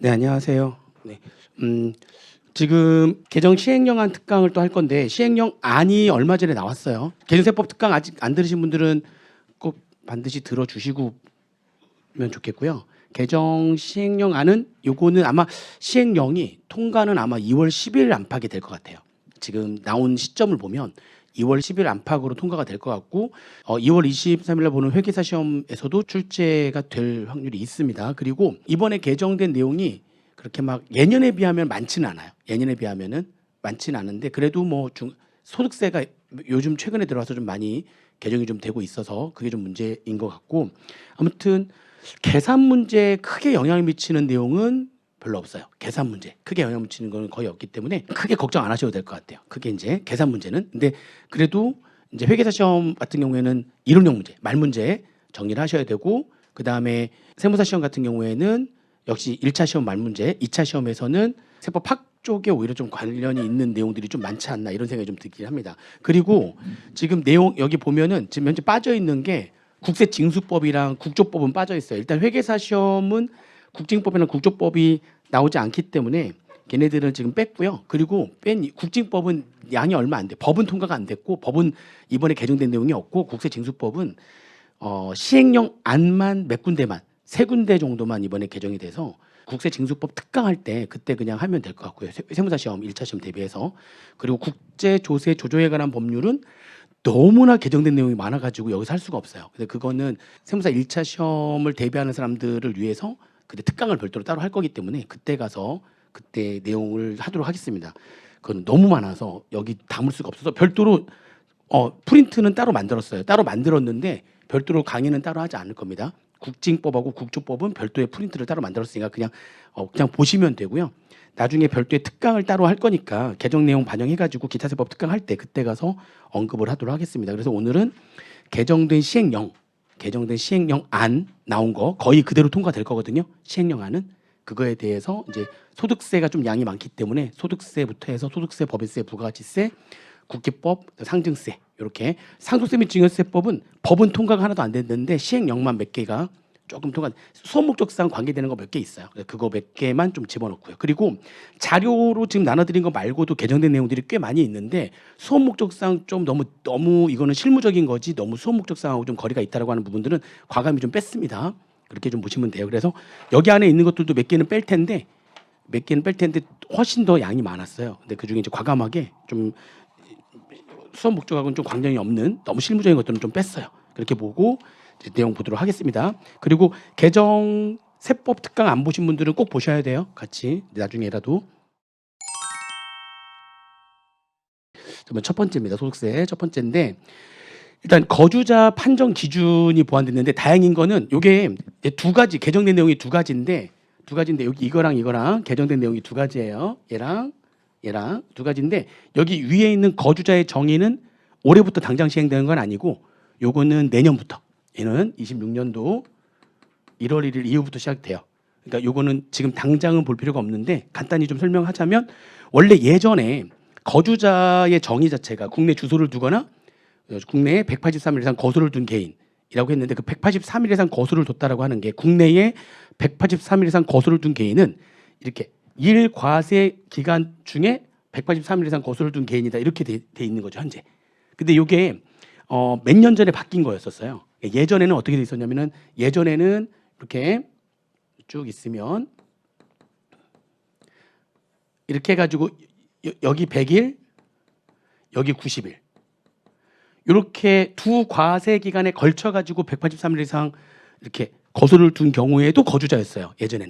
네, 안녕하세요. 네. 지금 개정 시행령안 특강을 또 할 건데 시행령안이 얼마 전에 나왔어요. 개정세법 특강 아직 안 들으신 분들은 꼭 반드시 들어주시면 좋겠고요. 개정 시행령안은 요거는 아마 시행령이 통과는 아마 2월 10일 안팎이 될 것 같아요. 지금 나온 시점을 보면 2월 10일 안팎으로 통과가 될 것 같고 2월 23일에 보는 회계사 시험에서도 출제가 될 확률이 있습니다. 그리고 이번에 개정된 내용이 그렇게 막 예년에 비하면 많지는 않아요. 예년에 비하면은 많지는 않은데 그래도 뭐 소득세가 요즘 최근에 들어와서 좀 많이 개정이 좀 되고 있어서 그게 좀 문제인 것 같고 아무튼 계산 문제에 크게 영향을 미치는 내용은 별로 없어요. 계산 문제 크게 영향 미치는 건 거의 없기 때문에 크게 걱정 안 하셔도 될 것 같아요. 그게 이제 계산 문제는. 근데 그래도 이제 회계사 시험 같은 경우에는 이론형 문제, 말 문제 정리를 하셔야 되고 그다음에 세무사 시험 같은 경우에는 역시 1차 시험 말 문제, 2차 시험에서는 세법 학 쪽에 오히려 좀 관련이 있는 내용들이 좀 많지 않나 이런 생각이 좀 들긴 합니다. 그리고 지금 내용 여기 보면은 지금 현재 빠져 있는 게 국세징수법이랑 국조법은 빠져 있어요. 일단 회계사 시험은 국징법이나 국조법이 나오지 않기 때문에 걔네들은 지금 뺐고요. 그리고 뺀 국징법은 양이 얼마 안 돼. 법은 통과가 안 됐고 법은 이번에 개정된 내용이 없고 국세징수법은 시행령 안만 몇 군데만 3군데 정도만 이번에 개정이 돼서 국세징수법 특강할 때 그때 그냥 하면 될 것 같고요. 세무사 시험 1차 시험 대비해서. 그리고 국제조세 조조에 관한 법률은 너무나 개정된 내용이 많아가지고 여기서 할 수가 없어요. 근데 그거는 세무사 1차 시험을 대비하는 사람들을 위해서 그때 특강을 별도로 따로 할 거기 때문에 그때 가서 그때 내용을 하도록 하겠습니다. 그건 너무 많아서 여기 담을 수가 없어서 별도로 프린트는 따로 만들었어요. 따로 만들었는데 별도로 강의는 따로 하지 않을 겁니다. 국징법하고 국조법은 별도의 프린트를 따로 만들었으니까 그냥 보시면 되고요. 나중에 별도의 특강을 따로 할 거니까 개정 내용 반영해가지고 기타세법 특강 할 때 그때 가서 언급을 하도록 하겠습니다. 그래서 오늘은 개정된 시행령안 나온 거 거의 그대로 통과될 거거든요. 시행령안은 그거에 대해서 이제 소득세가 좀 양이 많기 때문에 소득세부터 해서 소득세, 법인세, 부가가치세, 국기법, 상증세 이렇게 상속세 및 증여세법은 법은 통과가 하나도 안 됐는데 시행령만 몇 개가 조금 통과. 수업 목적상 관계되는 거 몇 개 있어요. 그거 몇 개만 좀 집어넣고요. 그리고 자료로 지금 나눠드린 거 말고도 개정된 내용들이 꽤 많이 있는데 수업 목적상 좀 너무 이거는 실무적인 거지 너무 수업 목적상하고 좀 거리가 있다라고 하는 부분들은 과감히 좀 뺐습니다. 그렇게 좀 보시면 돼요. 그래서 여기 안에 있는 것들도 몇 개는 뺄 텐데 훨씬 더 양이 많았어요. 근데 그 중에 이제 과감하게 좀 수업 목적하고는 좀 관련이 없는 너무 실무적인 것들은 좀 뺐어요. 그렇게 보고 이제 내용 보도록 하겠습니다. 그리고 개정 세법 특강 안 보신 분들은 꼭 보셔야 돼요. 같이 나중에라도. 그러면 첫 번째입니다. 소득세 첫 번째인데 일단 거주자 판정 기준이 보완됐는데 다행인 거는 이게 두 가지 개정된 내용이 두 가지인데 여기 이거랑 개정된 내용이 두 가지예요. 얘랑 두 가지인데 여기 위에 있는 거주자의 정의는 올해부터 당장 시행되는 건 아니고 요거는 내년부터 얘는 26년도 1월 1일 이후부터 시작돼요. 그러니까 요거는 지금 당장은 볼 필요가 없는데 간단히 좀 설명하자면 원래 예전에 거주자의 정의 자체가 국내 주소를 두거나 국내에 183일 이상 거소를 둔 개인이라고 했는데 그 183일 이상 거소를 뒀다라고 하는 게 국내에 183일 이상 거소를 둔 개인은 이렇게 일과세 기간 중에 183일 이상 거소를 둔 개인이다 이렇게 돼 있는 거죠 현재. 근데 이게 몇 년 전에 바뀐 거였었어요. 예전에는 어떻게 돼 있었냐면은 예전에는 이렇게 쭉 있으면 이렇게 해가지고 여기 100일 여기 90일 이렇게 두 과세 기간에 걸쳐 가지고 183일 이상 이렇게 거소를 둔 경우에도 거주자였어요. 예전에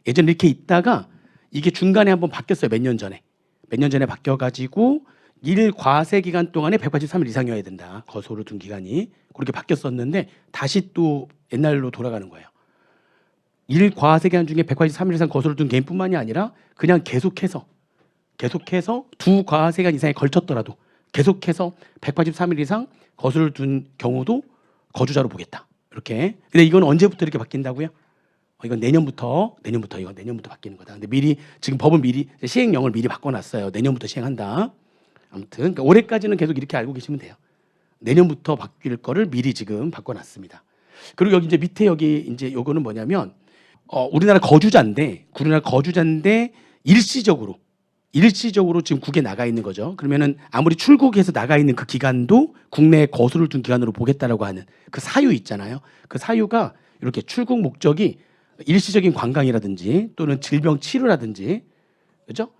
이렇게 있다가 이게 중간에 한번 바뀌었어요. 몇 년 전에 바뀌어 가지고 일 과세 기간 동안에 183일 이상이어야 된다. 거소를 둔 기간이 그렇게 바뀌었었는데 다시 또 옛날로 돌아가는 거예요. 일 과세 기간 중에 183일 이상 거소를 둔 개인뿐만이 아니라 그냥 계속해서 두 과세 기간 이상에 걸쳤더라도 계속해서 183일 이상 거소를 둔 경우도 거주자로 보겠다. 이렇게. 근데 이건 언제부터 이렇게 바뀐다고요? 이건 내년부터 바뀌는 거다. 근데 지금 법은 시행령을 미리 바꿔놨어요. 내년부터 시행한다. 아무튼 그러니까 올해까지는 계속 이렇게 알고 계시면 돼요. 내년부터 바뀔 거를 미리 지금 바꿔놨습니다. 그리고 여기 이제 밑에 여기 이제 요거는 뭐냐면 우리나라 거주자인데 일시적으로 지금 국에 나가 있는 거죠. 그러면은 아무리 출국해서 나가 있는 그 기간도 국내에 거수를 둔 기간으로 보겠다라고 하는 그 사유 있잖아요. 그 사유가 이렇게 출국 목적이 일시적인 관광이라든지 또는 질병 치료라든지, 그죠?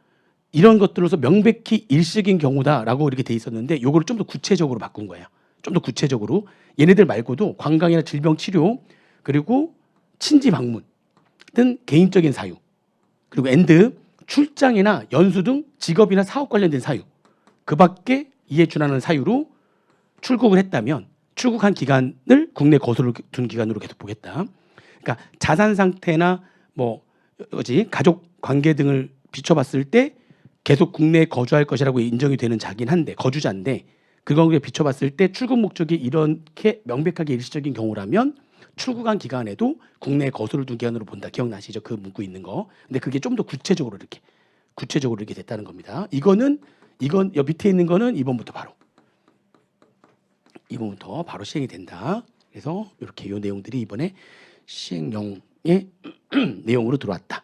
이런 것들로서 명백히 일시적인 경우다라고 이렇게 돼 있었는데 요거를 좀 더 구체적으로 바꾼 거예요. 좀 더 구체적으로 얘네들 말고도 관광이나 질병 치료 그리고 친지 방문 등 개인적인 사유 그리고 엔드 출장이나 연수 등 직업이나 사업 관련된 사유 그 밖에 이에 준하는 사유로 출국을 했다면 출국한 기간을 국내 거소를 둔 기간으로 계속 보겠다. 그러니까 자산 상태나 가족 관계 등을 비춰봤을 때 계속 국내에 거주할 것이라고 인정이 되는 자긴 한데 거주자인데 그거에 비춰봤을 때 출국 목적이 이렇게 명백하게 일시적인 경우라면 출국한 기간에도 국내에 거소를 둔 기간으로 본다. 기억나시죠? 그 문구 있는 거. 근데 그게 좀 더 구체적으로 이렇게 됐다는 겁니다. 이건 여 밑에 있는 거는 이번부터 바로 시행이 된다. 그래서 이렇게 요 내용들이 이번에 시행령의 내용으로 들어왔다.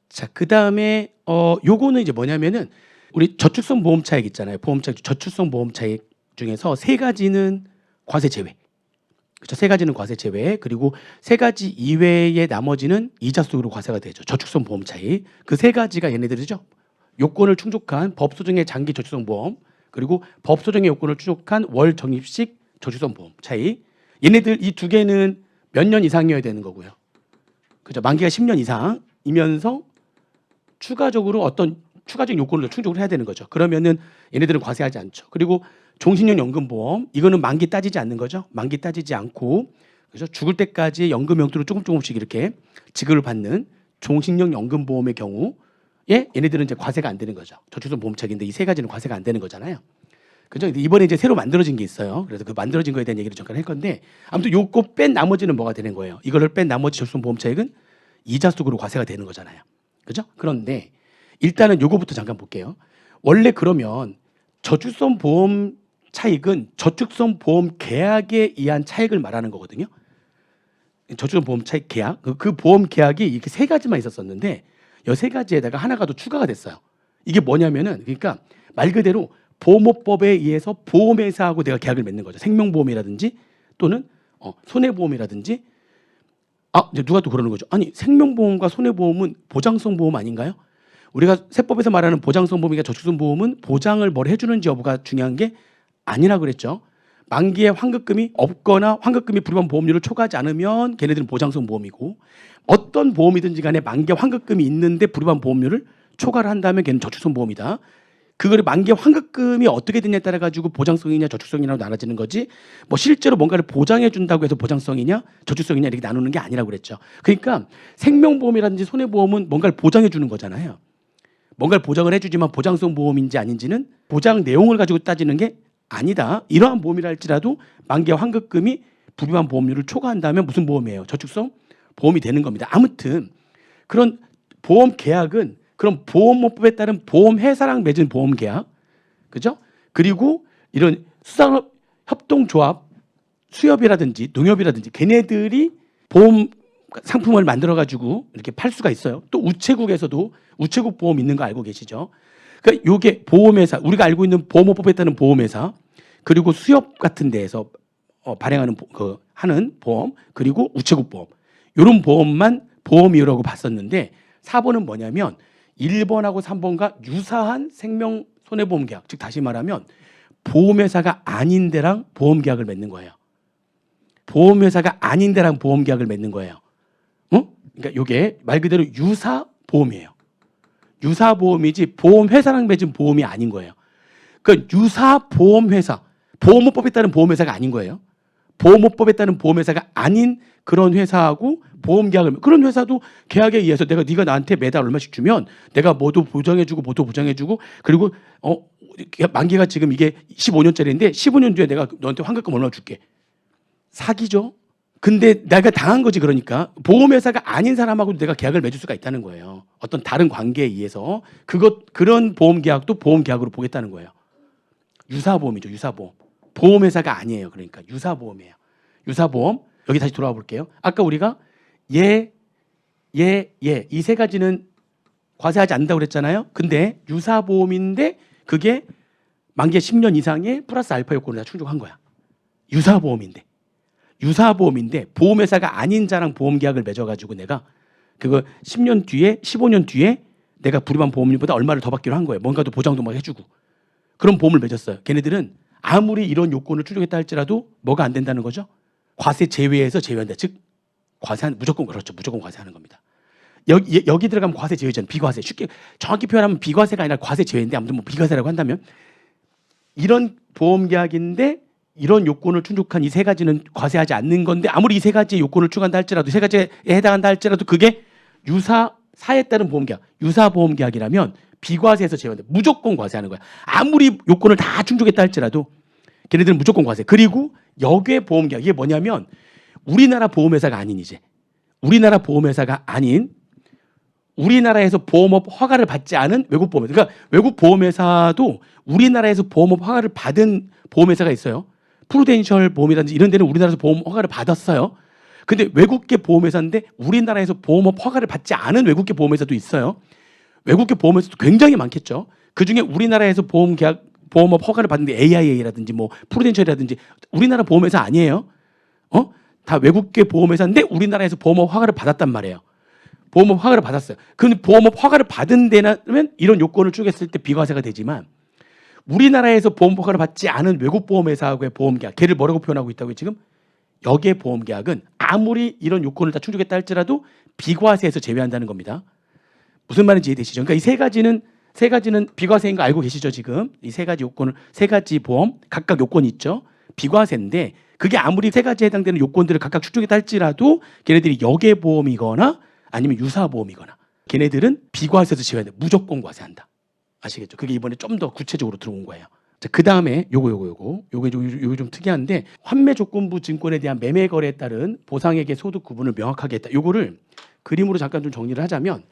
자, 그다음에 요거는 이제 뭐냐면은 우리 저축성 보험 차익 있잖아요. 저축성 보험 차익 중에서 세 가지는 과세 제외. 그렇죠. 세 가지는 과세 제외. 그리고 세 가지 이외의 나머지는 이자 속으로 과세가 되죠. 저축성 보험 차익. 그 세 가지가 얘네들이죠. 요건을 충족한 법소정의 장기 저축성 보험 그리고 법소정의 요건을 충족한 월 적립식 저축성 보험 차익. 얘네들 이 두 개는 몇 년 이상이어야 되는 거고요. 그죠. 만기가 10년 이상이면서 추가적으로 어떤 추가적인 요건을 충족을 해야 되는 거죠. 그러면은 얘네들은 과세하지 않죠. 그리고 종신형 연금보험 이거는 만기 따지지 않는 거죠. 만기 따지지 않고 그죠. 죽을 때까지 연금 형태로 조금씩 이렇게 지급을 받는 종신형 연금보험의 경우에 얘네들은 이제 과세가 안 되는 거죠. 저축성 보험차익인데 이 세 가지는 과세가 안 되는 거잖아요. 그죠? 이번에 이제 새로 만들어진 게 있어요. 그래서 그 만들어진 거에 대한 얘기를 잠깐 할 건데 아무튼 요거 뺀 나머지는 뭐가 되는 거예요? 이거를 뺀 나머지 저축성 보험차익은 이자 속으로 과세가 되는 거잖아요. 그죠? 그런데 일단은 요거부터 잠깐 볼게요. 원래 그러면 저축성 보험 차익은 저축성 보험 계약에 의한 차익을 말하는 거거든요. 저축성 보험 차익 계약. 그 보험 계약이 이렇게 세 가지만 있었었는데 이 세 가지에다가 하나가 더 추가가 됐어요. 이게 뭐냐면은 그러니까 말 그대로 보험업법에 의해서 보험회사하고 내가 계약을 맺는 거죠. 생명보험이라든지 또는 손해보험이라든지 이제 누가 또 그러는 거죠. 아니 생명보험과 손해보험은 보장성 보험 아닌가요? 우리가 세법에서 말하는 보장성 보험이나 저축성 보험은 보장을 뭘 해주는지 여부가 중요한 게 아니라 그랬죠. 만기에 환급금이 없거나 환급금이 불입한 보험료를 초과하지 않으면 걔네들은 보장성 보험이고 어떤 보험이든지 간에 만기에 환급금이 있는데 불입한 보험료를 초과를 한다면 걔는 저축성 보험이다. 그거를 만기에 환급금이 어떻게 되냐에 따라 가지고 보장성이냐 저축성이냐로 나눠지는 거지 실제로 뭔가를 보장해 준다고 해서 보장성이냐 저축성이냐 이렇게 나누는 게 아니라고 그랬죠. 그러니까 생명보험이라든지 손해보험은 뭔가를 보장해 주는 거잖아요. 뭔가를 보장을 해주지만 보장성 보험인지 아닌지는 보장 내용을 가지고 따지는 게 아니다. 이러한 보험이라 할지라도 만기에 환급금이 불입한 보험료를 초과한다면 무슨 보험이에요? 저축성 보험이 되는 겁니다. 아무튼 그런 보험 계약은 그런 보험업법에 따른 보험회사랑 맺은 보험 계약, 그죠? 그리고 이런 수산업 협동조합, 수협이라든지 농협이라든지 걔네들이 보험 상품을 만들어 가지고 이렇게 팔 수가 있어요. 또 우체국에서도 우체국 보험 있는 거 알고 계시죠? 그러니까 요게 보험회사, 우리가 알고 있는 보험업법에 따른 보험회사, 그리고 수협 같은 데에서 발행하는 하는 보험, 그리고 우체국 보험. 이런 보험만 보험이라고 봤었는데 4번은 뭐냐면 1번하고 3번과 유사한 생명 손해보험 계약, 즉 다시 말하면 보험회사가 아닌 데랑 보험 계약을 맺는 거예요. 보험회사가 아닌 데랑 보험 계약을 맺는 거예요. 그러니까 이게 말 그대로 유사 보험이에요. 유사 보험이지 보험회사랑 맺은 보험이 아닌 거예요. 그러니까 유사 보험회사, 보험업법에 따른 보험회사가 아닌 거예요. 보험업법에 따른 보험회사가 아닌 그런 회사하고 보험 계약을 그런 회사도 계약에 의해서 네가 나한테 매달 얼마씩 주면 내가 뭐도 보장해주고 그리고 만기가 지금 이게 15년짜리인데 15년 뒤에 내가 너한테 환급금 얼마 줄게. 사기죠. 근데 내가 당한 거지. 그러니까 보험회사가 아닌 사람하고도 내가 계약을 맺을 수가 있다는 거예요. 어떤 다른 관계에 의해서 그런 보험 계약도 보험 계약으로 보겠다는 거예요. 유사보험이죠. 유사보험. 보험회사가 아니에요. 그러니까 유사보험이에요. 유사보험. 여기 다시 돌아와 볼게요. 아까 우리가 이 세 가지는 과세하지 않는다고 그랬잖아요. 근데 유사보험인데 그게 만기 10년 이상의 플러스 알파 요건을 다 충족한 거야. 유사보험인데 보험회사가 아닌 자랑 보험계약을 맺어가지고 내가 그거 10년 뒤에 15년 뒤에 내가 불입한 보험료보다 얼마를 더 받기로 한 거예요. 뭔가도 보장도 막 해주고 그런 보험을 맺었어요. 걔네들은 아무리 이런 요건을 충족했다 할지라도 뭐가 안 된다는 거죠. 과세 제외해서 제외한다. 즉 과세한 무조건 그렇죠. 무조건 과세하는 겁니다. 여기 들어가면 과세 제외잖아요. 비과세. 쉽게 정확히 표현하면 비과세가 아니라 과세 제외인데 아무튼 뭐 비과세라고 한다면 이런 보험계약인데 이런 요건을 충족한 이 세 가지는 과세하지 않는 건데 아무리 이 세 가지의 요건을 충족한다 할지라도 세 가지에 해당한다 할지라도 그게 사에 따른 보험계약, 유사보험계약이라면 비과세에서 제외한다. 무조건 과세하는 거야. 아무리 요건을 다 충족했다 할지라도 걔네들은 무조건 과세. 그리고 역외 보험계약 이게 뭐냐면 우리나라 보험회사가 아닌 이제 우리나라 보험회사가 아닌 우리나라에서 보험업 허가를 받지 않은 외국 보험회사. 그러니까 외국 보험회사도 우리나라에서 보험업 허가를 받은 보험회사가 있어요. 프루덴셜 보험이라든지 이런 데는 우리나라에서 보험 허가를 받았어요. 근데 외국계 보험회사인데 우리나라에서 보험업 허가를 받지 않은 외국계 보험회사도 있어요. 외국계 보험회사도 굉장히 많겠죠. 그중에 우리나라에서 보험업 허가를 받는데 AIA라든지 뭐 프루덴셜이라든지 우리나라 보험회사 아니에요. 다 외국계 보험회사인데 우리나라에서 보험업 허가를 받았단 말이에요. 보험업 허가를 받았어요. 근데 보험업 허가를 받은 데는 이런 요건을 충족했을 때 비과세가 되지만 우리나라에서 보험업 허가를 받지 않은 외국 보험회사하고의 보험계약, 걔를 뭐라고 표현하고 있다고요 지금? 역의 보험계약은 아무리 이런 요건을 다 충족했다 할지라도 비과세에서 제외한다는 겁니다. 무슨 말인지 이해되시죠? 그러니까 이 세 가지는 비과세인 거 알고 계시죠 지금? 이 세 가지 요건을 세 가지 보험 각각 요건이 있죠. 비과세인데 그게 아무리 세 가지에 해당되는 요건들을 각각 충족했다 할지라도 걔네들이 역의 보험이거나 아니면 유사보험이거나 걔네들은 비과세에서 제외한다. 무조건 과세한다. 아시겠죠? 그게 이번에 좀 더 구체적으로 들어온 거예요. 자, 그 다음에 요게 좀 특이한데 환매 조건부 증권에 대한 매매 거래에 따른 보상액의 소득 구분을 명확하게 했다. 요거를 그림으로 잠깐 좀 정리를 하자면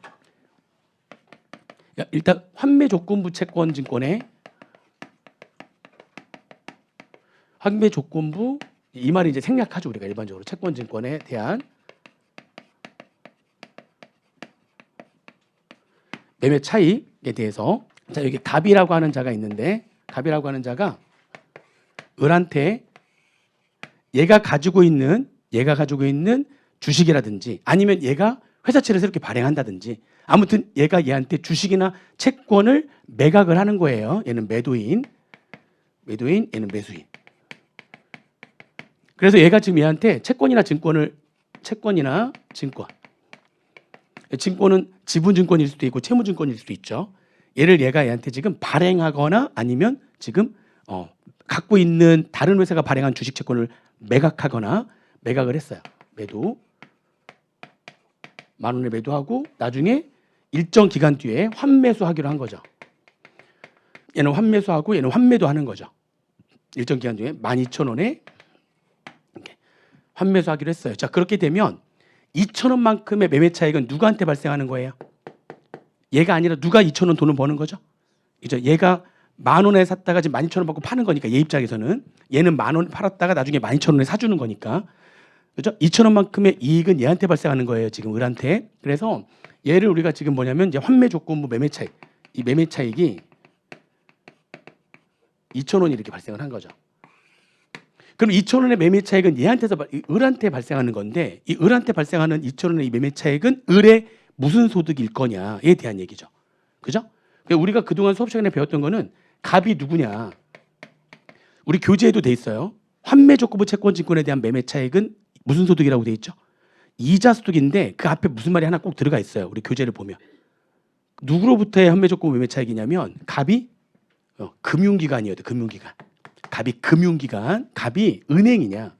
일단 환매 조건부 채권 증권의 환매 조건부 이 말이 이제 생략하죠. 우리가 일반적으로 채권 증권에 대한 매매 차익에 대해서 자 여기 갑이라고 하는 자가 있는데 갑이라고 하는 자가 을한테 얘가 가지고 있는 주식이라든지 아니면 얘가 회사채를 새롭게 발행한다든지 아무튼 얘가 얘한테 주식이나 채권을 매각을 하는 거예요. 얘는 매도인, 얘는 매수인. 그래서 얘가 지금 얘한테 채권은 지분증권일 수도 있고 채무증권일 수도 있죠. 얘가 얘한테 지금 발행하거나 아니면 지금 갖고 있는 다른 회사가 발행한 주식 채권을 매각을 했어요. 매도. 10,000원에 매도하고 나중에 일정 기간 뒤에 환매수하기로 한 거죠. 얘는 환매수하고 얘는 환매도 하는 거죠. 일정 기간 뒤에 12,000원에 환매수하기로 했어요. 자, 그렇게 되면 2,000원만큼의 매매 차익은 누구한테 발생하는 거예요? 얘가 아니라 누가 2,000원 돈을 버는 거죠? 그죠? 얘가 10,000원에 샀다가 지금 12,000원 받고 파는 거니까 얘 입장에서는 얘는 10,000원 팔았다가 나중에 12,000원에 사주는 거니까 그죠? 2,000원만큼의 이익은 얘한테 발생하는 거예요. 지금 을한테. 그래서 얘를 우리가 지금 뭐냐면 이제 환매 조건부 매매 차익. 이 매매 차익이 2,000원이 이렇게 발생을 한 거죠. 그럼 2,000원의 매매 차익은 을한테 발생하는 건데 이 을한테 발생하는 2,000원의 이 매매 차익은 을의 무슨 소득일 거냐에 대한 얘기죠. 그죠? 우리가 그동안 수업 시간에 배웠던 거는 갑이 누구냐. 우리 교재에도 돼 있어요. 환매 조건부 채권증권에 대한 매매 차익은 무슨 소득이라고 돼 있죠? 이자 소득인데 그 앞에 무슨 말이 하나 꼭 들어가 있어요. 우리 교재를 보면. 누구로부터의 환매 조건부 매매 차익이냐면 갑이 금융기관이어도 금융기관. 갑이 금융기관, 갑이 은행이냐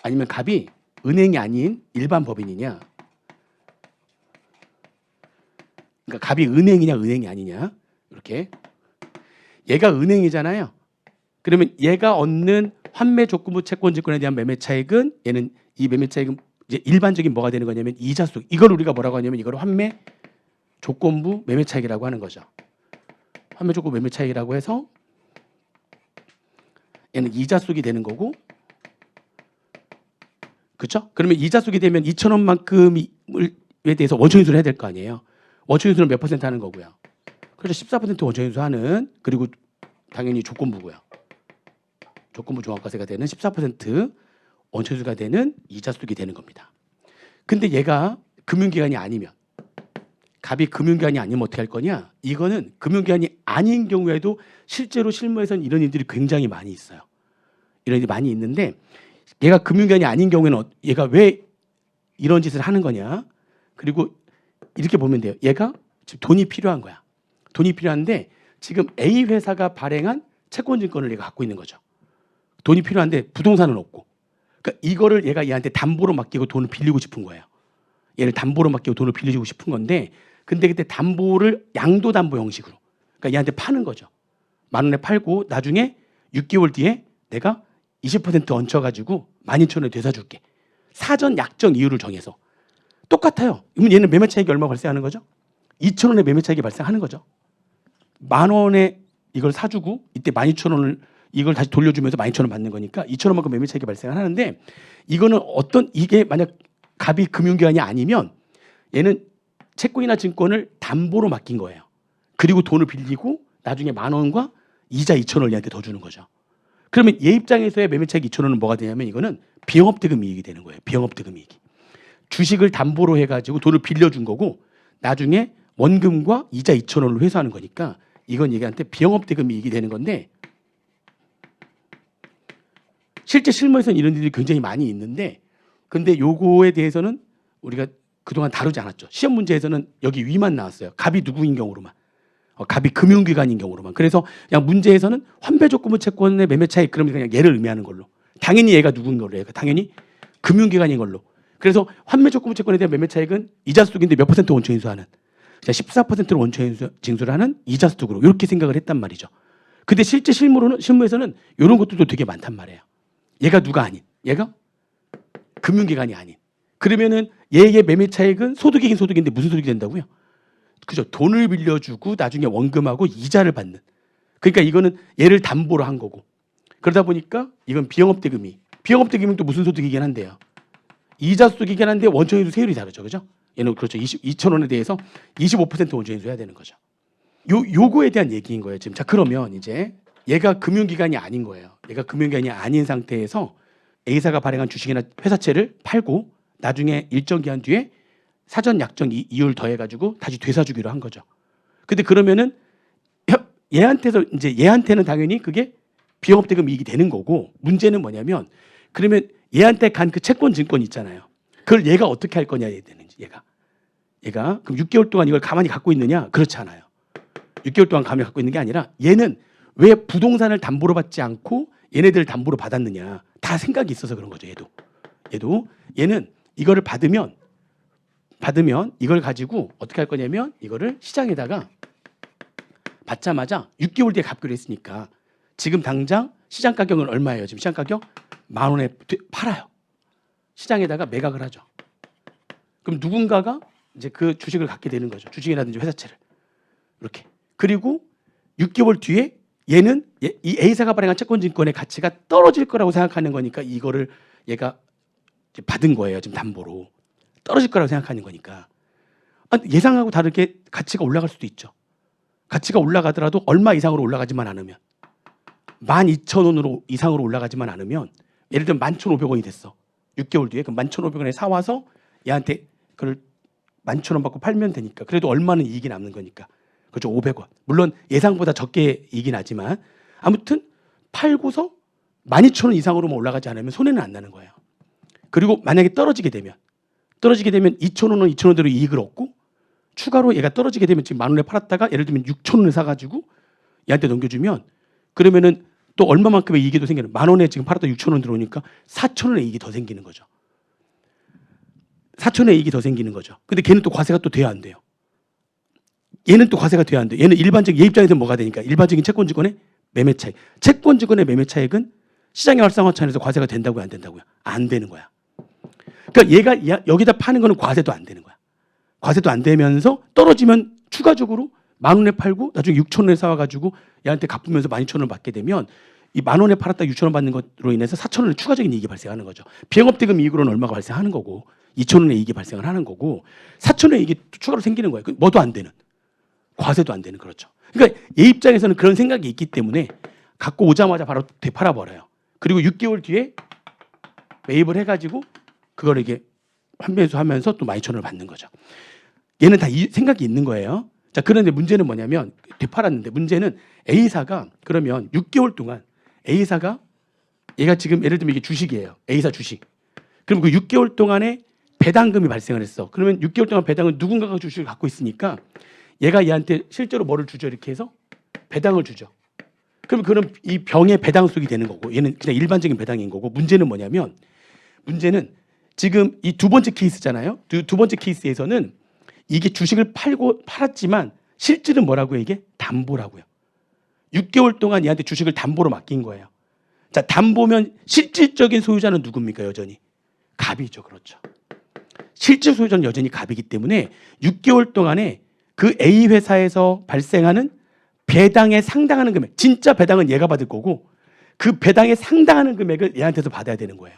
아니면 갑이 은행이 아닌 일반 법인이냐 그러니까 갑이 은행이냐 은행이 아니냐 이렇게 얘가 은행이잖아요. 그러면 얘가 얻는 환매 조건부 채권증권에 대한 매매 차익은 얘는 이 매매 차익은 이제 일반적인 뭐가 되는 거냐면 이자 소득. 이걸 우리가 뭐라고 하냐면 이걸 환매 조건부 매매 차익이라고 하는 거죠. 환매 조건부 매매 차익이라고 해서 얘는 이자 소득이 되는 거고, 그죠? 그렇죠? 그러면 이자 속이 되면 2,000원만큼에 대해서 원천인수를 해야 될 거 아니에요. 원천인수는 몇 퍼센트 하는 거고요. 그래서 14% 원천인수 하는, 그리고 당연히 조건부고요. 조건부 종합과세가 되는 14% 원천인수가 되는 이자 속이 되는 겁니다. 근데 얘가 금융기관이 아니면, 갑이 금융기관이 아니면 어떻게 할 거냐? 이거는 금융기관이 아닌 경우에도 실제로 실무에서는 이런 일들이 굉장히 많이 있어요. 이런 일이 많이 있는데, 얘가 금융기관이 아닌 경우에는 얘가 왜 이런 짓을 하는 거냐? 그리고 이렇게 보면 돼요. 얘가 지금 돈이 필요한 거야. 돈이 필요한데 지금 A 회사가 발행한 채권증권을 얘가 갖고 있는 거죠. 돈이 필요한데 부동산은 없고. 그러니까 이거를 얘가 얘한테 담보로 맡기고 돈을 빌리고 싶은 거예요. 얘를 담보로 맡기고 돈을 빌려주고 싶은 건데, 근데 그때 담보를 양도담보 형식으로, 그러니까 얘한테 파는 거죠. 10,000원에 팔고 나중에 6개월 뒤에 내가 20% 얹혀가지고 12,000원에 되사줄게. 사전 약정 이유를 정해서. 똑같아요. 그러면 얘는 매매 차익이 얼마 발생하는 거죠? 2,000원의 매매 차익이 발생하는 거죠. 10,000원에 이걸 사주고 이때 12,000원을 이걸 다시 돌려주면서 12,000원 받는 거니까 2,000원만큼 매매 차익이 발생하는데, 이거는 이게 만약 갑이 금융기관이 아니면 얘는 채권이나 증권을 담보로 맡긴 거예요. 그리고 돈을 빌리고 나중에 10,000원과 이자 2,000원을 얘한테 더 주는 거죠. 그러면 얘 입장에서의 매매 차익 2,000원은 뭐가 되냐면 이거는 비영업대금 이익이 되는 거예요. 비영업대금 이익이. 주식을 담보로 해가지고 돈을 빌려준 거고 나중에 원금과 이자 2,000원을 회수하는 거니까 이건 얘한테 비영업대금 이익이 되는 건데, 실제 실무에서는 이런 일이 굉장히 많이 있는데, 근데 요거에 대해서는 우리가 그동안 다루지 않았죠. 시험 문제에서는 여기 위만 나왔어요. 갑이 누구인 경우로만. 갑이 금융기관인 경우로만. 그래서 그냥 문제에서는 환배조건부 채권의 매매 차익, 그러면 그냥 얘를 의미하는 걸로. 당연히 얘가 누군 걸로 해요. 당연히 금융기관인 걸로. 그래서 환매조건부 채권에 대한 매매 차익은 이자 소득인데 몇 퍼센트 원천인수하는, 14%를 원천징수를 하는 이자 소득으로 이렇게 생각을 했단 말이죠. 근데 실제 실무에서는 이런 것들도 되게 많단 말이에요. 얘가 누가 아닌, 얘가 금융기관이 아닌. 그러면은 얘의 매매 차익은 소득이긴 소득인데 무슨 소득이 된다고요? 그죠? 돈을 빌려주고 나중에 원금하고 이자를 받는. 그러니까 이거는 얘를 담보로 한 거고. 그러다 보니까 이건 비영업대금이. 비영업대금은 또 무슨 소득이긴 한데요. 이자 소득이긴 한데 원천인수 세율이 다르죠, 그죠? 얘는 그렇죠. 2,000원에 대해서 25% 원천인수 해야 되는 거죠. 요거에 대한 얘기인 거예요, 지금. 자, 그러면 이제 얘가 금융기관이 아닌 거예요. 얘가 금융기관이 아닌 상태에서 A사가 발행한 주식이나 회사채를 팔고 나중에 일정 기한 뒤에 사전 약정 이율 더해가지고 다시 되사주기로 한 거죠. 근데 그러면은 얘한테는 당연히 그게 비영업대금 이익이 되는 거고, 문제는 뭐냐면 그러면 얘한테 간 그 채권 증권 있잖아요. 그걸 얘가 어떻게 할 거냐 되는지. 얘가 그럼 6개월 동안 이걸 가만히 갖고 있느냐? 그렇지 않아요. 6개월 동안 가만히 갖고 있는 게 아니라 얘는 왜 부동산을 담보로 받지 않고 얘네들 담보로 받았느냐? 다 생각이 있어서 그런 거죠. 얘는 이거를 받으면 이걸 가지고 어떻게 할 거냐면 이거를 시장에다가 받자마자 6개월 뒤에 갚기로 했으니까 지금 당장 시장 가격은 얼마예요? 지금 시장 가격 10,000원에 팔아요. 시장에다가 매각을 하죠. 그럼 누군가가 이제 그 주식을 갖게 되는 거죠. 주식이라든지 회사채를. 이렇게. 그리고 6개월 뒤에 얘는 이 A사가 발행한 채권증권의 가치가 떨어질 거라고 생각하는 거니까 이거를 얘가 받은 거예요. 지금 담보로. 떨어질 거라고 생각하는 거니까. 예상하고 다르게 가치가 올라갈 수도 있죠. 가치가 올라가더라도 얼마 이상으로 올라가지만 않으면, 12,000원으로 이상으로 올라가지만 않으면, 예를 들면 11,500원이 됐어. 6개월 뒤에. 그럼 11,500원에 사와서 얘한테 그걸 11,000원 받고 팔면 되니까. 그래도 얼마는 이익이 남는 거니까. 그렇죠. 500원. 물론 예상보다 적게 이익이 나지만 아무튼 팔고서 12,000원 이상으로만 올라가지 않으면 손해는 안 나는 거예요. 그리고 만약에 떨어지게 되면 2,000원은 2,000원대로 이익을 얻고 추가로 얘가 떨어지게 되면 지금 10,000원에 팔았다가 예를 들면 6,000원을 사가지고 얘한테 넘겨주면 그러면은 또 얼마만큼의 이익이 더 생기는, 10,000원에 지금 팔았다 6,000원 들어오니까 4,000원의 이익이 더 생기는 거죠. 4,000원의 이익이 더 생기는 거죠. 근데 걔는 또 과세가 또 돼야 안 돼요. 얘는 또 과세가 돼야 안 돼요. 얘는 얘 입장에서 뭐가 되니까 일반적인 채권증권의 매매 차익. 채권증권의 매매 차익은 시장의 활성화차원에서 과세가 된다고요, 안 된다고요? 안 되는 거야. 그러니까 얘가 여기다 파는 거는 과세도 안 되는 거야. 과세도 안 되면서 떨어지면 추가적으로 10,000원에 팔고 나중에 6,000원에 사와가지고 얘한테 갚으면서 12,000원을 받게 되면 이 10,000원에 팔았다 6,000원 받는 것으로 인해서 4,000원의 추가적인 이익이 발생하는 거죠. 비영업대금 이익으로는 얼마가 발생하는 거고 2,000원의 이익이 발생을 하는 거고 4,000원의 이익이 추가로 생기는 거예요. 뭐도 안 되는, 과세도 안 되는, 그렇죠. 그러니까 얘 입장에서는 그런 생각이 있기 때문에 갖고 오자마자 바로 되팔아 버려요. 그리고 6개월 뒤에 매입을 해가지고 그걸 이게 환매수하면서 또 12,000원을 받는 거죠. 얘는 다 이 생각이 있는 거예요. 자, 그런데 문제는 뭐냐면 되팔았는데 문제는 A사가 그러면 6개월 동안 A사가 얘가 지금 예를 들면 이게 주식이에요. A사 주식. 그럼 그 6개월 동안에 배당금이 발생을 했어. 그러면 6개월 동안 배당은 누군가가 주식을 갖고 있으니까 얘가 얘한테 실제로 뭐를 주죠? 이렇게 해서 배당을 주죠. 그럼 그런 이 병의 배당속이 되는 거고 얘는 그냥 일반적인 배당인 거고 문제는 뭐냐면 문제는 지금 이 두 번째 케이스잖아요. 두 번째 케이스에서는 이게 주식을 팔았지만 실질은 뭐라고요? 이게 담보라고요. 6개월 동안 얘한테 주식을 담보로 맡긴 거예요. 자, 담보면 실질적인 소유자는 누굽니까? 여전히 갑이죠. 그렇죠. 실질 소유자는 여전히 갑이기 때문에 6개월 동안에 그 A 회사에서 발생하는 배당에 상당하는 금액, 진짜 배당은 얘가 받을 거고 그 배당에 상당하는 금액을 얘한테서 받아야 되는 거예요.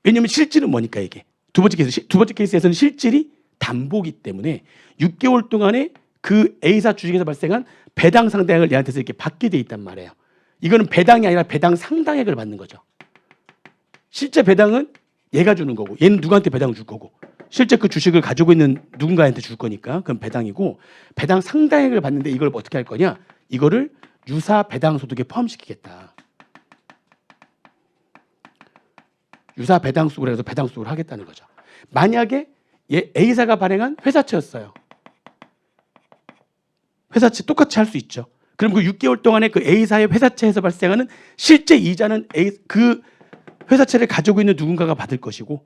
왜냐하면 실질은 뭐니까 이게 두 번째 케이스에서는 실질이 담보기 때문에 6개월 동안에 그 A사 주식에서 발생한 배당 상당액을 얘한테서 이렇게 받게 돼 있단 말이에요. 이거는 배당이 아니라 배당 상당액을 받는 거죠. 실제 배당은 얘가 주는 거고 얘는 누구한테 배당을 줄 거고 실제 그 주식을 가지고 있는 누군가한테 줄 거니까 그건 배당이고 배당 상당액을 받는데 이걸 어떻게 할 거냐? 이거를 유사 배당 소득에 포함시키겠다. 유사 배당 소득을 해서 배당 소득을 하겠다는 거죠. 만약에 얘 A사가 발행한 회사채였어요. 회사채 똑같이 할 수 있죠. 그럼 그 6개월 동안에 그 A사의 회사채에서 발생하는 실제 이자는 그 회사채를 가지고 있는 누군가가 받을 것이고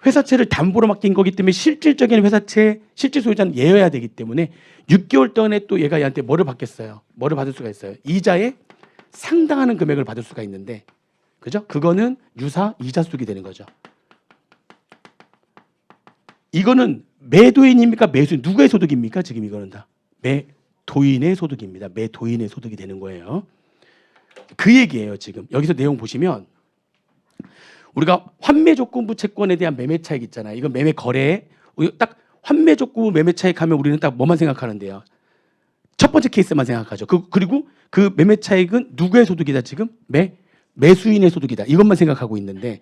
회사채를 담보로 맡긴 거기 때문에 실질적인 회사채 실질 소유자는 얘여야 되기 때문에 6개월 동안에 또 얘가 얘한테 뭐를 받겠어요? 뭐를 받을 수가 있어요? 이자에 상당하는 금액을 받을 수가 있는데 그죠? 그거는 유사 이자 소득이 되는 거죠. 이거는 매도인입니까? 매수인? 누구의 소득입니까? 지금 이거는 다 매도인의 소득입니다. 매도인의 소득이 되는 거예요. 그 얘기예요. 지금 여기서 내용 보시면 우리가 환매조건부 채권에 대한 매매 차익 있잖아요. 이건 매매 거래 딱 환매조건부 매매 차익 하면 우리는 딱 뭐만 생각하는데요. 첫 번째 케이스만 생각하죠. 그리고 그 매매 차익은 누구의 소득이다? 지금 매수인의 소득이다. 이것만 생각하고 있는데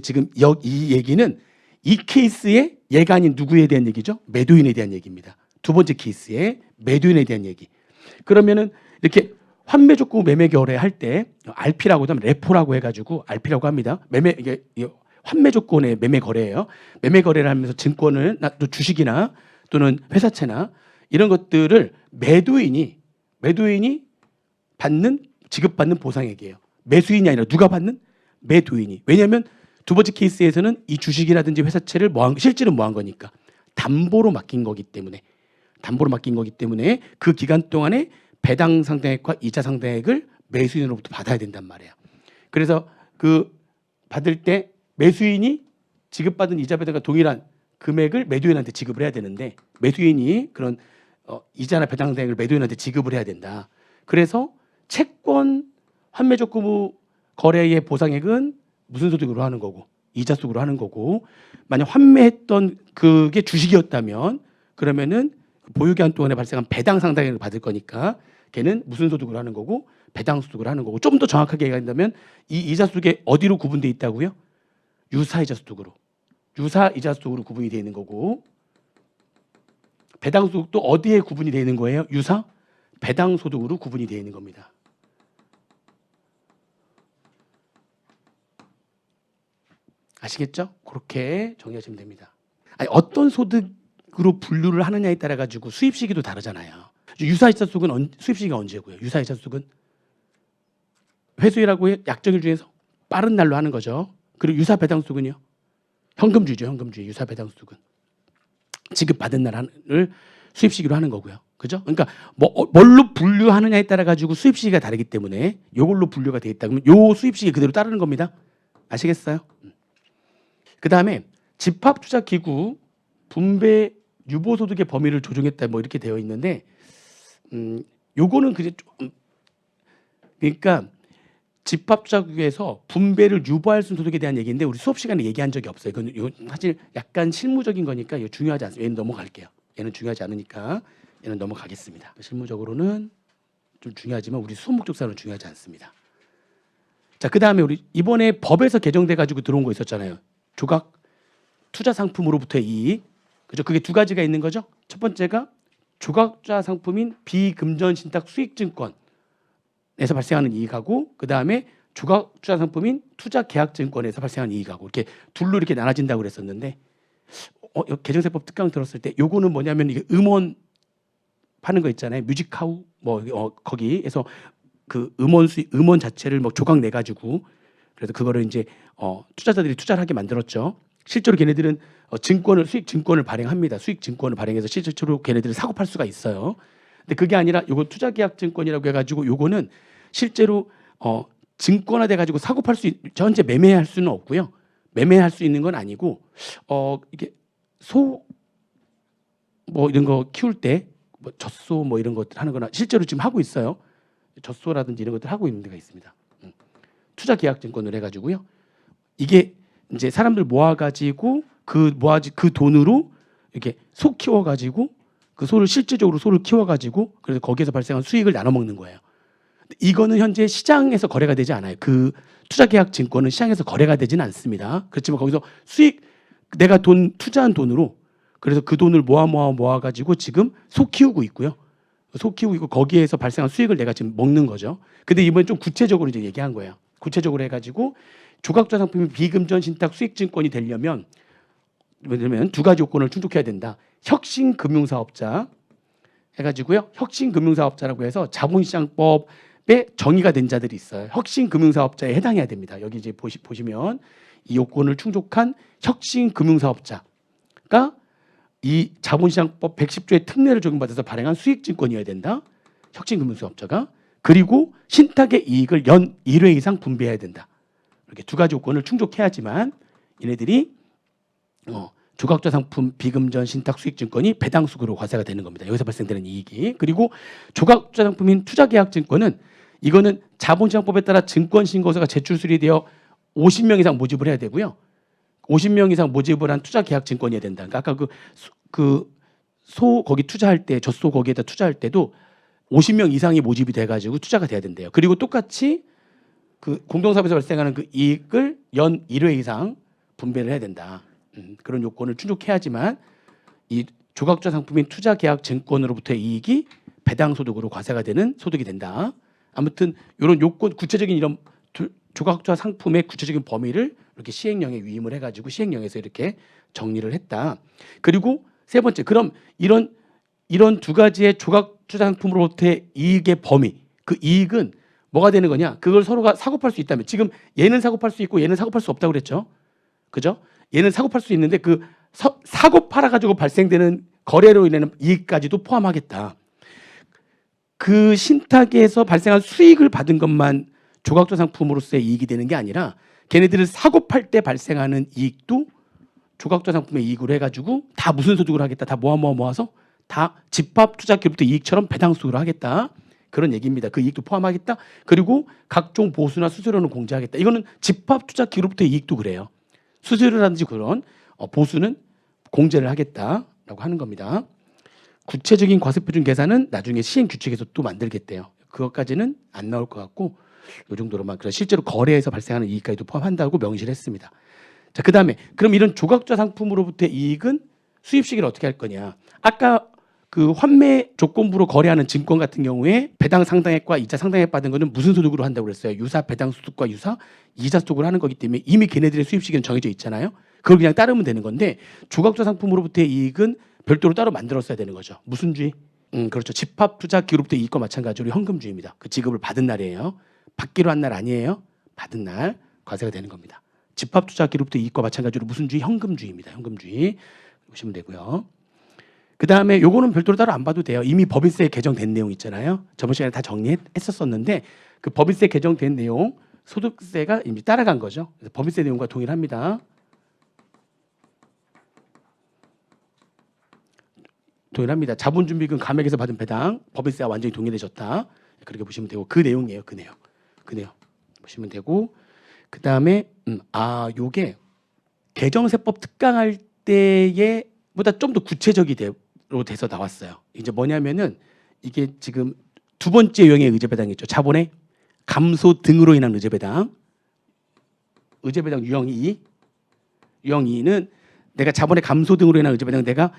지금 이 얘기는 이 케이스에 얘가 아닌 누구에 대한 얘기죠? 매도인에 대한 얘기입니다. 두 번째 케이스에 매도인에 대한 얘기. 그러면은 이렇게 환매 조건 매매 거래할 때 RP라고도 하면 레포라고 해가지고 RP라고 합니다. 이게 환매 조건의 매매 거래예요. 매매 거래를 하면서 증권을 또 주식이나 또는 회사채나 이런 것들을 매도인이 지급받는 보상액이에요. 매수인이 아니라 누가 받는? 매도인이. 왜냐하면 두 번째 케이스에서는 이 주식이라든지 회사채를 실질은 뭐 한 거니까 담보로 맡긴 거기 때문에 그 기간 동안에 배당 상당액과 이자 상당액을 매수인으로부터 받아야 된단 말이에요. 그래서 그 받을 때 매수인이 지급받은 이자 배당과 동일한 금액을 매도인한테 지급을 해야 되는데 매수인이 그런 이자나 배당 상당액을 매도인한테 지급을 해야 된다. 그래서 채권 환매조건부 거래의 보상액은 무슨 소득으로 하는 거고 이자 소득으로 하는 거고 만약 환매했던 그게 주식이었다면 그러면은 보유기간 동안에 발생한 배당 상당액을 받을 거니까 걔는 무슨 소득으로 하는 거고 배당 소득을 하는 거고 좀 더 정확하게 얘기한다면 이 이자 소득이 어디로 구분되어 있다고요? 유사이자 소득으로 구분이 되어 있는 거고 배당 소득도 어디에 구분이 되어 있는 거예요? 유사 배당 소득으로 구분이 되어 있는 겁니다. 아시겠죠? 그렇게 정리하시면 됩니다. 아니, 어떤 소득으로 분류를 하느냐에 따라 가지고 수입 시기도 다르잖아요. 유사이자 소득은 수입 시기가 언제고요? 유사이자 소득은 회수일하고 약정일 중에서 빠른 날로 하는 거죠. 그리고 유사 배당 소득은요? 현금주의죠. 현금주의. 유사 배당 소득은 지급받은 날을 수입 시기로 하는 거고요. 그죠? 그러니까 뭘로 분류하느냐에 따라 가지고 수입 시기가 다르기 때문에 요걸로 분류가 돼 있다 그러면 요 수입 시기 그대로 따르는 겁니다. 아시겠어요? 그다음에 집합투자기구 분배 유보소득의 범위를 조정했다 뭐 이렇게 되어 있는데 요거는 그게 좀 그러니까 집합투자국에서 분배를 유보할 수 있는 소득에 대한 얘기인데 우리 수업 시간에 얘기한 적이 없어요. 이건 사실 약간 실무적인 거니까 이거 중요하지 않습니다. 얘는 넘어갈게요. 얘는 중요하지 않으니까 얘는 넘어가겠습니다. 실무적으로는 좀 중요하지만 우리 수업 목적상으로는 중요하지 않습니다. 자, 그다음에 우리 이번에 법에서 개정돼 가지고 들어온 거 있었잖아요. 조각 투자 상품으로부터의 이익. 그죠? 그게 두 가지가 있는 거죠. 첫 번째가 조각 투자 상품인 비금전 신탁 수익 증권에서 발생하는 이익하고 그다음에 조각 투자 상품인 투자 계약 증권에서 발생하는 이익하고 이렇게 둘로 이렇게 나눠진다고 그랬었는데 개정세법 특강 들었을 때 요거는 뭐냐면 이게 음원 파는 거 있잖아요. 뮤직하우 거기에서 그 음원 자체를 뭐 조각 내 가지고 그래서 그거를 이제 투자자들이 투자를 하게 만들었죠. 실제로 걔네들은 수익 증권을 발행합니다. 수익 증권을 발행해서 실제로 걔네들이 사고 팔 수가 있어요. 근데 그게 아니라 요거 투자 계약 증권이라고 해 가지고 요거는 실제로 증권화 돼 가지고 사고 팔 수 현재 매매할 수는 없고요. 매매할 수 있는 건 아니고 이게 소 뭐 이런 거 키울 때 뭐 젖소 뭐 이런 것들 하는 거나 실제로 지금 하고 있어요. 젖소라든지 이런 것들 하고 있는 데가 있습니다. 투자 계약 증권을 해 가지고요. 이게 이제 사람들 모아 가지고 그 돈으로 이렇게 소 키워 가지고 그 소를 실질적으로 소를 키워 가지고 그래서 거기에서 발생한 수익을 나눠 먹는 거예요. 이거는 현재 시장에서 거래가 되지 않아요. 그 투자 계약 증권은 시장에서 거래가 되지는 않습니다. 그렇지만 거기서 수익 내가 투자한 돈으로 그래서 그 돈을 모아 가지고 지금 소 키우고 있고요. 소 키우고 있고 거기에서 발생한 수익을 내가 지금 먹는 거죠. 근데 이번에 좀 구체적으로 이제 얘기한 거예요. 구체적으로 해가지고 조각투자 상품이 비금전 신탁 수익증권이 되려면 두 가지 요건을 충족해야 된다. 혁신금융사업자 해가지고요. 혁신금융사업자라고 해서 자본시장법에 정의가 된 자들이 있어요. 혁신금융사업자에 해당해야 됩니다. 여기 이제 보시면 이 요건을 충족한 혁신금융사업자가 이 자본시장법 110조의 특례를 적용받아서 발행한 수익증권이어야 된다. 혁신금융사업자가. 그리고 신탁의 이익을 연 1회 이상 분배해야 된다. 이렇게 두 가지 요건을 충족해야지만 얘네들이 조각투자 상품 비금전 신탁 수익증권이 배당수급으로 과세가 되는 겁니다. 여기서 발생되는 이익이. 그리고 조각투자 상품인 투자계약증권은 이거는 자본시장법에 따라 증권신고서가 제출 수리되어 50명 이상 모집을 해야 되고요. 50명 이상 모집을 한 투자계약증권이어야 된다. 그러니까 아까 소 거기 투자할 때 젖소 거기에다 투자할 때도 50명 이상이 모집이 돼가지고 투자가 돼야 된대요. 그리고 똑같이 그 공동사업에서 발생하는 그 이익을 연 1회 이상 분배를 해야 된다. 그런 요건을 충족해야지만 이 조각투자 상품인 투자계약증권으로부터의 이익이 배당소득으로 과세가 되는 소득이 된다. 아무튼 이런 요건 구체적인 이런 조각투자 상품의 구체적인 범위를 이렇게 시행령에 위임을 해가지고 시행령에서 이렇게 정리를 했다. 그리고 세 번째, 그럼 이런 두 가지의 조각투자 상품으로부터의 이익의 범위, 그 이익은 뭐가 되는 거냐? 그걸 서로가 사고 팔 수 있다면 지금 얘는 사고 팔 수 있고 얘는 사고 팔 수 없다고 그랬죠. 그죠? 얘는 사고 팔 수 있는데 그 사고 팔아 가지고 발생되는 거래로 인한 이익까지도 포함하겠다. 그 신탁에서 발생한 수익을 받은 것만 조각투자 상품으로서의 이익이 되는 게 아니라 걔네들을 사고 팔 때 발생하는 이익도 조각투자 상품의 이익으로 해가지고 다 무슨 소득을 하겠다. 다 모아서 다 집합투자 기업부터 이익처럼 배당수익으로 하겠다. 그런 얘기입니다. 그 이익도 포함하겠다. 그리고 각종 보수나 수수료는 공제하겠다. 이거는 집합투자 기업부터 이익도 그래요. 수수료라든지 그런 보수는 공제를 하겠다라고 하는 겁니다. 구체적인 과세표준 계산은 나중에 시행 규칙에서 또 만들겠대요. 그것까지는 안 나올 것 같고 이 정도로만. 그래서 실제로 거래에서 발생하는 이익까지도 포함한다고 명시를 했습니다. 자, 그다음에 그럼 이런 조각투자 상품으로부터의 이익은 수입 시기를 어떻게 할 거냐? 아까 그 환매 조건부로 거래하는 증권 같은 경우에 배당 상당액과 이자 상당액 받은 거는 무슨 소득으로 한다고 그랬어요? 유사 배당 소득과 유사 이자 소득으로 하는 거기 때문에 이미 걔네들의 수입 시기는 정해져 있잖아요. 그걸 그냥 따르면 되는 건데 조각투자 상품으로부터의 이익은 별도로 따로 만들었어야 되는 거죠. 무슨 주의? 그렇죠. 집합투자 기업부터 이익과 마찬가지로 현금주의입니다. 그 지급을 받은 날이에요. 받기로 한 날 아니에요. 받은 날 과세가 되는 겁니다. 집합투자 기업부터 이익과 마찬가지로 무슨 주의? 현금주의입니다. 현금주의 보시면 되고요. 그 다음에 요거는 별도로 따로 안 봐도 돼요. 이미 법인세 개정된 내용 있잖아요. 저번 시간에 다 정리했었었는데 그 법인세 개정된 내용 소득세가 이미 따라간 거죠. 그래서 법인세 내용과 동일합니다. 동일합니다. 자본준비금 감액에서 받은 배당 법인세와 완전히 동일해졌다. 그렇게 보시면 되고 그 내용이에요. 그 내용. 그네요. 보시면 되고 그 다음에 요게 개정세법 특강할 때에 보다 좀 더 구체적으로 돼서 나왔어요. 이제 뭐냐면은 이게 지금 두 번째 유형의 의제배당이죠. 자본의 감소 등으로 인한 의제배당. 의제배당 유형 2. 유형 2는 내가 자본의 감소 등으로 인한 의제배당 내가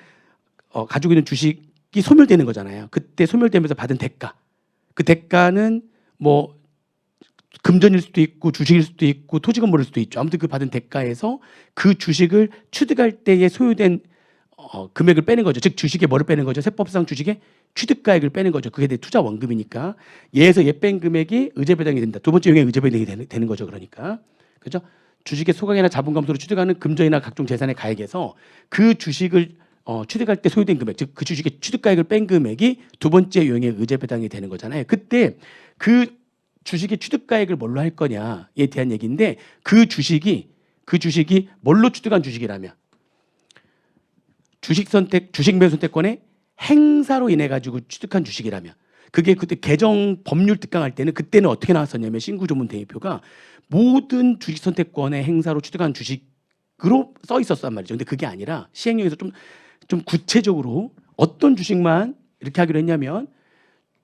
가지고 있는 주식이 소멸되는 거잖아요. 그때 소멸되면서 받은 대가. 그 대가는 뭐 금전일 수도 있고 주식일 수도 있고 토지 건물일 수도 있죠. 아무튼 그 받은 대가에서 그 주식을 취득할 때에 소요된 금액을 빼는 거죠. 즉 주식에 뭐를 빼는 거죠? 세법상 주식의 취득가액을 빼는 거죠. 그게 내 투자 원금이니까 얘에서 얘 뺀 금액이 의제배당이 된다. 두 번째 유형의 의제배당이 되는 거죠. 그러니까 그죠? 주식의 소각이나 자본 감소로 취득하는 금전이나 각종 재산의 가액에서 그 주식을 취득할 때 소요된 금액, 즉 그 주식의 취득가액을 뺀 금액이 두 번째 유형의 의제배당이 되는 거잖아요. 그때 그 주식의 취득가액을 뭘로 할 거냐에 대한 얘기인데 그 주식이 뭘로 취득한 주식이라면 주식 매수 선택권의 행사로 인해 가지고 취득한 주식이라면 그게 그때 개정 법률 특강할 때는 그때는 어떻게 나왔었냐면 신구조문 대표가 모든 주식 선택권의 행사로 취득한 주식으로 써 있었단 말이죠. 근데 그게 아니라 시행령에서 좀 구체적으로 어떤 주식만 이렇게 하기로 했냐면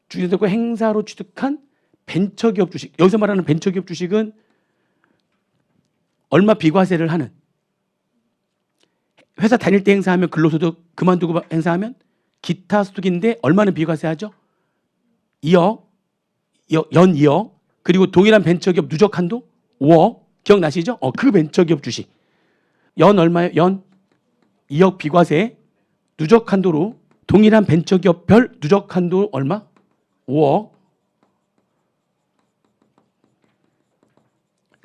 주식 선택권 행사로 취득한 벤처기업 주식. 여기서 말하는 벤처기업 주식은 얼마 비과세를 하는 회사 다닐 때 행사하면 근로소득 그만두고 행사하면 기타 소득인데 얼마는 비과세하죠? 2억, 연 2억. 그리고 동일한 벤처기업 누적 한도 5억. 기억나시죠? 그 벤처기업 주식. 연 얼마예요? 연 2억 비과세 누적 한도로 동일한 벤처기업별 누적 한도 얼마? 5억.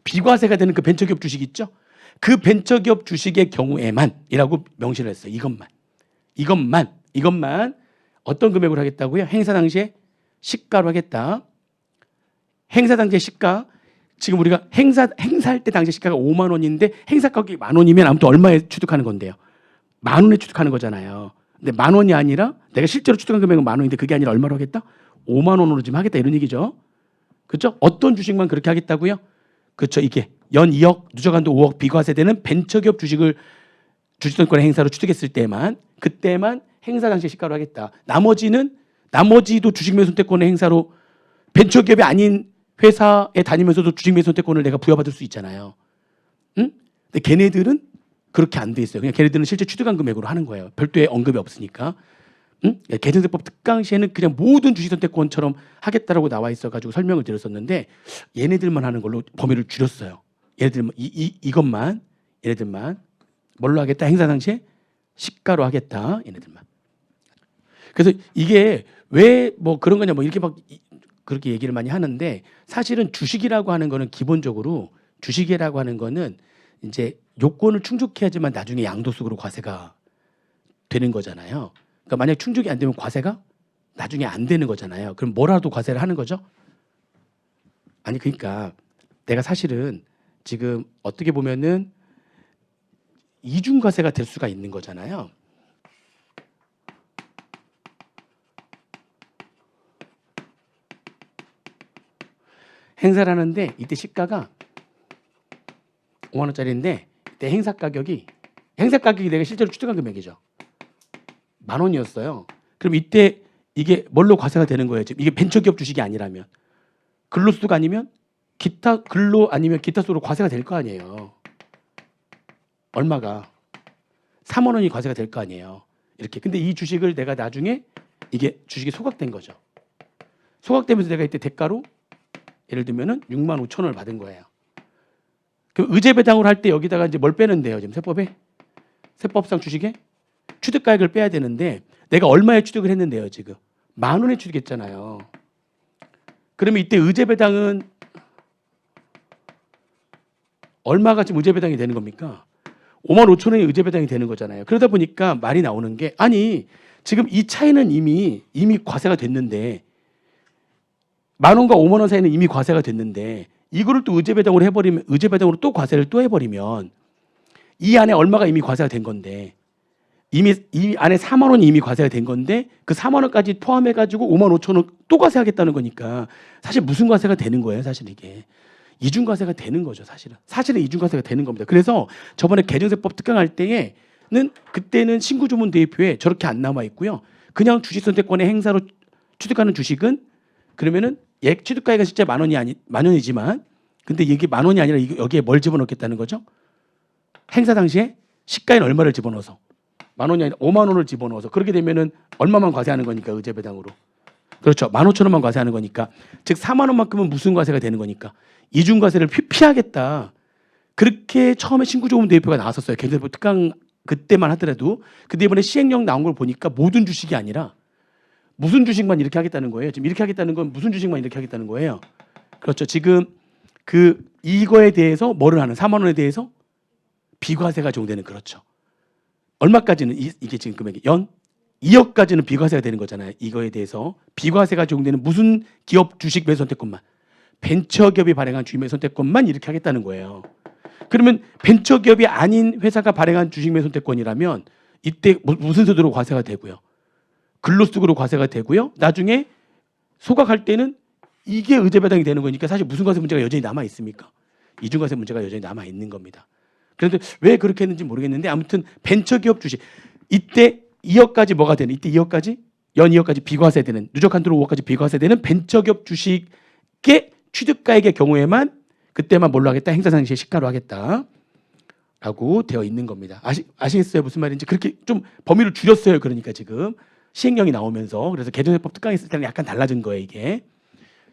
비과세가 되는 그 벤처기업 주식 있죠? 그 벤처기업 주식의 경우에만이라고 명시를 했어요. 이것만 어떤 금액으로 하겠다고요? 행사 당시에 시가로 하겠다. 행사 당시에 시가 지금 우리가 행사할 때 당시 시가가 5만 원인데 행사 가격이 만 원이면 아무튼 얼마에 취득하는 건데요? 만 원에 취득하는 거잖아요. 근데 만 원이 아니라 내가 실제로 취득한 금액은 만 원인데 그게 아니라 얼마로 하겠다? 5만 원으로 지금 하겠다 이런 얘기죠. 그렇죠? 어떤 주식만 그렇게 하겠다고요? 그렇죠. 이게 연 2억 누적한도 5억 비과세되는 벤처기업 주식을 주식선권의 행사로 취득했을 때만 그때만 행사 당시 시가로 하겠다. 나머지도 주식 매수 선택권의 행사로 벤처기업이 아닌 회사에 다니면서도 주식 매수 선택권을 내가 부여받을 수 있잖아요. 응? 근데 걔네들은 그렇게 안 돼 있어요. 그냥 걔네들은 실제 취득한 금액으로 하는 거예요. 별도의 언급이 없으니까. 응? 개정세법 특강 시에는 그냥 모든 주식 선택권처럼 하겠다라고 나와 있어가지고 설명을 드렸었는데 얘네들만 하는 걸로 범위를 줄였어요. 얘네들만 이것만 얘네들만 뭘로 하겠다? 행사 당시에 시가로 하겠다. 얘네들만. 그래서 이게 왜 뭐 그런 거냐 뭐 이렇게 막 그렇게 얘기를 많이 하는데 사실은 주식이라고 하는 거는 기본적으로 주식이라고 하는 거는 이제 요건을 충족해야지만 나중에 양도소득으로 과세가 되는 거잖아요. 그러니까 만약 충족이 안 되면 과세가 나중에 안 되는 거잖아요. 그럼 뭐라도 과세를 하는 거죠? 아니 그러니까 내가 사실은 지금 어떻게 보면은 이중과세가 될 수가 있는 거잖아요. 행사를 하는데 이때 시가가 5만 원짜리인데 이때 행사 가격이 내가 실제로 취득한 금액이죠. 만 원이었어요. 그럼 이때 이게 뭘로 과세가 되는 거예요? 지금 이게 벤처기업 주식이 아니라면 근로소득 아니면 기타 근로 아니면 기타 소득으로 과세가 될 거 아니에요. 얼마가 3만 원이 과세가 될 거 아니에요. 이렇게. 근데 이 주식을 내가 나중에 이게 주식이 소각된 거죠. 소각되면서 내가 이때 대가로 예를 들면은 6만 5천 원을 받은 거예요. 그럼 의제배당으로 할 때 여기다가 이제 뭘 빼는데요? 지금 세법상 주식에 취득가액을 빼야 되는데 내가 얼마에 취득을 했는데요? 지금 만 원에 취득했잖아요. 그러면 이때 의제배당은 얼마가 지금 의제배당이 되는 겁니까? 5만 5천 원이 의제배당이 되는 거잖아요. 그러다 보니까 말이 나오는 게 아니 지금 이 차이는 이미 과세가 됐는데 만 원과 5만 원 사이는 이미 과세가 됐는데 이거를 또 의제배당으로 해버리면 의제배당으로 또 과세를 또 해버리면 이 안에 얼마가 이미 과세가 된 건데 이미 안에 4만 원이 이미 과세가 된 건데 그 4만 원까지 포함해 가지고 5만 5천 원 또 과세하겠다는 거니까 사실 무슨 과세가 되는 거예요, 사실 이게. 이중 과세가 되는 거죠, 사실은. 사실은 이중 과세가 되는 겁니다. 그래서 저번에 계정세법 특강할 때에는 그때는 신고 주문 대입표에 저렇게 안 남아 있고요. 그냥 주식 선택권의 행사로 취득하는 주식은 그러면은 취득가액은 실제 만 원이지만 근데 이게 만 원이 아니라 여기에 뭘 집어넣겠다는 거죠? 행사 당시에 시가인 얼마를 집어넣어서 만 원이 아니라 5만 원을 집어넣어서 그렇게 되면은 얼마만 과세하는 거니까 의제 배당으로. 그렇죠. 15,000원만 과세하는 거니까. 즉 4만 원만큼은 무슨 과세가 되는 거니까. 이중 과세를 피하겠다. 그렇게 처음에 신구조금 대표가 나왔었어요. 계정세법 특강 그때만 하더라도. 근데 이번에 시행령 나온 걸 보니까 모든 주식이 아니라 무슨 주식만 이렇게 하겠다는 거예요. 지금 이렇게 하겠다는 건 무슨 주식만 이렇게 하겠다는 거예요. 그렇죠. 지금 이거에 대해서 뭐를 하는 4만 원에 대해서 비과세가 적용되는 그렇죠. 얼마까지는 이게 지금 금액이 2억까지는 비과세가 되는 거잖아요. 이거에 대해서 비과세가 적용되는 무슨 기업 주식 매수 선택권만 벤처기업이 발행한 주식 매수 선택권만 이렇게 하겠다는 거예요. 그러면 벤처기업이 아닌 회사가 발행한 주식 매수 선택권이라면 이때 무슨 세도로 과세가 되고요. 근로소득으로 과세가 되고요. 나중에 소각할 때는 이게 의제배당이 되는 거니까 사실 무슨 과세 문제가 여전히 남아 있습니까? 이중과세 문제가 여전히 남아 있는 겁니다. 그런데 왜 그렇게 했는지 모르겠는데 아무튼 벤처기업 주식 이때 2억까지 뭐가 되는 이때 2억까지 연 2억까지 비과세되는 누적 한도로 5억까지 비과세되는 벤처기업 주식의 취득가액의 경우에만 그때만 뭘로 하겠다? 행사 당시에 시가로 하겠다라고 되어 있는 겁니다. 아시겠어요? 무슨 말인지. 그렇게 좀 범위를 줄였어요. 그러니까 지금 시행령이 나오면서 그래서 계정세법 특강 했을 때는 약간 달라진 거예요. 이게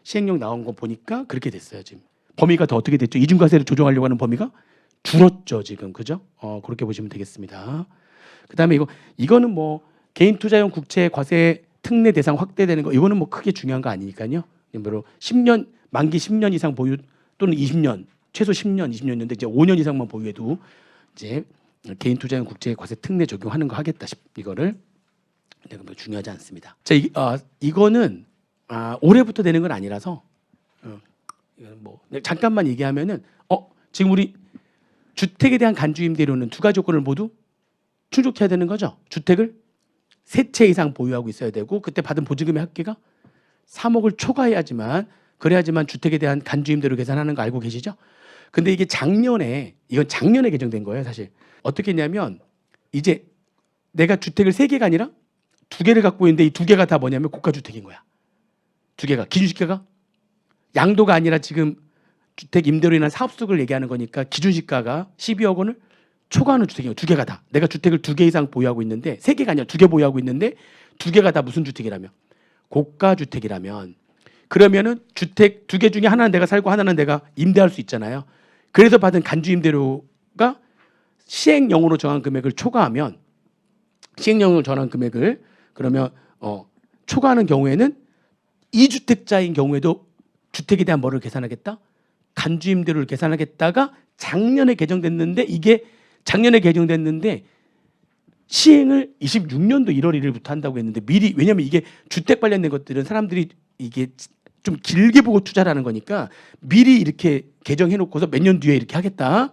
시행령 나온 거 보니까 그렇게 됐어요. 지금 범위가 더 어떻게 됐죠? 이중과세를 조정하려고 하는 범위가 줄었죠. 지금 그죠? 그렇게 보시면 되겠습니다. 그다음에 이거는 뭐 개인 투자용 국채 과세 특례 대상 확대되는 거 이거는 뭐 크게 중요한 거 아니니까요. 바로 10년 만기 10년 이상 보유 또는 20년 최소 10년 20년인데 이제 5년 이상만 보유해도 이제 개인 투자용 국채 과세 특례 적용하는 거 하겠다 이거를 내가 뭐 중요하지 않습니다. 자 이거는 올해부터 되는 건 아니라서 뭐 잠깐만 얘기하면은 지금 우리 주택에 대한 간주임대료는 두 가지 조건을 모두 충족해야 되는 거죠. 주택을 3채 이상 보유하고 있어야 되고 그때 받은 보증금의 합계가 3억을 초과해야지만 그래야지만 주택에 대한 간주임대료 계산하는 거 알고 계시죠? 근데 이게 이건 작년에 개정된 거예요. 사실 어떻게 했냐면 이제 내가 주택을 3개가 아니라 2개를 갖고 있는데 이 2개가 다 뭐냐면 고가주택인 거야. 2개가 기준시가가 양도가 아니라 지금 주택 임대로 인한 사업소득을 얘기하는 거니까 기준시가가 12억 원을 초과하는 주택이에요. 2개가 다. 내가 주택을 2개 이상 보유하고 있는데 3개가 아니라 2개 보유하고 있는데 2개가 다 무슨 주택이라면 고가주택이라면 그러면은 주택 2개 중에 하나는 내가 살고 하나는 내가 임대할 수 있잖아요. 그래서 받은 간주임대료가 시행령으로 정한 금액을 초과하면 시행령으로 정한 금액을 그러면 초과하는 경우에는 2주택자인 경우에도 주택에 대한 뭐를 계산하겠다? 간주임대료를 계산하겠다가 작년에 개정됐는데 이게 작년에 개정됐는데 시행을 26년도 1월 1일부터 한다고 했는데 미리 왜냐하면 이게 주택 관련된 것들은 사람들이 이게 좀 길게 보고 투자를 하는 거니까 미리 이렇게 개정해 놓고서 몇 년 뒤에 이렇게 하겠다.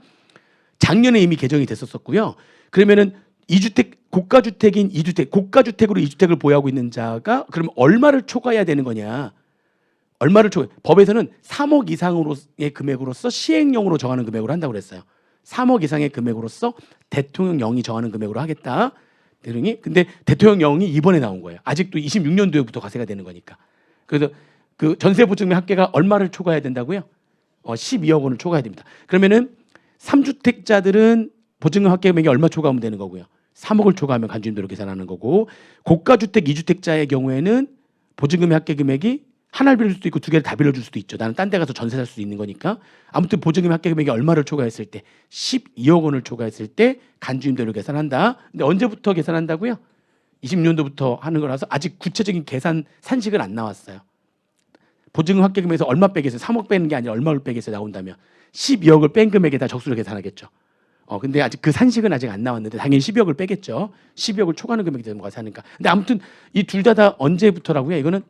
작년에 이미 개정이 됐었고요. 그러면은 2주택 고가주택인 2주택 고가주택으로 2주택을 보유하고 있는 자가 그러면 얼마를 초과해야 되는 거냐? 얼마를 초과? 법에서는 3억 이상으로의 금액으로서 시행령으로 정하는 금액으로 한다고 그랬어요. 3억 이상의 금액으로서 대통령령이 정하는 금액으로 하겠다. 근데 대통령령이 이번에 나온 거예요. 아직도 26년도에부터 과세가 되는 거니까. 그래서 그 전세보증금 합계가 얼마를 초과해야 된다고요? 12억 원을 초과해야 됩니다. 그러면은 3주택자들은 보증금 합계 금액이 얼마 초과하면 되는 거고요. 3억을 초과하면 간주임대로 계산하는 거고 고가주택 2주택자의 경우에는 보증금의 합계 금액이 하나를 빌릴 수도 있고 2개를 다 빌려줄 수도 있죠. 나는 딴 데 가서 전세 살 수도 있는 거니까. 아무튼 보증금 합계 금액이 얼마를 초과했을 때 12억 원을 초과했을 때 간주임대로 계산한다. 근데 언제부터 계산한다고요? 20년도부터 하는 거라서 아직 구체적인 계산 산식은 안 나왔어요. 보증금 합계 금액에서 얼마 빼겠어요? 3억 빼는 게 아니라 얼마를 빼겠어요? 나온다면 12억을 뺀 금액에다 적수를 계산하겠죠. 근데 아직 그 산식은 아직 안 나왔는데 당연히 12억을 빼겠죠. 12억을 초과하는 금액이 되는 거가 사니까. 근데 아무튼 이 둘 다 언제부터라고요? 이거는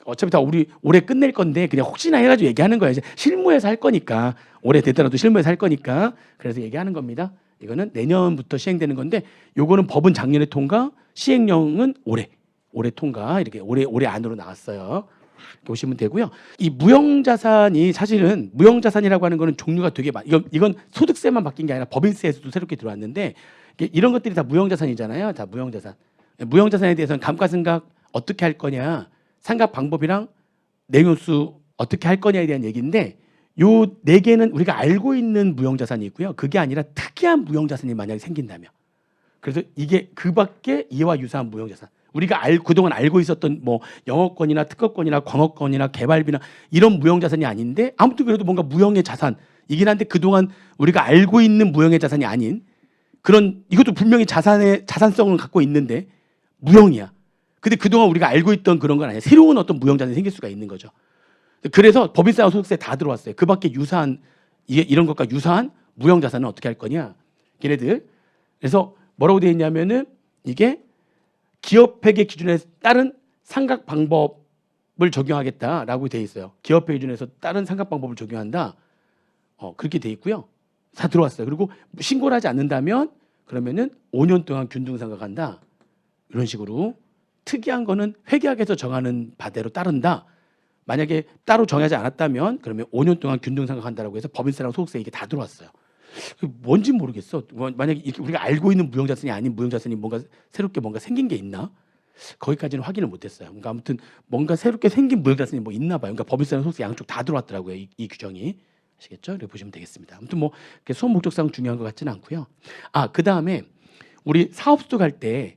어차피 다 우리 올해 끝낼 건데 그냥 혹시나 해가지고 얘기하는 거예요. 이제 실무에서 할 거니까 올해 되더라도 실무에서 할 거니까 그래서 얘기하는 겁니다. 이거는 내년부터 시행되는 건데 요거는 법은 작년에 통과, 시행령은 올해 통과 이렇게 올해 안으로 나왔어요. 보시면 되고요. 이 무형자산이 사실은 무형자산이라고 하는 거는 종류가 되게 이건 소득세만 바뀐 게 아니라 법인세에서도 새롭게 들어왔는데 이런 것들이 다 무형자산이잖아요. 다 무형자산. 무형자산에 대해서는 감가상각 어떻게 할 거냐, 상각 방법이랑 내용수 어떻게 할 거냐에 대한 얘기인데 요 네 개는 우리가 알고 있는 무형자산이 있고요. 그게 아니라 특이한 무형자산이 만약에 생긴다면 그래서 이게 그밖에 이와 유사한 무형자산 우리가 그동안 알고 있었던 뭐 영어권이나 특허권이나 광업권이나 개발비나 이런 무형자산이 아닌데 아무튼 그래도 뭔가 무형의 자산이긴 한데 그동안 우리가 알고 있는 무형의 자산이 아닌 그런 이것도 분명히 자산성을 갖고 있는데 무형이야. 근데 그동안 우리가 알고 있던 그런 건 아니야. 새로운 어떤 무형자산이 생길 수가 있는 거죠. 그래서 법인세와 소득세 다 들어왔어요. 그밖에 유사한 이런 것과 유사한 무형자산은 어떻게 할 거냐. 걔네들. 그래서 뭐라고 되어 있냐면은 이게 기업회계 기준에 따른 상각 방법을 적용하겠다라고 되어 있어요. 기업회계 기준에서 다른 상각 방법을 적용한다. 그렇게 되어 있고요. 다 들어왔어요. 그리고 신고를 하지 않는다면 그러면은 5년 동안 균등상각한다. 이런 식으로 특이한 거는 회계학에서 정하는 바대로 따른다. 만약에 따로 정하지 않았다면 그러면 5년 동안 균등상각한다라고 해서 법인세랑 소득세 이게 다 들어왔어요. 뭔지 모르겠어. 만약에 우리가 알고 있는 무형자산이 아닌 무형자산이 뭔가 새롭게 뭔가 생긴 게 있나? 거기까지는 확인을 못했어요. 그러니까 아무튼 뭔가 새롭게 생긴 무형자산이 뭐 있나 봐요. 그러니까 법인세랑 소득세 양쪽 다 들어왔더라고요. 이 규정이. 아시겠죠? 이렇게 보시면 되겠습니다. 아무튼 뭐 수업 목적상 중요한 것 같지는 않고요. 그 다음에 우리 사업소득 할 때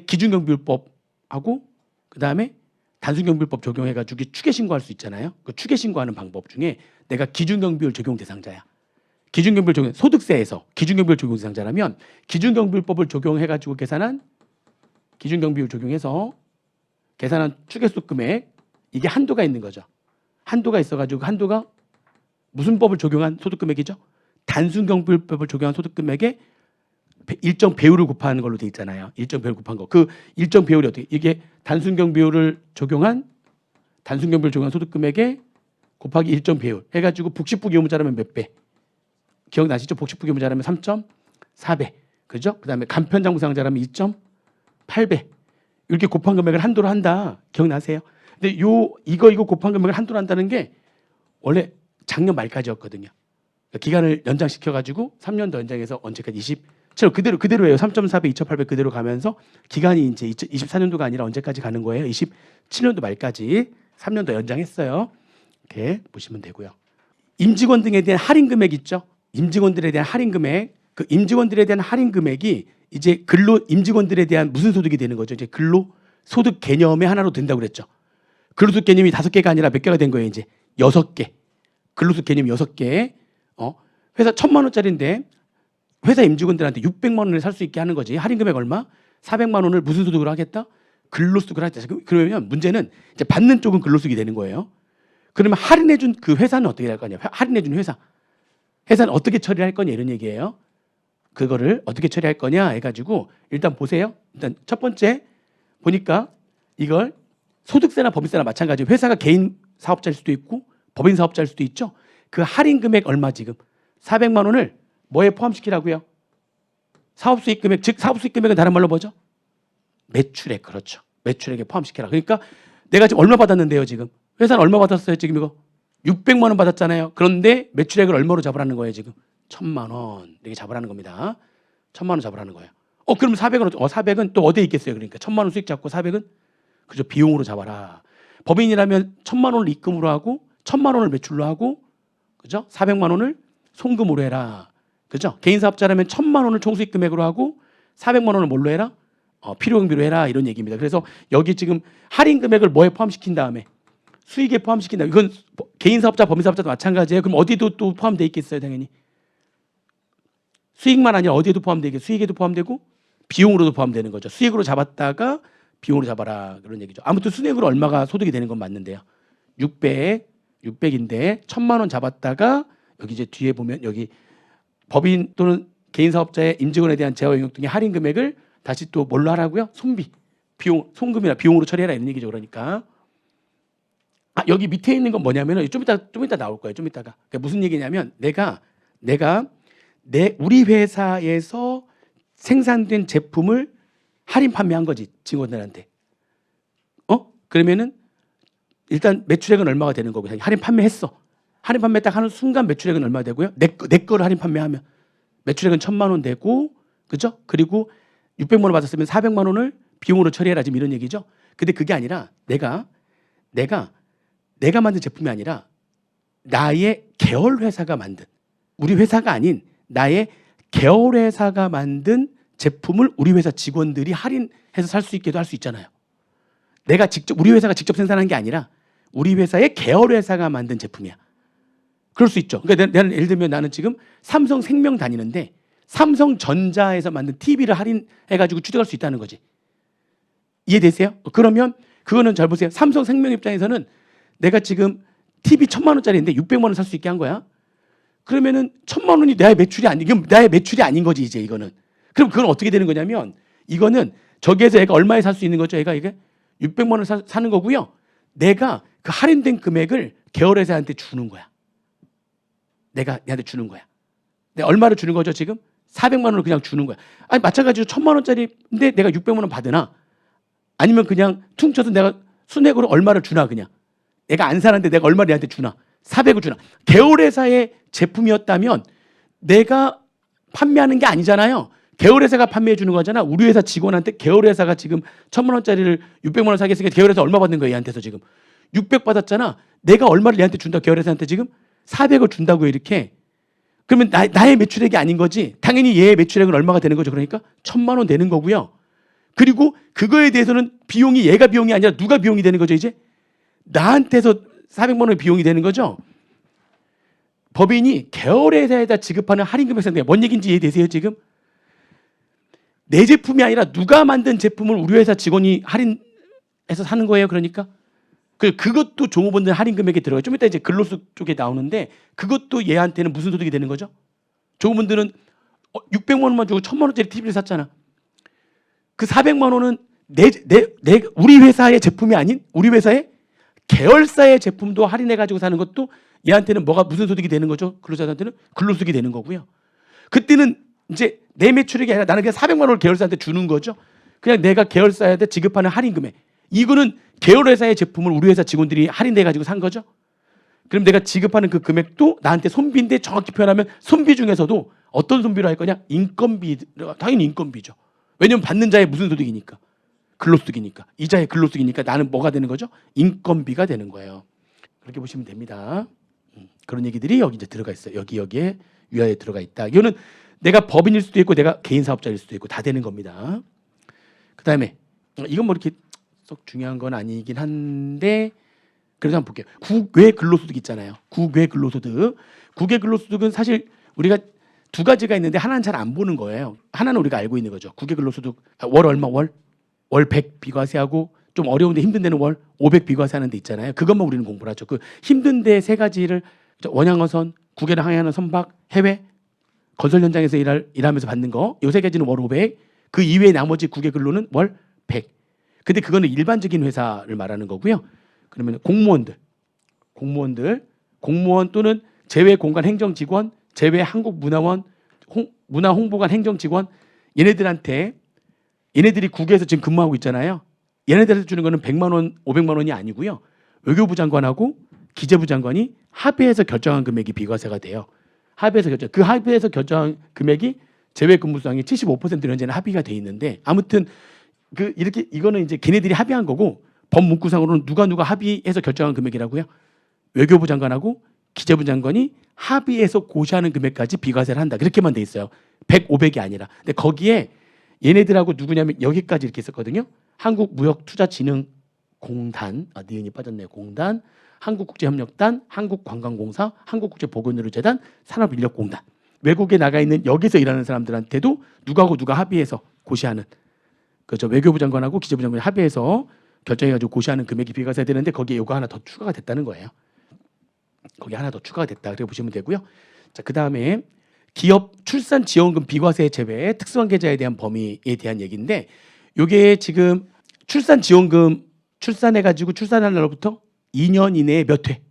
기준경비율법하고 그 다음에 단순경비율법 적용해가지고 추계신고할 수 있잖아요. 그 추계신고하는 방법 중에 내가 기준경비율 적용 대상자야. 기준경비율 적용 소득세에서 기준경비율 적용 대상자라면 기준경비율법을 적용해가지고 기준경비율 적용해서 계산한 추계소득 금액 이게 한도가 있는 거죠. 한도가 있어가지고 한도가 무슨 법을 적용한 소득금액이죠? 단순경비율법을 적용한 소득금액에 일정 배율을 곱하는 걸로 돼 있잖아요. 일정 배율 곱한 거. 그 일정 배율이 어떻게 이게 단순경비율을 적용한 소득금액에 곱하기 일정 배율 해가지고 복식부기용자라면 몇 배? 기억나시죠? 복식부기용자라면 3.4배. 그죠? 그다음에 간편장부상자라면 2.8배. 이렇게 곱한 금액을 한도로 한다. 기억나세요? 근데 이거 곱한 금액을 한도로 한다는 게 원래 작년 말까지였거든요. 그러니까 기간을 연장시켜가지고 3년 더 연장해서 언제까지 27 그대로예요. 3.4배, 2.8배 그대로 가면서 기간이 이제 24년도가 아니라 언제까지 가는 거예요? 27년도 말까지 3년 더 연장했어요. 이렇게 보시면 되고요. 임직원 등에 대한 할인 금액 있죠? 임직원들에 대한 할인 금액. 그 임직원들에 대한 할인 금액이 이제 임직원들에 대한 무슨 소득이 되는 거죠? 이제 근로소득 개념의 하나로 된다고 그랬죠. 근로소득 개념이 5개가 아니라 몇 개가 된 거예요? 이제 6개. 근로소득 개념 6개. 회사 1,000만 원짜리인데 회사 임직원들한테 600만 원을 살 수 있게 하는 거지. 할인 금액 얼마? 400만 원을 무슨 소득으로 하겠다? 근로소득을 하겠다. 그러면 문제는 이제 받는 쪽은 근로소득이 되는 거예요. 그러면 할인해준 그 회사는 어떻게 할 거냐? 할인해준 회사는 어떻게 처리할 거냐 이런 얘기예요. 그거를 어떻게 처리할 거냐 해가지고 일단 보세요. 일단 첫 번째 보니까 이걸 소득세나 법인세나 마찬가지로 회사가 개인 사업자일 수도 있고 법인 사업자일 수도 있죠. 그 할인 금액 얼마 지금? 400만 원을 뭐에 포함시키라고요? 사업수익 금액, 즉 사업수익 금액은 다른 말로 뭐죠? 매출액. 그렇죠. 매출액에 포함시켜라. 그러니까 내가 지금 얼마 받았는데요 지금? 회사는 얼마 받았어요 지금 이거? 600만 원 받았잖아요. 그런데 매출액을 얼마로 잡으라는 거예요 지금? 1,000만 원 이렇게 잡으라는 겁니다. 1,000만 원 잡으라는 거예요. 그럼 400은 400은 또 어디에 있겠어요? 그러니까 1,000만 원 수익 잡고 400은 그죠 비용으로 잡아라. 법인이라면 1,000만 원을 입금으로 하고 1,000만 원을 매출로 하고 그죠? 400만 원을 송금으로 해라. 그죠? 개인 사업자라면 1,000만 원을 총수익 금액으로 하고 400만 원을 뭘로 해라? 필요경비로 해라 이런 얘기입니다. 그래서 여기 지금 할인 금액을 뭐에 포함시킨 다음에 수익에 포함시킨다. 이건 개인 사업자, 법인 사업자도 마찬가지예요. 그럼 어디도 또 포함되어 있겠어요, 당연히. 수익만 아니라 어디에도 포함되어 있겠어요. 수익에도 포함되고 비용으로도 포함되는 거죠. 수익으로 잡았다가 비용으로 잡아라 그런 얘기죠. 아무튼 순액으로 얼마가 소득이 되는 건 맞는데요. 600인데 1,000만 원 잡았다가 여기 이제 뒤에 보면 여기 법인 또는 개인 사업자의 임직원에 대한 재화 용역 등의 할인 금액을 다시 또 뭘로 하라고요? 손비, 비용, 송금이나 비용으로 처리해라 이런 얘기죠. 그러니까 여기 밑에 있는 건 뭐냐면은 좀 이따 나올 거예요. 좀 이따가. 그러니까 무슨 얘기냐면 내가 우리 회사에서 생산된 제품을 할인 판매한 거지, 직원들한테. 그러면은 일단 매출액은 얼마가 되는 거고, 할인 판매했어. 할인 판매 딱 하는 순간 매출액은 얼마 되고요? 내 거를 할인 판매하면 매출액은 1,000만 원 되고, 그죠? 그리고 600만 원 받았으면 400만 원을 비용으로 처리해라, 지금 이런 얘기죠. 근데 그게 아니라 내가 만든 제품이 아니라 나의 계열 회사가 만든, 우리 회사가 아닌 나의 계열 회사가 만든 제품을 우리 회사 직원들이 할인해서 살 수 있게도 할 수 있잖아요. 우리 회사가 직접 생산한 게 아니라 우리 회사의 계열 회사가 만든 제품이야. 그럴 수 있죠. 그러니까 나는 예를 들면 나는 지금 삼성생명 다니는데 삼성전자에서 만든 TV를 할인해가지고 취득할 수 있다는 거지. 이해되세요? 그러면 그거는 잘 보세요. 삼성생명 입장에서는 내가 지금 TV 1,000만 원짜리인데 600만 원 살 수 있게 한 거야. 그러면은 1,000만 원이 나의 매출이 아닌 거지, 이제 이거는. 그럼 그건 어떻게 되는 거냐면, 이거는 저기에서 얘가 얼마에 살 수 있는 거죠? 이게 600만 원 사는 거고요. 내가 그 할인된 금액을 계열회사한테 주는 거야. 내가 얘한테 주는 거야. 내가 얼마를 주는 거죠, 지금? 400만 원을 그냥 주는 거야. 아니, 마찬가지로 1,000만 원짜리인데 내가 600만 원 받으나? 아니면 그냥 퉁쳐서 내가 순액으로 얼마를 주나, 그냥. 내가 안 사는데 내가 얼마를 얘한테 주나? 400을 주나? 계열회사의 제품이었다면 내가 판매하는 게 아니잖아요. 계열회사가 판매해 주는 거잖아. 우리 회사 직원한테 계열회사가 지금 1,000만 원짜리를 600만 원 사겠으니까 계열회사 얼마 받는 거야, 얘한테서 지금? 600 받았잖아. 내가 얼마를 얘한테 준다, 계열회사한테 지금? 400을 준다고요, 이렇게. 그러면 나의 매출액이 아닌 거지. 당연히 얘의 매출액은 얼마가 되는 거죠. 그러니까 1,000만 원 되는 거고요. 그리고 그거에 대해서는 얘가 비용이 아니라 누가 비용이 되는 거죠, 이제? 나한테서 400만 원의 비용이 되는 거죠. 법인이 계열회사에다 지급하는 할인 금액 상대, 뭔 얘기인지 이해되세요, 지금? 내 제품이 아니라 누가 만든 제품을 우리 회사 직원이 할인해서 사는 거예요, 그러니까. 그것도 종업원들 할인 금액에 들어가요. 좀 이따 이제 근로소 쪽에 나오는데, 그것도 얘한테는 무슨 소득이 되는 거죠? 종업원들은 600만 원만 주고 1,000만 원짜리 TV를 샀잖아. 그 400만 원은 우리 회사의 제품이 아닌 우리 회사의 계열사의 제품도 할인해가지고 사는 것도 얘한테는 무슨 소득이 되는 거죠? 근로자한테는 근로소득이 되는 거고요. 그때는 이제 내 매출액이 아니라 나는 그냥 400만 원을 계열사한테 주는 거죠. 그냥 내가 계열사한테 지급하는 할인 금액. 이거는 계열회사의 제품을 우리 회사 직원들이 할인돼가지고 산 거죠. 그럼 내가 지급하는 그 금액도 나한테 손비인데, 정확히 표현하면 손비 중에서도 어떤 손비로 할 거냐? 인건비, 당연히 인건비죠. 왜냐면 받는 자의 무슨 소득이니까? 근로소득이니까. 이자의 근로소득이니까 나는 뭐가 되는 거죠? 인건비가 되는 거예요. 그렇게 보시면 됩니다. 그런 얘기들이 여기 이제 들어가 있어요. 여기에 위아래에 들어가 있다. 이거는 내가 법인일 수도 있고 내가 개인 사업자일 수도 있고 다 되는 겁니다. 그다음에 이건 뭐 이렇게 썩 중요한 건 아니긴 한데 그래서 한번 볼게요. 국외 근로소득 있잖아요. 국외 근로소득. 국외 근로소득은 사실 우리가 두 가지가 있는데 하나는 잘 안 보는 거예요. 하나는 우리가 알고 있는 거죠. 국외 근로소득 월 얼마? 월 100 비과세하고 좀 어려운데 힘든 데는 월 500 비과세하는 데 있잖아요. 그것만 우리는 공부를 하죠. 그 힘든 데 세 가지를 원양어선, 국외를 항해하는 선박, 해외, 건설 현장에서 일하면서 받는 거, 요 세 가지는 월 500. 그 이외에 나머지 국외 근로는 월 100. 근데 그거는 일반적인 회사를 말하는 거고요. 그러면 공무원 또는 제외 공간 행정직원, 제외 한국문화원, 문화홍보관 행정직원, 얘네들이 국외에서 지금 근무하고 있잖아요. 얘네들한테 주는 거는 100만 원, 500만 원이 아니고요. 외교부 장관하고 기재부 장관이 합의해서 결정한 금액이 비과세가 돼요. 그 합의해서 결정한 금액이 제외 근무 수당의 75%는 현재는 합의가 돼 있는데, 아무튼 이거는 이제 걔네들이 합의한 거고, 법 문구상으로는 누가 합의해서 결정한 금액이라고요? 외교부 장관하고 기재부 장관이 합의해서 고시하는 금액까지 비과세를 한다. 그렇게만 돼 있어요. 100, 500이 아니라. 근데 거기에 얘네들하고 누구냐면 여기까지 이렇게 있었거든요. 한국무역투자진흥공단, 니은이 빠졌네요. 공단, 한국국제협력단, 한국관광공사, 한국국제보건의료재단, 산업인력공단. 외국에 나가 있는 여기서 일하는 사람들한테도 누가 합의해서 고시하는, 그렇죠. 외교부 장관하고 기재부 장관이 합의해서 결정해가지고 고시하는 금액이 비과세 되는데, 거기에 요거 하나 더 추가가 됐다는 거예요. 거기 하나 더 추가가 됐다. 그렇게 보시면 되고요. 자, 그 다음에 기업 출산지원금 비과세 제외 특수한 계좌에 대한 범위에 대한 얘기인데, 요게 지금 출산지원금 출산해가지고 출산한 날로부터 2년 이내에 몇 회?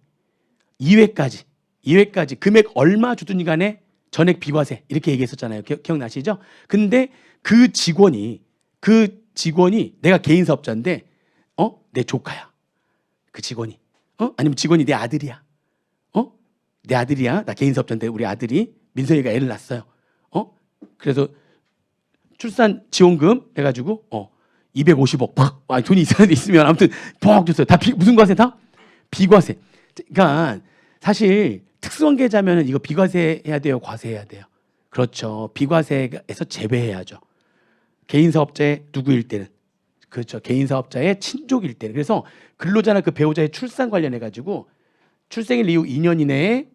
2회까지 금액 얼마 주든지 간에 전액 비과세 이렇게 얘기했었잖아요. 기억나시죠? 근데 그 직원이 내가 개인 사업자인데 내 조카야. 그 직원이 아니면 직원이 내 아들이야. 내 아들이야. 나 개인 사업자인데 우리 아들이 민성이가 애를 낳았어요. 그래서 출산 지원금 해가지고 250억 팍 돈이 있으면 아무튼 팍 줬어요. 다 무슨 과세 다? 비과세. 그러니까 사실 특수관계자면은 이거 비과세 해야 돼요, 과세해야 돼요. 그렇죠. 비과세에서 제외해야죠. 개인 사업자의 누구일 때는 그렇죠. 개인 사업자의 친족일 때는 그래서 근로자나 그 배우자의 출산 관련해 가지고 출생일 이후 2년 이내에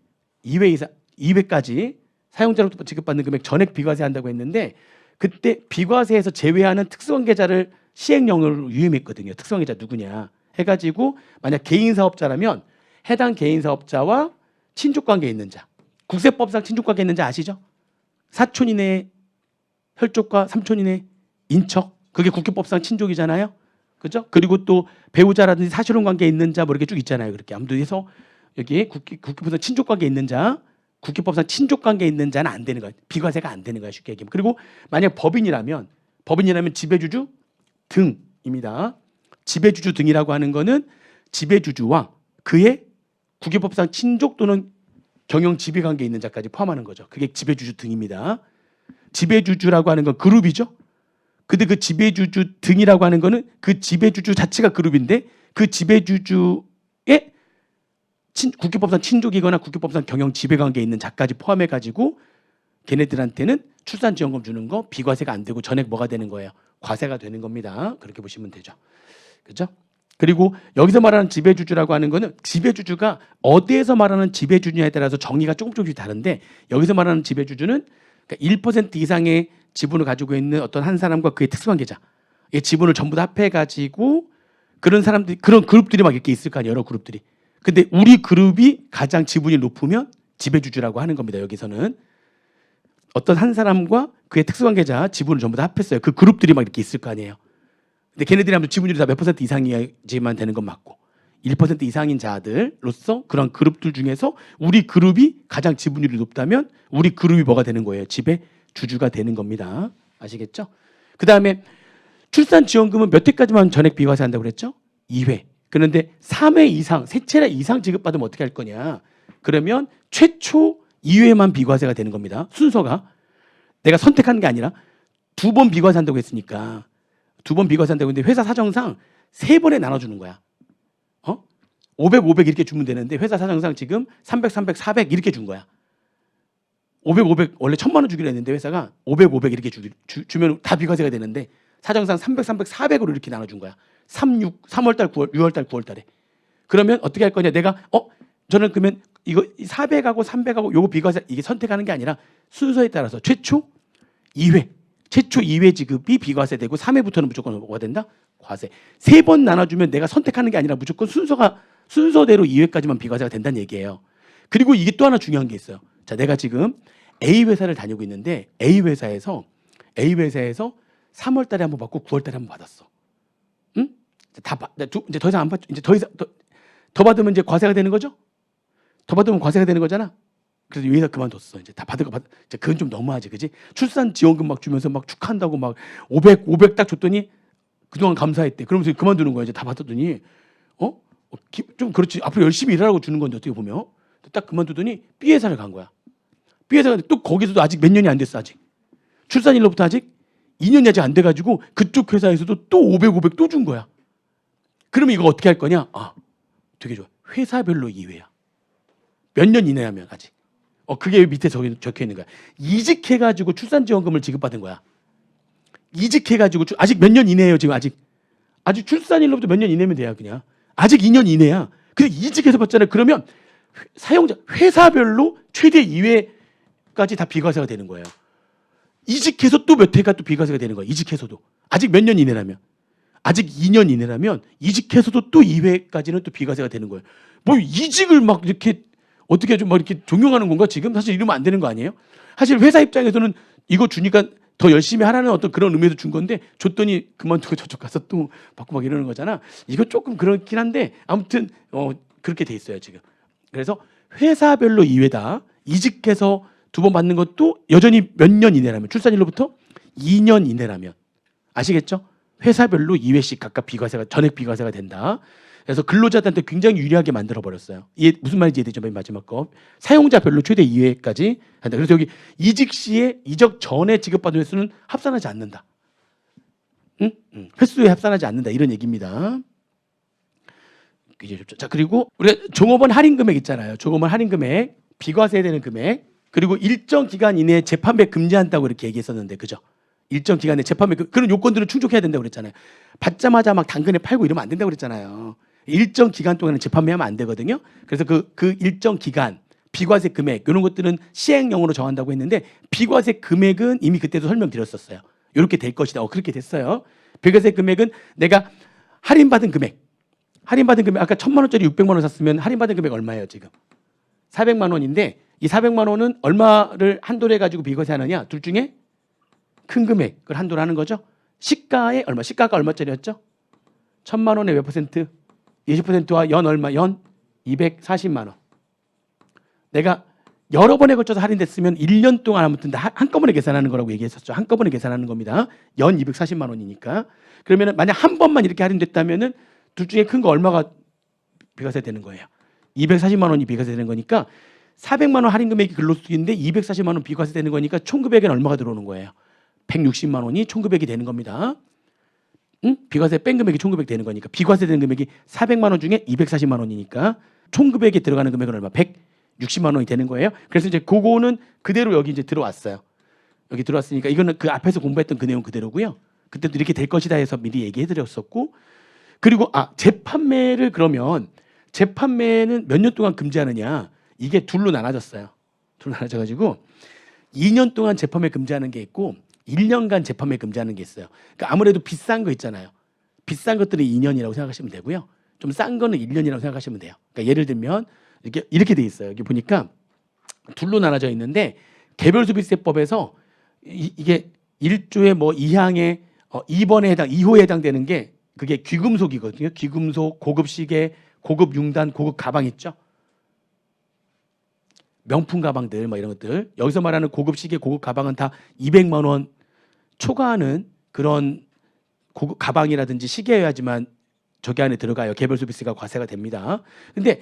2회 이상 2회까지 사용자로부터 지급받는 금액 전액 비과세한다고 했는데 그때 비과세에서 제외하는 특수관계자를 시행령으로 유임했거든요. 특수관계자 누구냐 해가지고 만약 개인 사업자라면 해당 개인 사업자와 친족관계 있는 자, 국세법상 친족관계 있는 자 아시죠? 사촌 이내 혈족과 삼촌 이내 인척, 그게 국회법상 친족이잖아요. 그죠? 그리고 또 배우자라든지 사실혼 관계 있는 자 뭐 이렇게 쭉 있잖아요. 그렇게 아무튼 해서 여기 국회법상 친족관계 있는 자, 국회법상 친족관계 있는 자는 안 되는 거예요. 비과세가 안 되는 거예요. 쉽게 얘기하면. 그리고 만약 법인이라면 지배주주 등입니다. 지배주주 등이라고 하는 거는 지배주주와 그의 국유법상 친족 또는 경영 지배관계 있는 자까지 포함하는 거죠. 그게 지배주주 등입니다. 지배주주라고 하는 건 그룹이죠. 근데 그 지배주주 등이라고 하는 거는 그 지배주주 자체가 그룹인데 그 지배주주의 국유법상 친족이거나 국유법상 경영 지배관계 있는 자까지 포함해가지고 걔네들한테는 출산지원금 주는 거 비과세가 안 되고 전액 뭐가 되는 거예요? 과세가 되는 겁니다. 그렇게 보시면 되죠. 그렇죠? 그리고 여기서 말하는 지배주주라고 하는 거는 지배주주가 어디에서 말하는 지배주주냐에 따라서 정의가 조금씩 다른데 여기서 말하는 지배주주는 그러니까 1% 이상의 지분을 가지고 있는 어떤 한 사람과 그의 특수관계자 이 지분을 전부 다 합해가지고 그런 사람들이 그런 그룹들이 막 이렇게 있을 거 아니에요. 여러 그룹들이. 근데 우리 그룹이 가장 지분이 높으면 지배주주라고 하는 겁니다. 여기서는 어떤 한 사람과 그의 특수관계자 지분을 전부 다 합했어요. 그 그룹들이 막 이렇게 있을 거 아니에요. 근데 걔네들이 하면 지분율이 다 몇 퍼센트 이상이지만 되는 건 맞고 1% 이상인 자들로서 그런 그룹들 중에서 우리 그룹이 가장 지분율이 높다면 우리 그룹이 뭐가 되는 거예요? 지배주주가 되는 겁니다. 아시겠죠? 그 다음에 출산지원금은 몇 회까지만 전액 비과세한다고 그랬죠? 2회. 그런데 3회 이상, 세 차례 이상 지급받으면 어떻게 할 거냐? 그러면 최초 2회만 비과세가 되는 겁니다. 순서가 내가 선택하는 게 아니라 2번 비과세한다고 했으니까 2번 비과세한다고 했는데 회사 사정상 3번에 나눠주는 거야. 500, 500 이렇게 주면 되는데 회사 사정상 지금 300, 300, 400 이렇게 준 거야. 500, 500 원래 1,000만 원 주기로 했는데 회사가 500, 500 이렇게 주면 다 비과세가 되는데 사정상 300, 300, 400으로 이렇게 나눠준 거야. 3월 달, 9월 달, 9월 달에. 그러면 어떻게 할 거냐? 내가 저는 그러면 이거 400하고 300하고 요거 비과세 이게 선택하는 게 아니라 순서에 따라서 최초 2회 지급이 비과세되고 3회부터는 무조건 뭐가 된다? 과세. 3번 나눠주면 내가 선택하는 게 아니라 무조건 순서대로 2회까지만 비과세가 된다는 얘기예요. 그리고 이게 또 하나 중요한 게 있어요. 자, 내가 지금 A 회사를 다니고 있는데 A 회사에서 3월 달에 한번 받고 9월 달에 한번 받았어. 응? 이제 더 이상 안 받, 이제 더 이상 더 받으면 이제 과세가 되는 거죠? 더 받으면 과세가 되는 거잖아. 그래서 이 회사 그만뒀어. 이제 다 이제 그건 좀 너무하지, 그지? 출산 지원금 막 주면서 막 축하한다고 막 500 딱 줬더니 그동안 감사했대. 그러면서 그만두는 거야. 이제 다 받았더니 좀 그렇지. 앞으로 열심히 일하라고 주는 건데 어떻게 보면 딱 그만두더니 B 회사를 간 거야. B 회사가 또 거기서도 아직 몇 년이 안 됐어. 아직 출산일로부터 아직 2년이 아직 안 돼가지고 그쪽 회사에서도 또 500 또 준 거야. 그러면 이거 어떻게 할 거냐? 되게 좋아. 회사별로 2회야. 몇 년 이내하면 아직. 그게 밑에 적혀 있는 거야. 이직해가지고 출산지원금을 지급받은 거야. 이직해가지고 아직 몇 년 이내예요. 지금 아직 출산일로부터 몇 년 이내면 돼요. 그냥 아직 2년 이내야. 근데 이직해서 받잖아요. 그러면 사용자 회사별로 최대 2회까지 다 비과세가 되는 거예요. 이직해서 또 몇 회가 또 비과세가 되는 거예요. 이직해서도 아직 몇 년 이내라면 아직 2년 이내라면 이직해서도 또 2회까지는 또 비과세가 되는 거예요. 뭐 이직을 막 이렇게 어떻게 좀 막 이렇게 종용하는 건가 지금? 사실 이러면 안 되는 거 아니에요? 사실 회사 입장에서는 이거 주니까 더 열심히 하라는 어떤 그런 의미에서 준 건데 줬더니 그만두고 저쪽 가서 또 받고 막 이러는 거잖아. 이거 조금 그렇긴 한데 아무튼 그렇게 돼 있어요 지금. 그래서 회사별로 2회다. 이직해서 두 번 받는 것도 여전히 몇 년 이내라면, 출산일로부터 2년 이내라면, 아시겠죠? 회사별로 2회씩 각각 비과세가, 전액 비과세가 된다. 그래서 근로자들한테 굉장히 유리하게 만들어 버렸어요. 이게 무슨 말인지 이해되죠? 맨 마지막 거. 사용자별로 최대 2회까지 한다. 그래서 여기 이직 시에 이적 전에 지급받은 횟수는 합산하지 않는다. 응? 횟수에 합산하지 않는다. 이런 얘기입니다. 자, 그리고 우리가 종업원 할인 금액 있잖아요. 종업원 할인 금액, 비과세되는 금액, 그리고 일정 기간 이내에 재판매 금지한다고 이렇게 얘기했었는데, 그죠? 일정 기간에 재판매 그런 요건들을 충족해야 된다고 그랬잖아요. 받자마자 막 당근에 팔고 이러면 안 된다고 그랬잖아요. 일정 기간 동안은 재판매하면 안 되거든요. 그래서 그 일정 기간, 비과세 금액 이런 것들은 시행령으로 정한다고 했는데, 비과세 금액은 이미 그때도 설명드렸었어요. 이렇게 될 것이다. 그렇게 됐어요. 비과세 금액은 내가 할인받은 금액 아까 1,000만 원짜리 600만 원 샀으면 할인받은 금액 얼마예요 지금? 400만 원인데 이 400만 원은 얼마를 한도로 해가지고 비과세하느냐? 둘 중에 큰 금액을 한도로 하는 거죠. 시가에 얼마? 시가가 얼마짜리였죠? 1,000만 원에 몇 퍼센트? 20%와 연 얼마? 연 240만 원. 내가 여러 번에 걸쳐서 할인됐으면 1년 동안 아무튼 한꺼번에 계산하는 거라고 얘기했었죠. 한꺼번에 계산하는 겁니다. 연 240만 원이니까. 그러면 만약 한 번만 이렇게 할인됐다면은 둘 중에 큰 거 얼마가 비과세 되는 거예요? 240만 원이 비과세 되는 거니까 400만 원 할인 금액이 근로소득인데 240만 원 비과세 되는 거니까 총 금액에는 얼마가 들어오는 거예요? 160만 원이 총 금액이 되는 겁니다. 응? 비과세 뺀 금액이 총 금액 되는 거니까 비과세 되는 금액이 400만 원 중에 240만 원이니까 총 금액에 들어가는 금액은 얼마? 160만 원이 되는 거예요. 그래서 이제 그거는 그대로 여기 이제 들어왔어요. 여기 들어왔으니까 이거는 그 앞에서 공부했던 그 내용 그대로고요. 그때도 이렇게 될 것이다 해서 미리 얘기해 드렸었고, 그리고 재판매를 그러면 재판매는 몇 년 동안 금지하느냐? 이게 둘로 나눠졌어요. 둘로 나눠져가지고 2년 동안 재판매 금지하는 게 있고 1년간 재판매 금지하는 게 있어요. 그러니까 아무래도 비싼 거 있잖아요. 비싼 것들은 2년이라고 생각하시면 되고요. 좀 싼 거는 1년이라고 생각하시면 돼요. 그러니까 예를 들면 이렇게 돼 있어요. 여기 보니까 둘로 나눠져 있는데 개별소비세법에서 이게 1조의 뭐 2항의 2번에 해당 2호에 해당되는 게 그게 귀금속이거든요. 귀금속, 고급 시계, 고급 융단, 고급 가방 있죠. 명품 가방들 뭐 이런 것들. 여기서 말하는 고급 시계, 고급 가방은 다 200만 원 초과하는 그런 고급 가방이라든지 시계여야지만 저기 안에 들어가요. 개별 소비세가 과세가 됩니다. 근데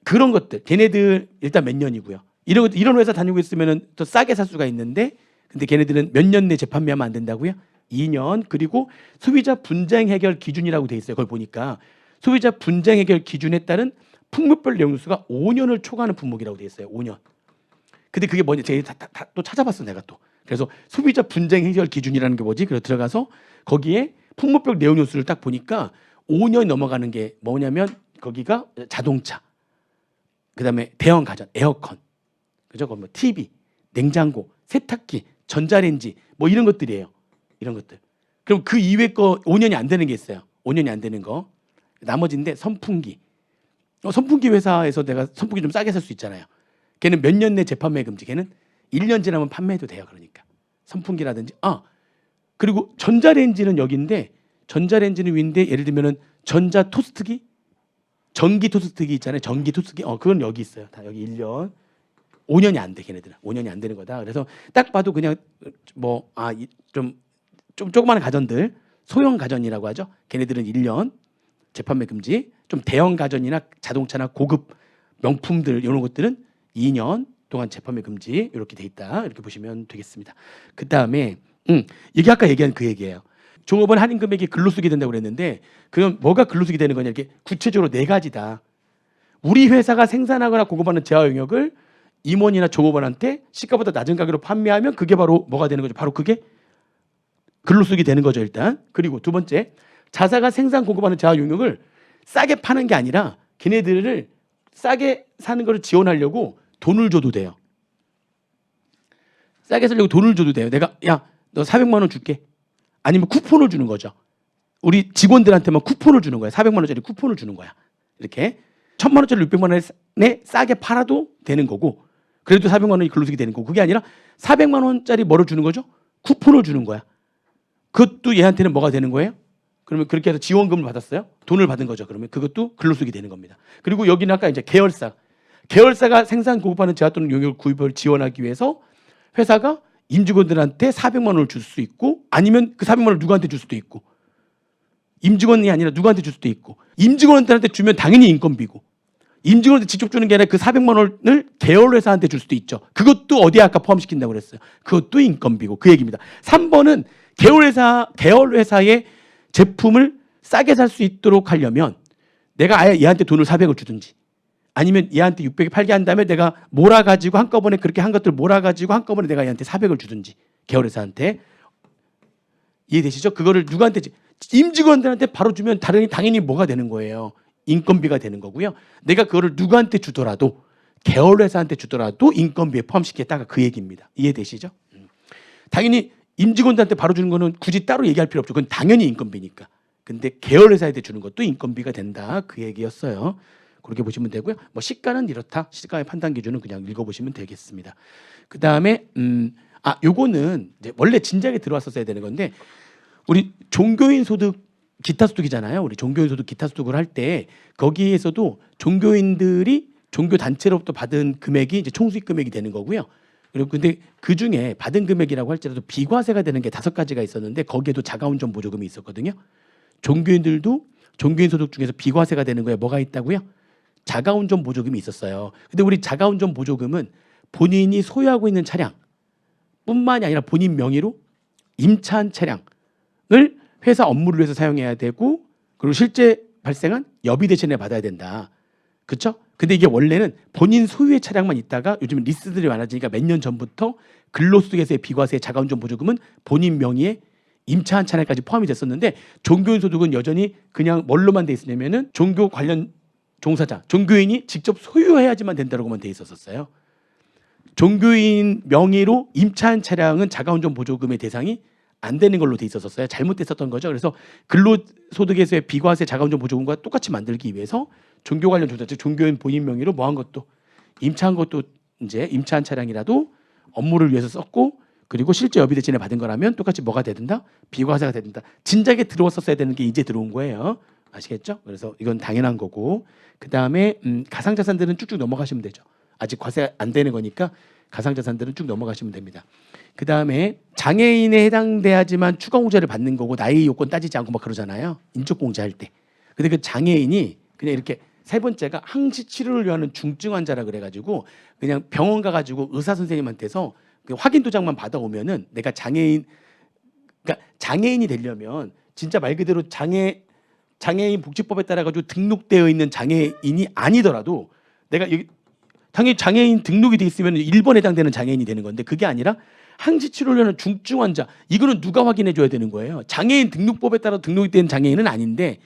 그런 것들 걔네들 일단 몇 년이고요. 이런 회사 다니고 있으면은 더 싸게 살 수가 있는데, 근데 걔네들은 몇 년 내 재판매하면 안 된다고요? 2년. 그리고 소비자 분쟁 해결 기준이라고 돼 있어요. 그걸 보니까 소비자 분쟁 해결 기준에 따른 품목별 내용수가 5년을 초과하는 품목이라고 돼 있어요. 5년. 근데 그게 뭐냐? 제가 또 찾아봤어 내가 또. 그래서 소비자 분쟁 해결 기준이라는 게 뭐지? 그래서 들어가서 거기에 품목별 내용 요소를 딱 보니까 5년이 넘어가는 게 뭐냐면 거기가 자동차, 그다음에 대형 가전, 에어컨, 그죠? 뭐 TV, 냉장고, 세탁기, 전자레인지 뭐 이런 것들이에요. 이런 것들. 그럼 그 이외 거 5년이 안 되는 게 있어요. 5년이 안 되는 거. 나머지인데 선풍기. 선풍기 회사에서 내가 선풍기 좀 싸게 살 수 있잖아요. 걔는 몇 년 내 재판매 금지. 걔는 1년 지나면 판매해도 돼요. 그러니까 선풍기라든지. 그리고 전자레인지는 여기인데, 전자레인지는 위인데 예를 들면은 전자 토스트기, 전기 토스트기 있잖아요. 전기 토스트기. 그건 여기 있어요. 다 여기 1년. 5년이 안 돼. 걔네들은 5년이 안 되는 거다. 그래서 딱 봐도 그냥 좀 조그마한 가전들, 소형 가전이라고 하죠. 걔네들은 1년 재판매 금지. 좀 대형 가전이나 자동차나 고급 명품들 이런 것들은 2년 동안 재판매 금지 이렇게 돼 있다. 이렇게 보시면 되겠습니다. 그 다음에 이게 아까 얘기한 그 얘기예요. 종업원 할인 금액이 근로수익이 된다고 그랬는데, 그럼 뭐가 근로수익이 되는 거냐? 이렇게 구체적으로 4가지다. 우리 회사가 생산하거나 공급하는 재화 용역을 임원이나 종업원한테 시가보다 낮은 가격으로 판매하면 그게 바로 뭐가 되는 거죠? 바로 그게 근로수익이 되는 거죠, 일단. 그리고 두 번째, 자사가 생산 공급하는 재화 용역을 싸게 파는 게 아니라 걔네들을 싸게 사는 거를 지원하려고 돈을 줘도 돼요. 싸게 살려고 돈을 줘도 돼요. 내가 너 400만 원 줄게. 아니면 쿠폰을 주는 거죠. 우리 직원들한테만 쿠폰을 주는 거야. 400만 원짜리 쿠폰을 주는 거야. 이렇게 1,000만 원짜리 600만 원에 싸게 팔아도 되는 거고, 그래도 400만 원이 근로수익이 되는 거고, 그게 아니라 400만 원짜리 뭐를 주는 거죠? 쿠폰을 주는 거야. 그것도 얘한테는 뭐가 되는 거예요? 그러면 그렇게 해서 지원금을 받았어요. 돈을 받은 거죠. 그러면 그것도 근로수익이 되는 겁니다. 그리고 여기는 아까 이제 계열사가 생산 공급하는 재화 또는 용역 구입을 지원하기 위해서 회사가 임직원들한테 400만 원을 줄 수 있고 아니면 그 400만 원을 누구한테 줄 수도 있고 임직원이 아니라 누구한테 줄 수도 있고 임직원들한테 주면 당연히 인건비고 임직원한테 직접 주는 게 아니라 그 400만 원을 계열 회사한테 줄 수도 있죠. 그것도 어디에 아까 포함시킨다고 그랬어요. 그것도 인건비고 그 얘기입니다. 3번은 계열 회사의 제품을 싸게 살 수 있도록 하려면 내가 아예 얘한테 돈을 400을 주든지 아니면 얘한테 600에 팔게 한 다음에 내가 몰아가지고 한꺼번에 그렇게 한 것들 몰아가지고 한꺼번에 내가 얘한테 400을 주든지 계열 회사한테 이해되시죠? 그거를 누구한테 임직원들한테 바로 주면 당연히 뭐가 되는 거예요? 인건비가 되는 거고요. 내가 그거를 누구한테 주더라도 계열 회사한테 주더라도 인건비에 포함시키겠다가 그 얘기입니다. 이해되시죠? 당연히 임직원들한테 바로 주는 거는 굳이 따로 얘기할 필요 없죠. 그건 당연히 인건비니까. 근데 계열 회사한테 주는 것도 인건비가 된다. 그 얘기였어요. 그렇게 보시면 되고요. 뭐 시가는 이렇다. 시가의 판단 기준은 그냥 읽어보시면 되겠습니다. 그 다음에 요거는 이제 원래 진작에 들어왔었어야 되는 건데 우리 종교인 소득 기타 소득이잖아요. 우리 종교인 소득 기타 소득을 할 때 거기에서도 종교인들이 종교 단체로부터 받은 금액이 이제 총수익 금액이 되는 거고요. 그리고 근데 그 중에 받은 금액이라고 할지라도 비과세가 되는 게 5가지가 있었는데 거기에도 자가운전 보조금이 있었거든요. 종교인들도 종교인 소득 중에서 비과세가 되는 거에 뭐가 있다고요? 자가운전 보조금이 있었어요. 근데 우리 자가운전 보조금은 본인이 소유하고 있는 차량뿐만이 아니라 본인 명의로 임차한 차량을 회사 업무를 위해서 사용해야 되고 그리고 실제 발생한 여비 대신에 받아야 된다. 그렇죠? 근데 이게 원래는 본인 소유의 차량만 있다가 요즘 리스들이 많아지니까 몇 년 전부터 근로소득에서의 비과세 자가운전 보조금은 본인 명의의 임차한 차량까지 포함이 됐었는데 종교인 소득은 여전히 그냥 뭘로만 돼 있었냐면은 종교 관련 종사자, 종교인이 직접 소유해야지만 된다고만 돼 있었어요. 종교인 명의로 임차한 차량은 자가운전 보조금의 대상이 안 되는 걸로 돼 있었어요. 잘못됐었던 거죠. 그래서 근로소득에서의 비과세 자가운전 보조금과 똑같이 만들기 위해서 종교 관련 종사, 즉 종교인 본인 명의로 뭐 한 것도 임차한 것도 이제 임차한 차량이라도 업무를 위해서 썼고 그리고 실제 여비 대신에 받은 거라면 똑같이 뭐가 되든다? 비과세가 되든다. 진작에 들어왔었어야 되는 게 이제 들어온 거예요. 아시겠죠? 그래서 이건 당연한 거고 그 다음에 가상자산들은 쭉쭉 넘어가시면 되죠. 아직 과세 안 되는 거니까 가상자산들은 쭉 넘어가시면 됩니다. 그 다음에 장애인에 해당돼야지만 추가공제를 받는 거고 나이 요건 따지지 않고 막 그러잖아요. 인적공제할 때. 근데 그 장애인이 그냥 이렇게 세 번째가 항시 치료를 위한 중증 환자라 그래가지고 그냥 병원 가가지고 의사 선생님한테서 그 확인 도장만 받아오면은 내가 장애인이 되려면 진짜 말 그대로 장애인 복지법에 따라 가지고 등록되어 있는 장애인이 아니더라도 내가 여기 당연히 장애인 등록이 돼 있으면 1번에 해당되는 장애인이 되는 건데 그게 아니라 항시 치료를 하는 중증 환자 이거는 누가 확인해 줘야 되는 거예요. 장애인 등록법에 따라 등록이 된 장애인은 아닌데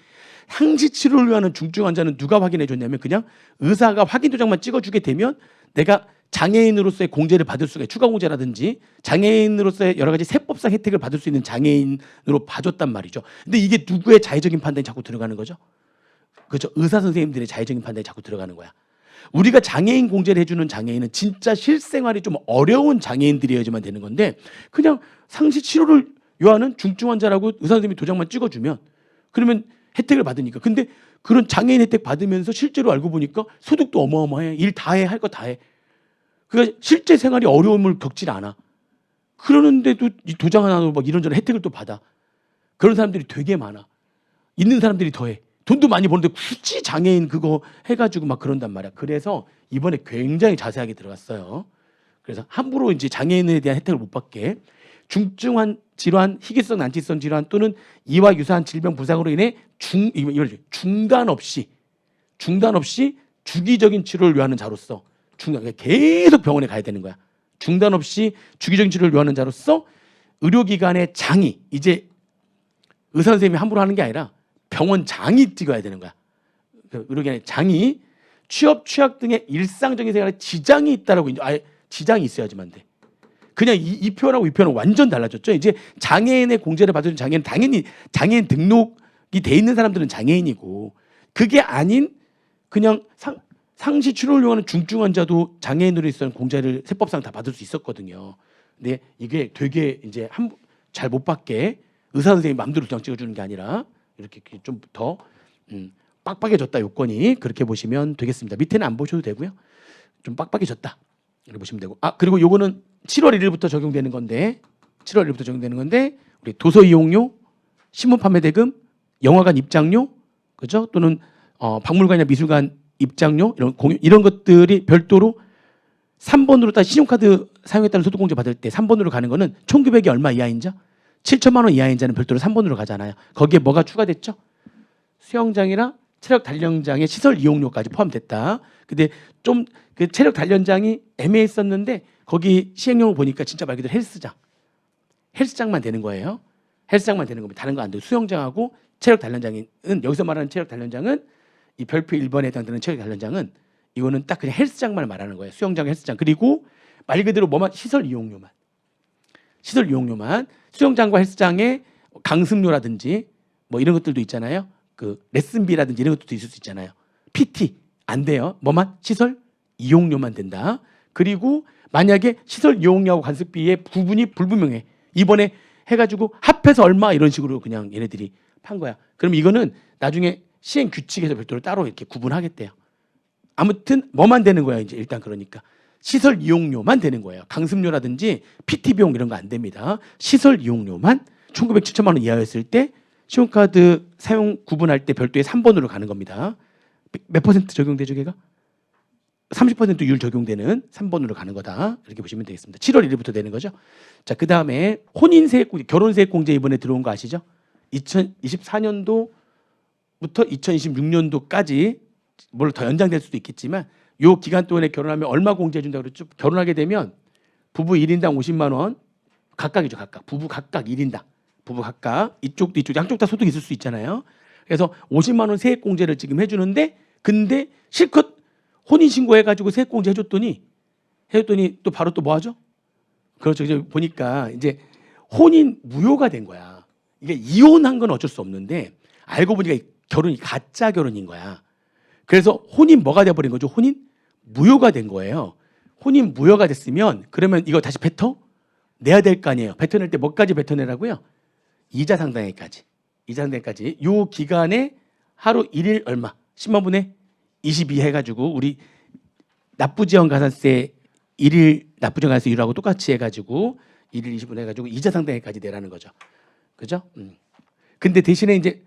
항시 치료를 위한 중증 환자는 누가 확인해 줬냐면 그냥 의사가 확인 도장만 찍어주게 되면 내가 장애인으로서의 공제를 받을 수가 추가 공제라든지 장애인으로서의 여러 가지 세법상 혜택을 받을 수 있는 장애인으로 봐줬단 말이죠. 근데 이게 누구의 자의적인 판단이 자꾸 들어가는 거죠? 그렇죠. 의사 선생님들의 자의적인 판단이 자꾸 들어가는 거야. 우리가 장애인 공제를 해주는 장애인은 진짜 실생활이 좀 어려운 장애인들이어야지만 되는 건데 그냥 상시 치료를 요하는 중증 환자라고 의사 선생님이 도장만 찍어주면 그러면 혜택을 받으니까. 근데 그런 장애인 혜택 받으면서 실제로 알고 보니까 소득도 어마어마해. 일 다 해. 할 거 다 해. 그러니까 실제 생활이 어려움을 겪질 않아. 그러는데도 이 도장 하나로 막 이런저런 혜택을 또 받아. 그런 사람들이 되게 많아. 있는 사람들이 더해. 돈도 많이 버는데 굳이 장애인 그거 해가지고 막 그런단 말이야. 그래서 이번에 굉장히 자세하게 들어갔어요. 그래서 함부로 이제 장애인에 대한 혜택을 못 받게 중증한 질환, 희귀성 난치성 질환 또는 이와 유사한 질병 부상으로 인해 중단 없이 주기적인 치료를 요하는 자로서 계속 병원에 가야 되는 거야. 중단 없이 주기적인 치료를 요하는 자로서 의료기관의 장이 이제 의사 선생님이 함부로 하는 게 아니라 병원 장이 찍어야 되는 거야. 그 의료기관의 장이 취업, 취약 등의 일상적인 생활에 지장이 있다라고 아예 지장이 있어야지만 돼. 그냥 이 표현하고 이 표현은 완전 달라졌죠. 이제 장애인의 공제를 받아준 장애인 당연히 장애인 등록이 돼 있는 사람들은 장애인이고 그게 아닌 그냥 상시 치료를 요하는 중증 환자도 장애인으로 있어서 공제를 세법상 다 받을 수 있었거든요. 근데 이게 되게 이제 잘 못 받게 의사 선생님 마음대로 그냥 찍어주는 게 아니라 이렇게 좀 더 빡빡해졌다 요건이 그렇게 보시면 되겠습니다. 밑에는 안 보셔도 되고요. 좀 빡빡해졌다. 이렇게 보시면 되고 그리고 요거는 7월 1일부터 적용되는 건데 7월 1일부터 적용되는 건데 우리 도서 이용료, 신문 판매 대금, 영화관 입장료, 그죠? 또는 박물관이나 미술관 입장료 이런 것들이 별도로 3번으로 딱 신용카드 사용했다는 소득공제 받을 때 3번으로 가는 거는 총 금액이 얼마 이하인자? 7천만 원 이하인자는 별도로 3번으로 가잖아요. 거기에 뭐가 추가됐죠? 수영장이나 체력 단련장의 시설 이용료까지 포함됐다. 근데 좀 그 체력 단련장이 애매했었는데 거기 시행령을 보니까 진짜 말 그대로 헬스장만 되는 거예요. 헬스장만 되는 겁니다. 다른 거 안 돼요. 수영장하고 체력 단련장은 여기서 말하는 체력 단련장은 이 별표 1번에 해당되는 체력 단련장은 이거는 딱 그냥 헬스장만 말하는 거예요. 수영장, 헬스장. 그리고 말 그대로 뭐만 시설 이용료만. 수영장과 헬스장에 강습료라든지 뭐 이런 것들도 있잖아요. 그 레슨비라든지 이런 것도 있을 수 있잖아요. PT 안 돼요. 뭐만 시설 이용료만 된다. 그리고 만약에 시설 이용료하고 관습비의 구분이 불분명해. 이번에 해가지고 합해서 얼마 이런 식으로 그냥 얘네들이 판 거야. 그럼 이거는 나중에 시행 규칙에서 별도로 따로 이렇게 구분하겠대요. 아무튼 뭐만 되는 거야 이제 일단 그러니까 시설 이용료만 되는 거예요. 강습료라든지 PT 비용 이런 거 안 됩니다. 시설 이용료만 1,900, 7천만 원 이하였을 때 신용카드 사용 구분할 때 별도의 3번으로 가는 겁니다. 몇 퍼센트 적용되죠, 걔가? 30%율 적용되는 3번으로 가는 거다. 이렇게 보시면 되겠습니다. 7월 1일부터 되는 거죠. 자, 그다음에 혼인세액공제, 결혼세액공제 이번에 들어온 거 아시죠? 2024년도부터 2026년도까지 뭘 더 연장될 수도 있겠지만 요 기간 동안에 결혼하면 얼마 공제해 준다고 그랬죠? 결혼하게 되면 부부 1인당 50만 원 각각이죠, 각각. 부부 각각 1인당. 부부 각각 이쪽도 이쪽 양쪽 다 소득이 있을 수 있잖아요. 그래서 50만 원 세액 공제를 지금 해 주는데 근데 실컷 혼인 신고해 가지고 세액 공제 해 줬더니 또 바로 또 뭐 하죠? 그렇죠. 이제 보니까 이제 혼인 무효가 된 거야. 이게 이혼한 건 어쩔 수 없는데 알고 보니까 결혼이 가짜 결혼인 거야. 그래서 혼인 뭐가 돼 버린 거죠? 혼인 무효가 된 거예요. 혼인 무효가 됐으면 그러면 이거 다시 뱉어 내야 될 거 아니에요. 뱉어낼 때 뭐까지 뱉어내라고요? 이자 상당액까지. 요 기간에 하루 1일 얼마? 10만 분의 22 해가지고 우리 납부지원 가산세 1일 납부지원 가산세 율하고 똑같이 해가지고 1일 20분 해가지고 이자 상당액까지 내라는 거죠. 그죠? 근데 대신에 이제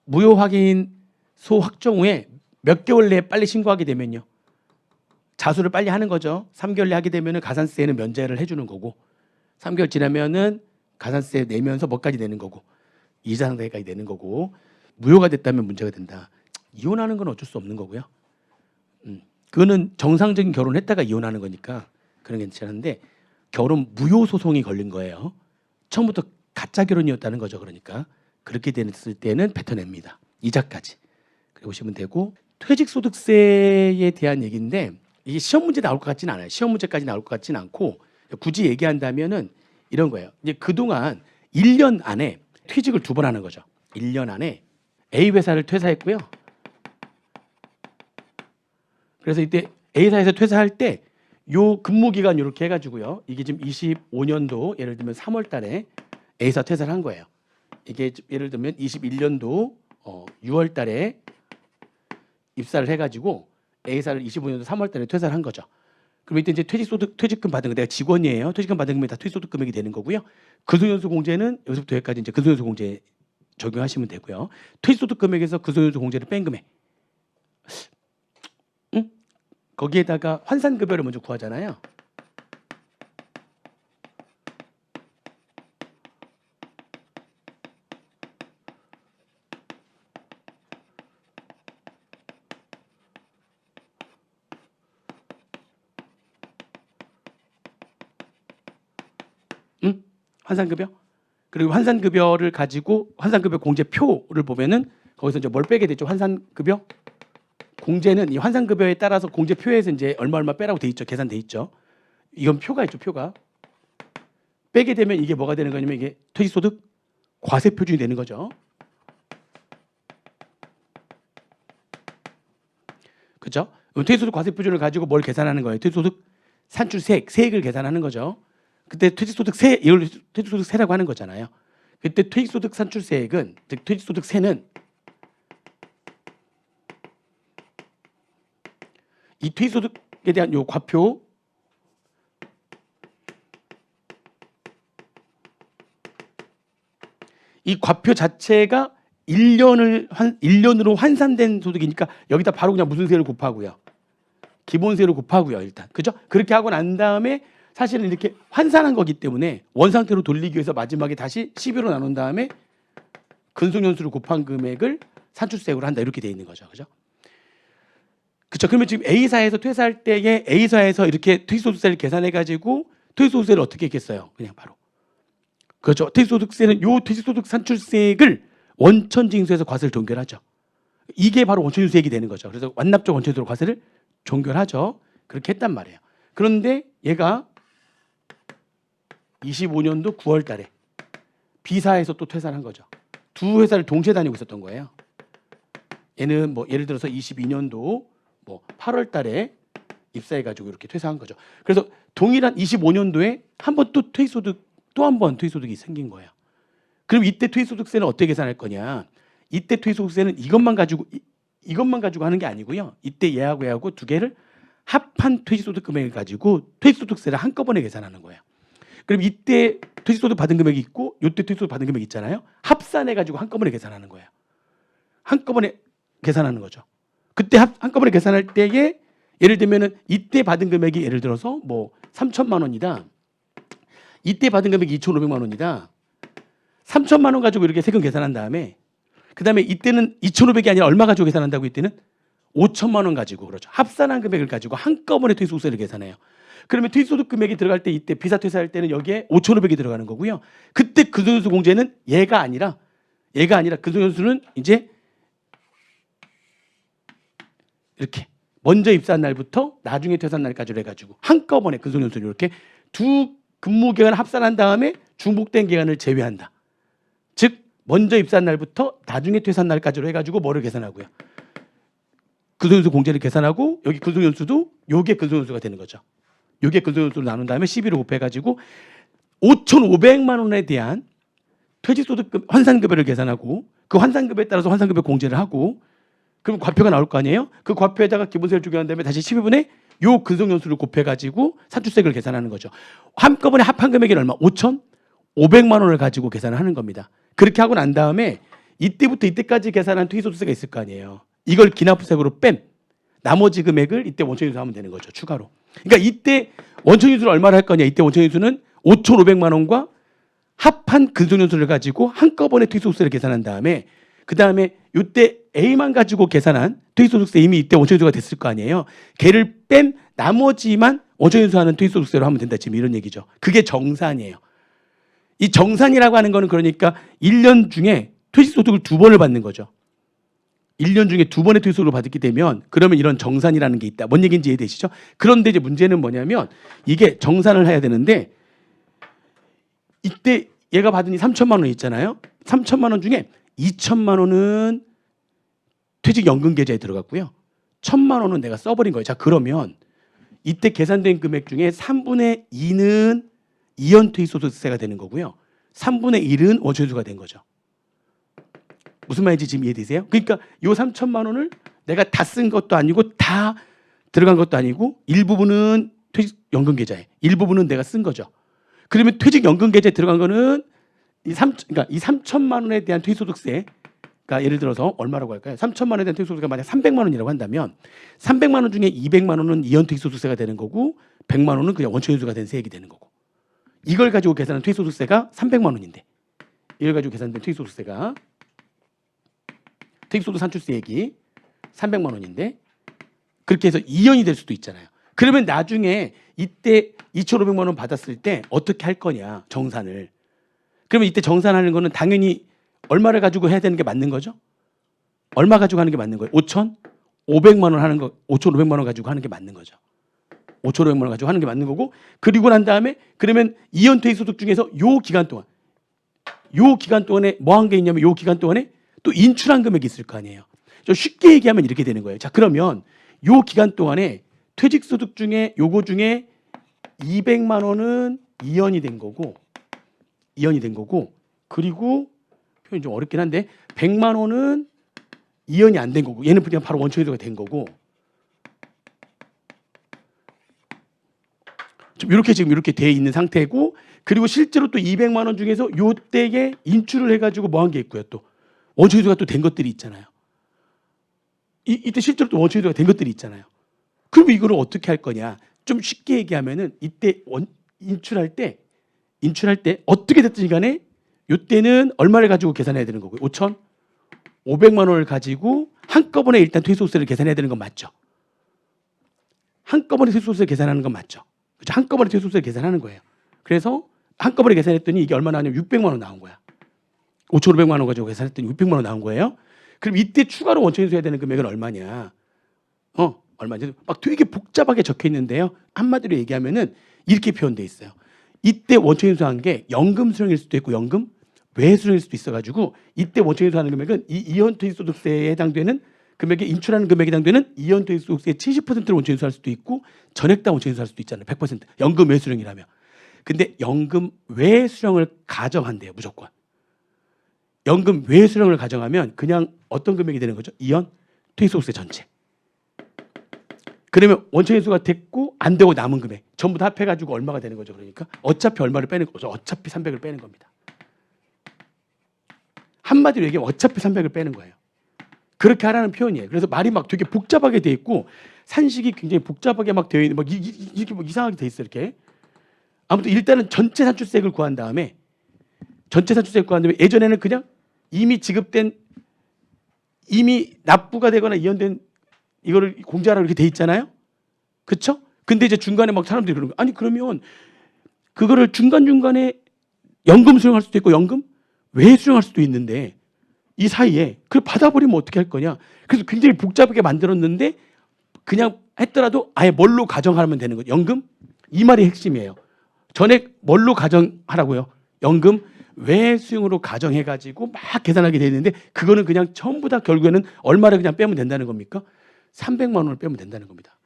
무효 확인소 확정 후에 몇 개월 내에 빨리 신고하게 되면요. 자수를 빨리 하는 거죠. 3개월 내에 하게 되면은 가산세는 면제를 해주는 거고 3개월 지나면은 가산세 내면서 뭐까지 내는 거고 이자 상당액까지 내는 거고 무효가 됐다면 문제가 된다. 이혼하는 건 어쩔 수 없는 거고요. 그거는 정상적인 결혼을 했다가 이혼하는 거니까 그런 게 괜찮은데 결혼 무효 소송이 걸린 거예요. 처음부터 가짜 결혼이었다는 거죠. 그러니까 그렇게 됐을 때는 뱉어냅니다. 이자까지. 그래 보시면 되고 퇴직소득세에 대한 얘기인데 이게 시험 문제 나올 것 같지는 않아요. 시험 문제까지 나올 것 같지는 않고 굳이 얘기한다면은 이런 거예요. 이제 그동안 1년 안에 퇴직을 2번 하는 거죠. 1년 안에 A 회사를 퇴사했고요. 그래서 이때 A사에서 퇴사할 때 요 근무 기간 이렇게 해가지고요. 이게 지금 25년도 예를 들면 3월 달에 A사 퇴사를 한 거예요. 이게 예를 들면 21년도 6월 달에 입사를 해가지고 A사를 25년도 3월 달에 퇴사를 한 거죠. 그럼 이때 이제 퇴직금 받은 거 내가 직원이에요. 퇴직금 받은 금액이 다 퇴직소득 금액이 되는 거고요. 근속연수 공제는 여기서부터 여기까지 이제 근속연수 공제 적용하시면 되고요. 퇴직소득 금액에서 근속연수 공제를 뺀 금액. 거기에다가 환산급여를 먼저 구하잖아요. 환산급여? 그리고 환산급여를 가지고 환산급여 공제표를 보면은 거기서 이제 뭘 빼게 되죠? 환산급여? 공제는 이 환산급여에 따라서 공제표에서 이제 얼마 빼라고 돼 있죠. 계산돼 있죠. 이건 표가 있죠. 표가. 빼게 되면 이게 뭐가 되는 거냐면 이게 퇴직소득 과세 표준이 되는 거죠. 그렇죠? 퇴직소득 과세 표준을 가지고 뭘 계산하는 거예요? 퇴직소득 산출세액, 세액을 계산하는 거죠. 그때 퇴직소득세, 이걸 퇴직소득세라고 하는 거잖아요. 그때 퇴직소득 산출세액은 즉 퇴직소득세는 이 퇴직소득에 대한 요 과표 이 과표 자체가 1년으로 환산된 소득이니까 여기다 바로 그냥 무슨 세를 곱하고요. 기본세로 곱하고요. 일단. 그죠? 그렇게 하고 난 다음에 사실은 이렇게 환산한 거기 때문에 원상태로 돌리기 위해서 마지막에 다시 12로 나눈 다음에 근속연수를 곱한 금액을 산출세액으로 한다. 이렇게 돼 있는 거죠. 그죠? 그렇죠. 그러면 지금 A사에서 퇴사할 때에 A사에서 이렇게 퇴직소득세를 계산해 가지고 퇴직소득세를 어떻게 했겠어요? 그냥 바로. 그렇죠. 퇴직소득세는 요 퇴직소득 산출세액을 원천징수에서 과세를 종결하죠. 이게 바로 원천징수액이 되는 거죠. 그래서 완납적 원천징수로 과세를 종결하죠. 그렇게 했단 말이에요. 그런데 얘가 25년도 9월 달에 B사에서 또 퇴사를 한 거죠. 두 회사를 동시에 다니고 있었던 거예요. 얘는 뭐 예를 들어서 22년도 뭐 8월 달에 입사해 가지고 이렇게 퇴사한 거죠. 그래서 동일한 25년도에 한 번 또 퇴직소득 또 한 번 퇴직소득이 생긴 거예요. 그럼 이때 퇴직소득세는 어떻게 계산할 거냐? 이때 퇴직소득세는 이것만 가지고 하는 게 아니고요. 이때 얘하고 두 개를 합한 퇴직소득 금액을 가지고 퇴직소득세를 한꺼번에 계산하는 거예요. 그럼 이때 퇴직소득 받은 금액이 있고 이때 퇴직소득 받은 금액이 있잖아요. 합산해 가지고 한꺼번에 계산하는 거예요. 한꺼번에 계산하는 거죠. 그때 한꺼번에 계산할 때에 예를 들면은 이때 받은 금액이 예를 들어서 뭐 3천만 원이다. 이때 받은 금액이 2,500만 원이다. 3천만 원 가지고 이렇게 세금 계산한 다음에 그다음에 이때는 2,500이 아니라 얼마 가지고 계산한다고 이때는 5천만 원 가지고 그렇죠. 합산한 금액을 가지고 한꺼번에 퇴직소득세를 계산해요. 그러면 퇴직소득 금액이 들어갈 때 이때 비사 퇴사할 때는 여기에 5,500이 들어가는 거고요. 그때 근속연수 공제는 얘가 아니라 근속연수는 이제 이렇게 먼저 입사한 날부터 나중에 퇴사한 날까지로 해가지고 한꺼번에 근속연수를 이렇게 두 근무 기간을 합산한 다음에 중복된 기간을 제외한다. 즉 먼저 입사한 날부터 나중에 퇴사한 날까지로 해가지고 뭐를 계산하고요. 근속연수 공제를 계산하고 여기 근속연수도 요게 근속연수가 되는 거죠. 요게 근속연수로 나눈 다음에 12로 곱해가지고 5,500만 원에 대한 퇴직소득 환산급여를 계산하고 그 환산급여에 따라서 환산급여 공제를 하고 그럼 과표가 나올 거 아니에요? 그 과표에다가 기본세를 주게 한 다음에 다시 12분의 요 근속연수를 곱해가지고 산출세액을 계산하는 거죠. 한꺼번에 합한 금액이 얼마? 5,500만 원을 가지고 계산을 하는 겁니다. 그렇게 하고 난 다음에 이때부터 이때까지 계산한 퇴직소득세가 있을 거 아니에요. 이걸 기납부세액으로 뺀 나머지 금액을 이때 원천인수하면 되는 거죠. 추가로. 그러니까 이때 원천인수를 얼마를 할 거냐? 이때 원천인수는 5,500만 원과 합한 근속연수를 가지고 한꺼번에 퇴직소득세를 계산한 다음에 그 다음에 이때 A만 가지고 계산한 퇴직소득세 이미 이때 원천인수가 됐을 거 아니에요. 걔를 뺀 나머지만 원천인수하는 퇴직소득세로 하면 된다. 지금 이런 얘기죠. 그게 정산이에요. 이 정산이라고 하는 거는 그러니까 1년 중에 퇴직소득을 2번을 받는 거죠. 1년 중에 2번의 퇴직소득을 받게 되면 그러면 이런 정산이라는 게 있다. 뭔 얘기인지 이해되시죠? 그런데 이제 문제는 뭐냐면 이게 정산을 해야 되는데 이때 얘가 받은 이 3천만 원 있잖아요. 3천만 원 중에 2천만 원은 퇴직연금 계좌에 들어갔고요. 1,000만 원은 내가 써버린 거예요. 자, 그러면 이때 계산된 금액 중에 3분의 2는 이연 퇴직소득세가 되는 거고요. 3분의 1은 원천인수가 된 거죠. 무슨 말인지 지금 이해되세요? 그러니까 이 3천만 원을 내가 다 쓴 것도 아니고 다 들어간 것도 아니고 일부분은 퇴직연금 계좌에 일부분은 내가 쓴 거죠. 그러면 퇴직연금 계좌에 들어간 거는 그러니까 이 3천만 원에 대한 퇴직소득세가 예를 들어서 얼마라고 할까요? 3천만 원에 대한 퇴직소득세가 만약 300만 원이라고 한다면 300만 원 중에 200만 원은 이연 퇴직소득세가 되는 거고 100만 원은 그냥 원천인수가 된 세액이 되는 거고 이걸 가지고 계산한 퇴직소득세가 300만 원인데 이걸 가지고 계산된 퇴직소득세가 퇴직소득 산출세액이 300만 원인데 그렇게 해서 이연이 될 수도 있잖아요. 그러면 나중에 이때 2,500만 원 받았을 때 어떻게 할 거냐 정산을. 그러면 이때 정산하는 거는 당연히 얼마를 가지고 해야 되는 게 맞는 거죠? 얼마 가지고 하는 게 맞는 거예요? 5,500만 원 하는 거 5,500만 원 가지고 하는 게 맞는 거죠. 5,500만 원 가지고 하는 게 맞는 거고 그리고 난 다음에 그러면 이연 퇴직소득 중에서 요 기간 동안에 뭐 한 게 있냐면 요 기간 동안에 또 인출한 금액이 있을 거 아니에요. 좀 쉽게 얘기하면 이렇게 되는 거예요. 자, 그러면 요 기간 동안에 퇴직소득 중에 요거 중에 200만 원은 이연이 된 거고 그리고 표현이 좀 어렵긴 한데 100만 원은 이연이 안 된 거고 얘는 그냥 바로 원천인수가 된 거고 이렇게 지금 이렇게 돼 있는 상태고, 그리고 실제로 또 200만 원 중에서 요때에 인출을 해가지고 뭐 한 게 있고요. 또 원천회수가 또 된 것들이 있잖아요. 이때 실제로 또 원천회수가 된 것들이 있잖아요. 그럼 이거를 어떻게 할 거냐? 좀 쉽게 얘기하면은 이때 인출할 때 어떻게 됐든지 간에 요때는 얼마를 가지고 계산해야 되는 거고요. 5천 500만 원을 가지고 한꺼번에 일단 퇴소세를 계산해야 되는 건 맞죠? 한꺼번에 퇴소세를 계산하는 건 맞죠? 그렇죠? 한꺼번에 퇴소세를 계산하는 거예요. 그래서 한꺼번에 계산했더니 이게 얼마 나왔냐면 600만 원 나온 거야. 5,500만 원 가지고 계산했더니 600만 원 나온 거예요. 그럼 이때 추가로 원천회수해야 되는 금액은 얼마냐? 얼마냐? 막 되게 복잡하게 적혀 있는데요. 한마디로 얘기하면은 이렇게 표현돼 있어요. 이때 원천회수한 게 연금 수령일 수도 있고 연금 외 수령일 수도 있어가지고 이때 원천회수하는 금액은 이 이연퇴직소득세에 해당되는 금액에 인출하는 금액에 해당되는 이연퇴직소득세의 70%를 원천회수할 수도 있고 전액 다 원천회수할 수도 있잖아요. 100% 연금 외 수령이라면. 근데 연금 외 수령을 가정한대요. 무조건. 연금 외 수령을 가정하면 그냥 어떤 금액이 되는 거죠? 이연 퇴직소득세 전체. 그러면 원천회수가 됐고 안 되고 남은 금액 전부 다 합해가지고 얼마가 되는 거죠? 그러니까 어차피 얼마를 빼는 거죠? 어차피 300을 빼는 겁니다. 한마디로 얘기하면 어차피 300을 빼는 거예요. 그렇게 하라는 표현이에요. 그래서 말이 막 되게 복잡하게 돼 있고 산식이 굉장히 복잡하게 막 되어 있는 막 이렇게 뭐 이상하게 돼 있어 이렇게. 아무튼 일단은 전체 산출세액을 구한 다음에 예전에는 그냥 이미 지급된 이미 납부가 되거나 이연된 이거를 공제하라고 이렇게 돼 있잖아요. 그렇죠? 근데 이제 중간에 막 사람들이 그러는 거예요. 아니 그러면 그거를 중간중간에 연금 수령할 수도 있고 연금 외 수령할 수도 있는데 이 사이에 그걸 받아버리면 어떻게 할 거냐. 그래서 굉장히 복잡하게 만들었는데 그냥 했더라도 아예 뭘로 가정하면 되는 거예요. 연금? 이 말이 핵심이에요. 전액 뭘로 가정하라고요? 연금 외 수용으로 가정해가지고 막 계산하게 돼 있는데 그거는 그냥 전부 다 결국에는 얼마를 그냥 빼면 된다는 겁니까? 300만 원을 빼면 된다는 겁니다.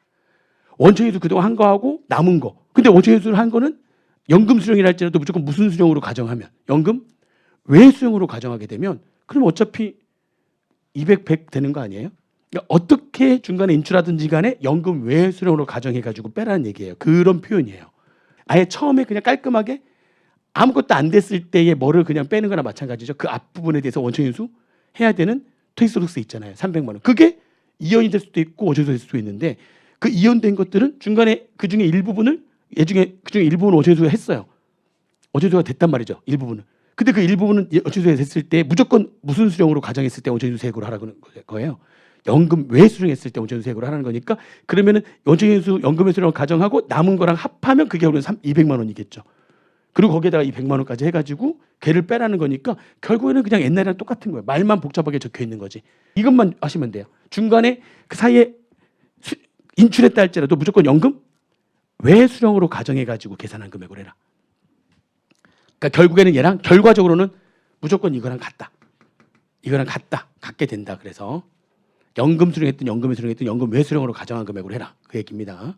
원천회수 그동안 한 거하고 남은 거. 근데 원천회수를 한 거는 연금 수령이라 할지라도 무조건 무슨 수령으로 가정하면 연금 외 수령으로 가정하게 되면 그럼 어차피 200, 100 되는 거 아니에요? 그러니까 어떻게 중간에 인출하든지 간에 연금 외 수령으로 가정해가지고 빼라는 얘기예요. 그런 표현이에요. 아예 처음에 그냥 깔끔하게 아무것도 안 됐을 때에 뭐를 그냥 빼는 거나 마찬가지죠. 그 앞부분에 대해서 원천회수 해야 되는 퇴직소득세 있잖아요. 300만 원. 그게 이연이 될 수도 있고 원천회수 될 수도 있는데 그 이연된 것들은 중간에 그중에 일부분을 그중에 일부분을 원천회수가 했어요. 원천회수가 됐단 말이죠. 일부분은. 근데 그 일부분은 원천회수가 됐을 때 무조건 무슨 수령으로 가정했을 때 원천회수세액으로 하라는 거예요. 연금 외 수령했을 때 원천회수세액으로 하라는 거니까 그러면은 원천회수 연금 외 수령을 가정하고 남은 거랑 합하면 그게 우리는 200만 원이겠죠. 그리고 거기에다가 이 100만 원까지 해가지고 걔를 빼라는 거니까 결국에는 그냥 옛날이랑 똑같은 거예요. 말만 복잡하게 적혀 있는 거지. 이것만 하시면 돼요. 중간에 그 사이에 인출했다 할지라도 무조건 연금 외 수령으로 가정해가지고 계산한 금액을 해라. 그러니까 결국에는 얘랑 결과적으로는 무조건 이거랑 같다. 같게 된다. 그래서 연금 수령했든 연금에 수령했든 연금 외 수령으로 가정한 금액으로 해라. 그 얘기입니다.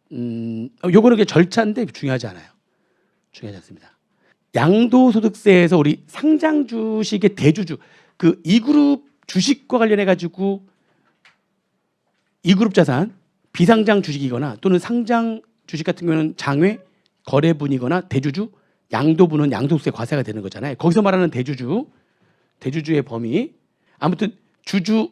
요거는 절차인데 중요하지 않아요. 중요하지 않습니다. 양도소득세에서 우리 상장 주식의 대주주 그 2그룹 주식과 관련해 가지고 2그룹 자산 비상장 주식이거나 또는 상장 주식 같은 경우는 장외 거래분이거나 대주주 양도분은 양도소득세 과세가 되는 거잖아요. 거기서 말하는 대주주의 범위 아무튼 주주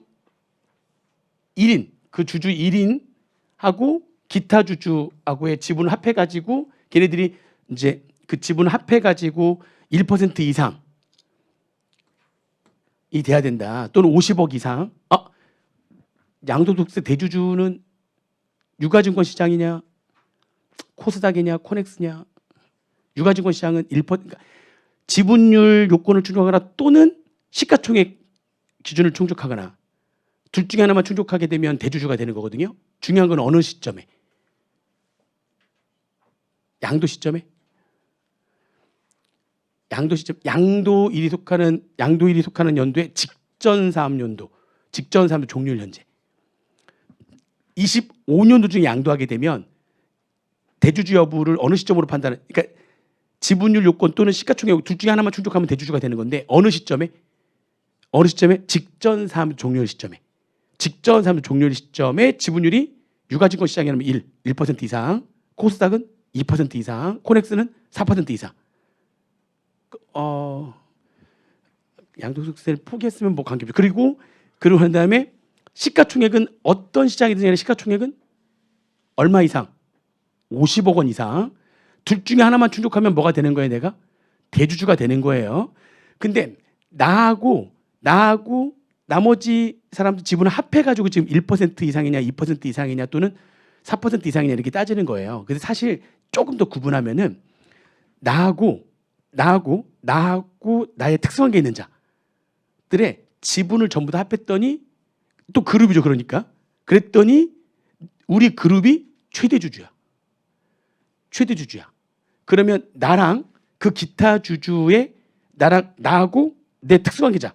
1인 그 주주 1인하고 기타 주주하고의 지분을 합해 가지고 걔네들이 이제 그 지분을 합해 가지고 1% 이상이 돼야 된다. 또는 50억 이상. 양도소득세 대주주는 유가증권 시장이냐, 코스닥이냐, 코넥스냐. 유가증권 시장은 1%. 그러니까 지분율 요건을 충족하거나 또는 시가총액 기준을 충족하거나 둘 중에 하나만 충족하게 되면 대주주가 되는 거거든요. 중요한 건 어느 시점에? 양도 시점 양도일이 속하는 연도의 직전 사업연도 종료일 현재 25년도 중에 양도하게 되면 대주주 여부를 어느 시점으로 그러니까 지분율 요건 또는 시가총액 둘 중에 하나만 충족하면 대주주가 되는 건데 어느 시점에 직전 사업 종료일 시점에 지분율이 유가증권 시장이라면 1% 이상, 코스닥은 2% 이상, 코넥스는 4% 이상. 양도소득세를 포기했으면 뭐 관계없죠. 그리고 한 다음에 시가총액은 어떤 시장이든 간에 시가총액은 얼마 이상? 50억 원 이상. 둘 중에 하나만 충족하면 뭐가 되는 거예요? 내가 대주주가 되는 거예요. 근데 나하고 나머지 사람들 지분을 합해가지고 지금 1% 이상이냐 2% 이상이냐 또는 4% 이상이냐 이렇게 따지는 거예요. 그래서 사실 조금 더 구분하면은 나하고 나의 특수관계 있는 자들의 지분을 전부 다 합했더니 또 그룹이죠. 그러니까 그랬더니 우리 그룹이 최대주주야. 그러면 나랑 그 기타 주주의 나하고 내 특수관계자의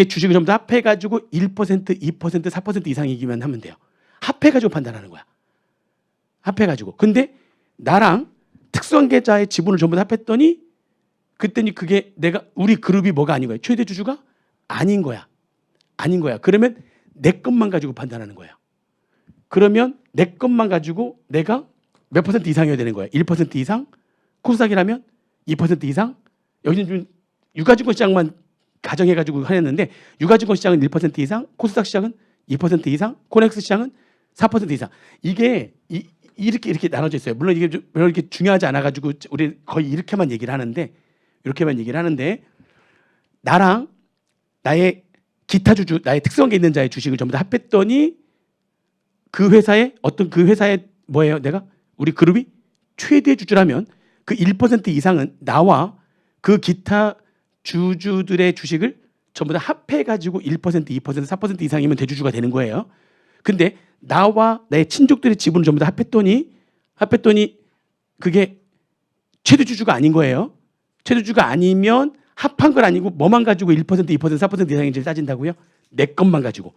주식을 전부 다 합해가지고 1%, 2%, 4% 이상이기만 하면 돼요. 합해가지고 판단하는 거야. 합해가지고. 근데 나랑 특수관계자의 지분을 전부 다 합했더니 그랬더니 그게 우리 그룹이 뭐가 아닌 거야. 최대 주주가 아닌 거야. 그러면 내 것만 가지고 판단하는 거야. 그러면 내 것만 가지고 내가 몇 퍼센트 이상이어야 되는 거야. 1% 이상? 코스닥이라면 2% 이상? 여기는 좀 유가증권 시장만 가정해가지고 하였는데 유가증권 시장은 1% 이상, 코스닥 시장은 2% 이상, 코넥스 시장은 4% 이상. 이게 이렇게 나눠져 있어요. 물론 이게 별로 이렇게 중요하지 않아가지고 우리 거의 이렇게만 얘기를 하는데 나랑 나의 기타 주주, 나의 특수관계 있는 자의 주식을 전부 다 합했더니 그 회사의 뭐예요? 우리 그룹이 최대 주주라면 그 1% 이상은 나와 그 기타 주주들의 주식을 전부 다 합해가지고 1%, 2%, 4% 이상이면 대주주가 되는 거예요. 근데 나와 나의 친족들의 지분을 전부 다 합했더니 그게 최대주주가 아닌 거예요. 최대주주가 아니면 합한 건 아니고 뭐만 가지고 1%, 2%, 4% 이상인지를 따진다고요? 내 것만 가지고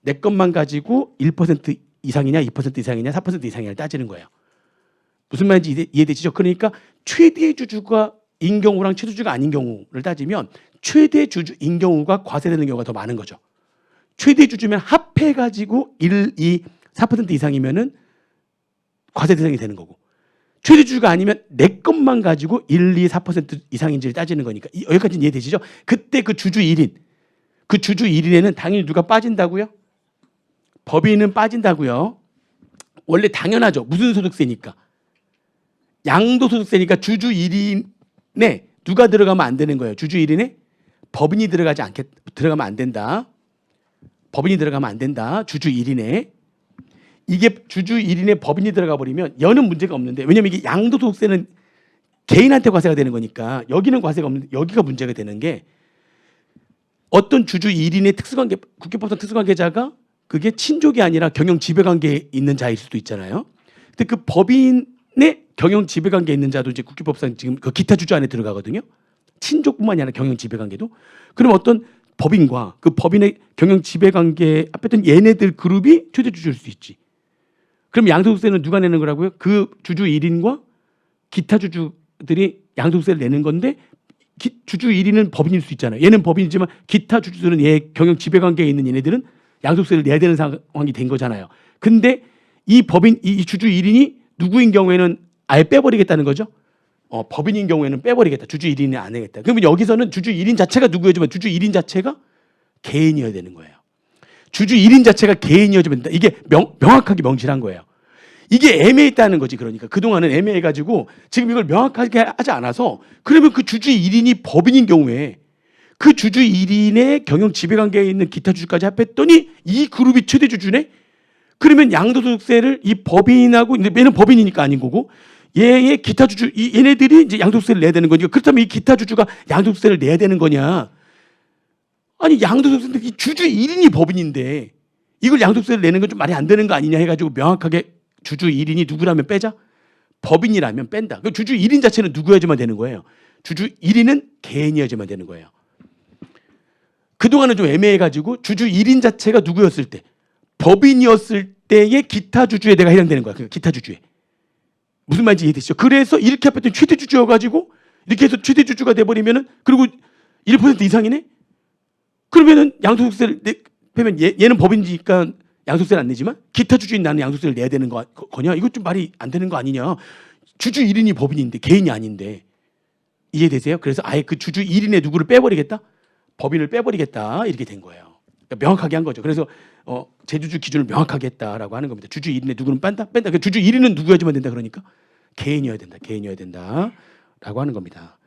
1% 이상이냐 2% 이상이냐 4% 이상이냐를 따지는 거예요. 무슨 말인지 이해되시죠? 그러니까 최대 주주가인 경우랑 최대주주가 아닌 경우를 따지면 최대 주주인 경우가 과세되는 경우가 더 많은 거죠. 최대 주주면 합해가지고 1, 2, 4% 이상이면은 과세 대상이 되는 거고 최대 주주가 아니면 내 것만 가지고 1, 2, 4% 이상인지를 따지는 거니까 여기까지는 이해되시죠? 그때 그 주주 1인에는 당연히 누가 빠진다고요? 법인은 빠진다고요. 원래 당연하죠. 무슨 소득세니까? 양도소득세니까 주주 1인에 누가 들어가면 안 되는 거예요. 주주 1인에 법인이 들어가면 안 된다. 주주 1인에. 이게 주주 1인에 법인이 들어가 버리면 여는 문제가 없는데 왜냐면 이게 양도소득세는 개인한테 과세가 되는 거니까 여기는 과세가 없는데 여기가 문제가 되는 게 어떤 주주 1인의 특수관계, 국회법상 특수관계자가 그게 친족이 아니라 경영 지배관계에 있는 자일 수도 있잖아요. 근데 그 법인의 경영 지배관계에 있는 자도 이제 국회법상 지금 그 기타 주주 안에 들어가거든요. 친족뿐만이 아니라 경영 지배관계도. 그럼 어떤 법인과 그 법인의 경영 지배관계에 앞에 얘네들 그룹이 최대 주주일 수 있지. 그럼 양도소득세는 누가 내는 거라고요? 그 주주 1인과 기타 주주들이 양도소득세를 내는 건데 주주 1인은 법인일 수 있잖아요. 얘는 법인이지만 기타 주주들은 얘 경영 지배관계에 있는 얘네들은 양도소득세를 내야 되는 상황이 된 거잖아요. 근데 이 주주 1인이 누구인 경우에는 아예 빼버리겠다는 거죠. 법인인 경우에는 빼버리겠다. 주주 1인이 안 내겠다. 그러면 여기서는 주주 1인 자체가 누구여지만 주주 1인 자체가 개인이어야 되는 거예요. 주주 1인 자체가 개인이어지면 된다. 이게 명확하게 명시한 거예요. 이게 애매했다는 거지. 그러니까 그동안은 애매해가지고 지금 이걸 명확하게 하지 않아서 그러면 그 주주 1인이 법인인 경우에 그 주주 1인의 경영 지배관계에 있는 기타 주주까지 합했더니 이 그룹이 최대 주주네? 그러면 양도소득세를 이 법인하고 얘는 법인이니까 아닌 거고 얘의 기타 주주 얘네들이 이제 양도소득세를 내야 되는 거니까 그렇다면 이 기타 주주가 양도소득세를 내야 되는 거냐? 아니 양도소득세 이 주주 1인이 법인인데 이걸 양도소득세를 내는 건 좀 말이 안 되는 거 아니냐 해가지고 명확하게 주주 1인이 누구라면 빼자? 법인이라면 뺀다. 그 주주 1인 자체는 누구여야지만 되는 거예요. 주주 1인은 개인이어야지만 되는 거예요. 그동안은 좀 애매해가지고 주주 1인 자체가 누구였을 때 법인이었을 때의 기타 주주에 내가 해당되는 거야. 기타 주주에. 무슨 말인지 이해되시죠? 그래서 이렇게 합했더니 최대 주주여가지고 이렇게 해서 최대 주주가 돼버리면은 그리고 1% 이상이네? 그러면은 양도소득세를 빼면 얘는 법인이니까 양도세를 안 내지만 기타 주주인 나는 양도세를 내야 되는 거냐? 이것 좀 말이 안 되는 거 아니냐? 주주 1인이 법인인데 개인이 아닌데. 이해되세요? 그래서 아예 그 주주 1인의 누구를 빼버리겠다? 법인을 빼버리겠다 이렇게 된 거예요. 그러니까 명확하게 한 거죠. 그래서 재주주 기준을 명확하게 했다라고 하는 겁니다. 주주 1인의 누구는 뺀다? 그러니까 주주 1인은 누구여야지만 된다 그러니까 개인이어야 된다. 개인이어야 된다라고 하는 겁니다.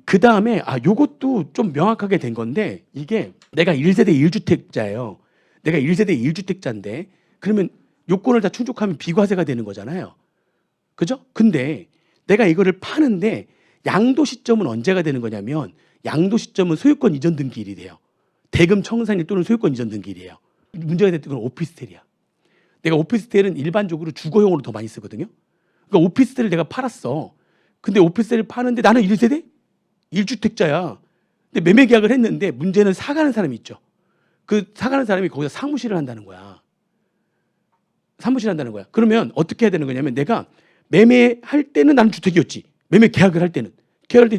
그 다음에 요것도 좀 명확하게 된 건데 이게 내가 1세대 1주택자예요. 내가 1세대 1주택자인데 그러면 요건을 다 충족하면 비과세가 되는 거잖아요. 그죠? 근데 내가 이거를 파는데 양도 시점은 언제가 되는 거냐면 양도 시점은 소유권 이전 등기일이 돼요. 대금 청산일 또는 소유권 이전 등기일이에요. 문제가 됐던 건 오피스텔이야. 내가 오피스텔은 일반적으로 주거용으로 더 많이 쓰거든요. 그러니까 오피스텔을 내가 팔았어. 근데 오피스텔을 파는데 나는 1세대 1주택자야. 근데 매매 계약을 했는데 문제는 사가는 사람이 있죠. 그 사가는 사람이 거기서 사무실을 한다는 거야. 사무실 한다는 거야. 그러면 어떻게 해야 되는 거냐면 내가 매매할 때는 나는 주택이었지. 매매 계약을 할 때는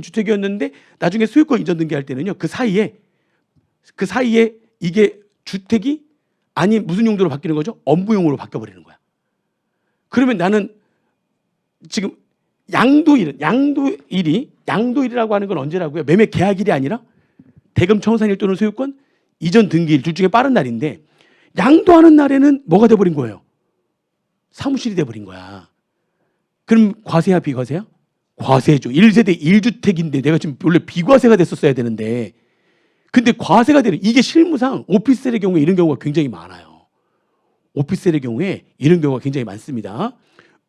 주택이었는데 나중에 소유권 이전 등기할 때는요. 그 사이에 이게 주택이 아닌 무슨 용도로 바뀌는 거죠? 업무용으로 바뀌어버리는 거야. 그러면 나는 지금 양도일이라고 하는 건 언제라고요? 매매 계약일이 아니라 대금 청산일 또는 소유권 이전 등기일 둘 중에 빠른 날인데 양도하는 날에는 뭐가 돼버린 거예요? 사무실이 돼버린 거야. 그럼 과세야 비과세야? 과세죠. 1세대 1주택인데 내가 지금 원래 비과세가 됐었어야 되는데 근데 과세가 되는 이게 실무상 오피스텔의 경우에 이런 경우가 굉장히 많아요. 오피스텔의 경우에 이런 경우가 굉장히 많습니다.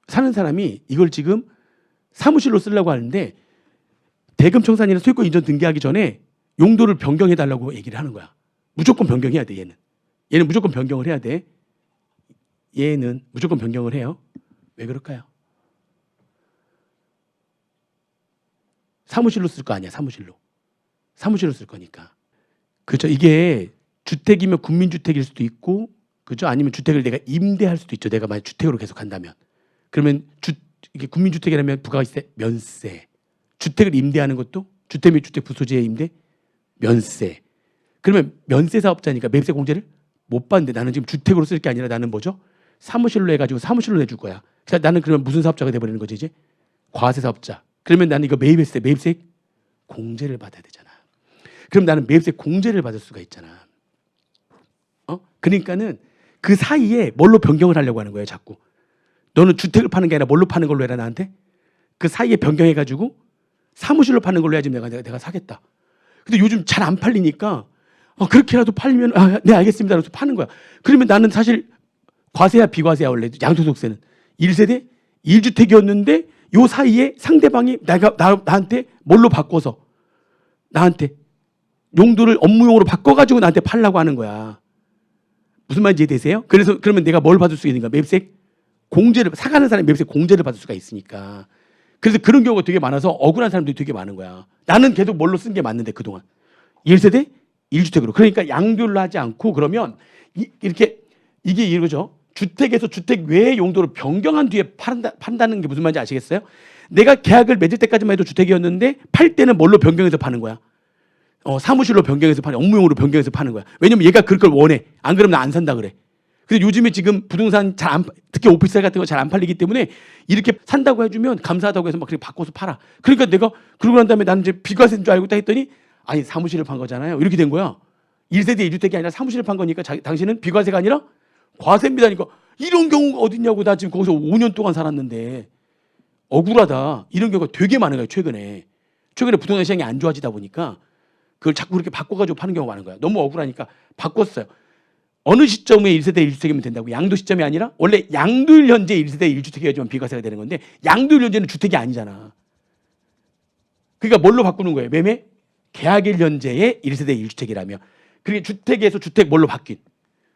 사는 사람이 이걸 지금 사무실로 쓰려고 하는데 대금 청산이나 소유권 이전 등기하기 전에 용도를 변경해달라고 얘기를 하는 거야. 무조건 변경해야 돼 얘는 무조건 변경을 해야 돼. 얘는 무조건 변경을 해요. 왜 그럴까요? 사무실로 쓸 거 아니야. 사무실로 쓸 거니까. 그렇죠. 이게 주택이면 국민주택일 수도 있고 그죠? 아니면 주택을 내가 임대할 수도 있죠. 내가 만약 주택으로 계속 한다면. 그러면 이게 국민주택이라면 부가세 면세. 주택을 임대하는 것도 주택 및 주택 부소지의 임대 면세. 그러면 면세 사업자니까 매입세 공제를 못 받는데 나는 지금 주택으로 쓸 게 아니라 나는 뭐죠? 사무실로 해가지고 사무실로 내줄 거야. 그래서 나는 그러면 무슨 사업자가 돼버리는 거지 이제? 과세 사업자. 그러면 나는 이거 매입세 공제를 받아야 되잖아. 그럼 나는 매입세 공제를 받을 수가 있잖아. 그러니까는 그 사이에 뭘로 변경을 하려고 하는 거예요, 자꾸. 너는 주택을 파는 게 아니라 뭘로 파는 걸로 해라 나한테? 그 사이에 변경해가지고 사무실로 파는 걸로 해야지 내가 사겠다. 근데 요즘 잘 안 팔리니까 그렇게라도 팔리면 네 알겠습니다. 그래서 파는 거야. 그러면 나는 사실 과세야 비과세야 원래 양도소득세는 1세대 1주택이었는데 요 사이에 상대방이 나한테 뭘로 바꿔서 나한테 용도를 업무용으로 바꿔가지고 나한테 팔라고 하는 거야. 무슨 말인지 이해되세요? 그래서 그러면 내가 뭘 받을 수 있는가? 매입세 공제를 사가는 사람이 매입세 공제를 받을 수가 있으니까. 그래서 그런 경우가 되게 많아서 억울한 사람들이 되게 많은 거야. 나는 계속 뭘로 쓴 게 맞는데 그동안 1세대 1주택으로. 그러니까 양도를 하지 않고 그러면 이게 이거죠. 주택에서 주택 외의 용도로 변경한 뒤에 판다는 게 무슨 말인지 아시겠어요? 내가 계약을 맺을 때까지만 해도 주택이었는데 팔 때는 뭘로 변경해서 파는 거야? 사무실로 변경해서 파는 업무용으로 변경해서 파는 거야. 왜냐면 얘가 그걸 원해. 안 그러면 나 안 산다 그래. 근데 요즘에 지금 부동산 특히 오피스텔 같은 거 잘 안 팔리기 때문에 이렇게 산다고 해주면 감사하다고 해서 막 그렇게 바꿔서 팔아. 그러니까 내가 그러고 난 다음에 나는 이제 비과세인 줄 알고 딱 했더니 아니 사무실을 판 거잖아요. 이렇게 된 거야. 1세대 1주택이 아니라 사무실을 판 거니까 당신은 비과세가 아니라 과세입니다. 그러니까 이런 경우가 어딨냐고. 나 지금 거기서 5년 동안 살았는데 억울하다. 이런 경우가 되게 많은 거예요. 최근에 부동산 시장이 안 좋아지다 보니까 그걸 자꾸 그렇게 바꿔가지고 파는 경우가 많은 거야. 너무 억울하니까 바꿨어요. 어느 시점에 1세대 1주택이면 된다고? 양도 시점이 아니라 원래 양도일 현재 1세대 1주택이어야지만 비과세가 되는 건데 양도일 현재는 주택이 아니잖아. 그러니까 뭘로 바꾸는 거예요? 매매 계약일 현재의 1세대 1주택이라며. 그게 주택에서 주택 뭘로 바뀐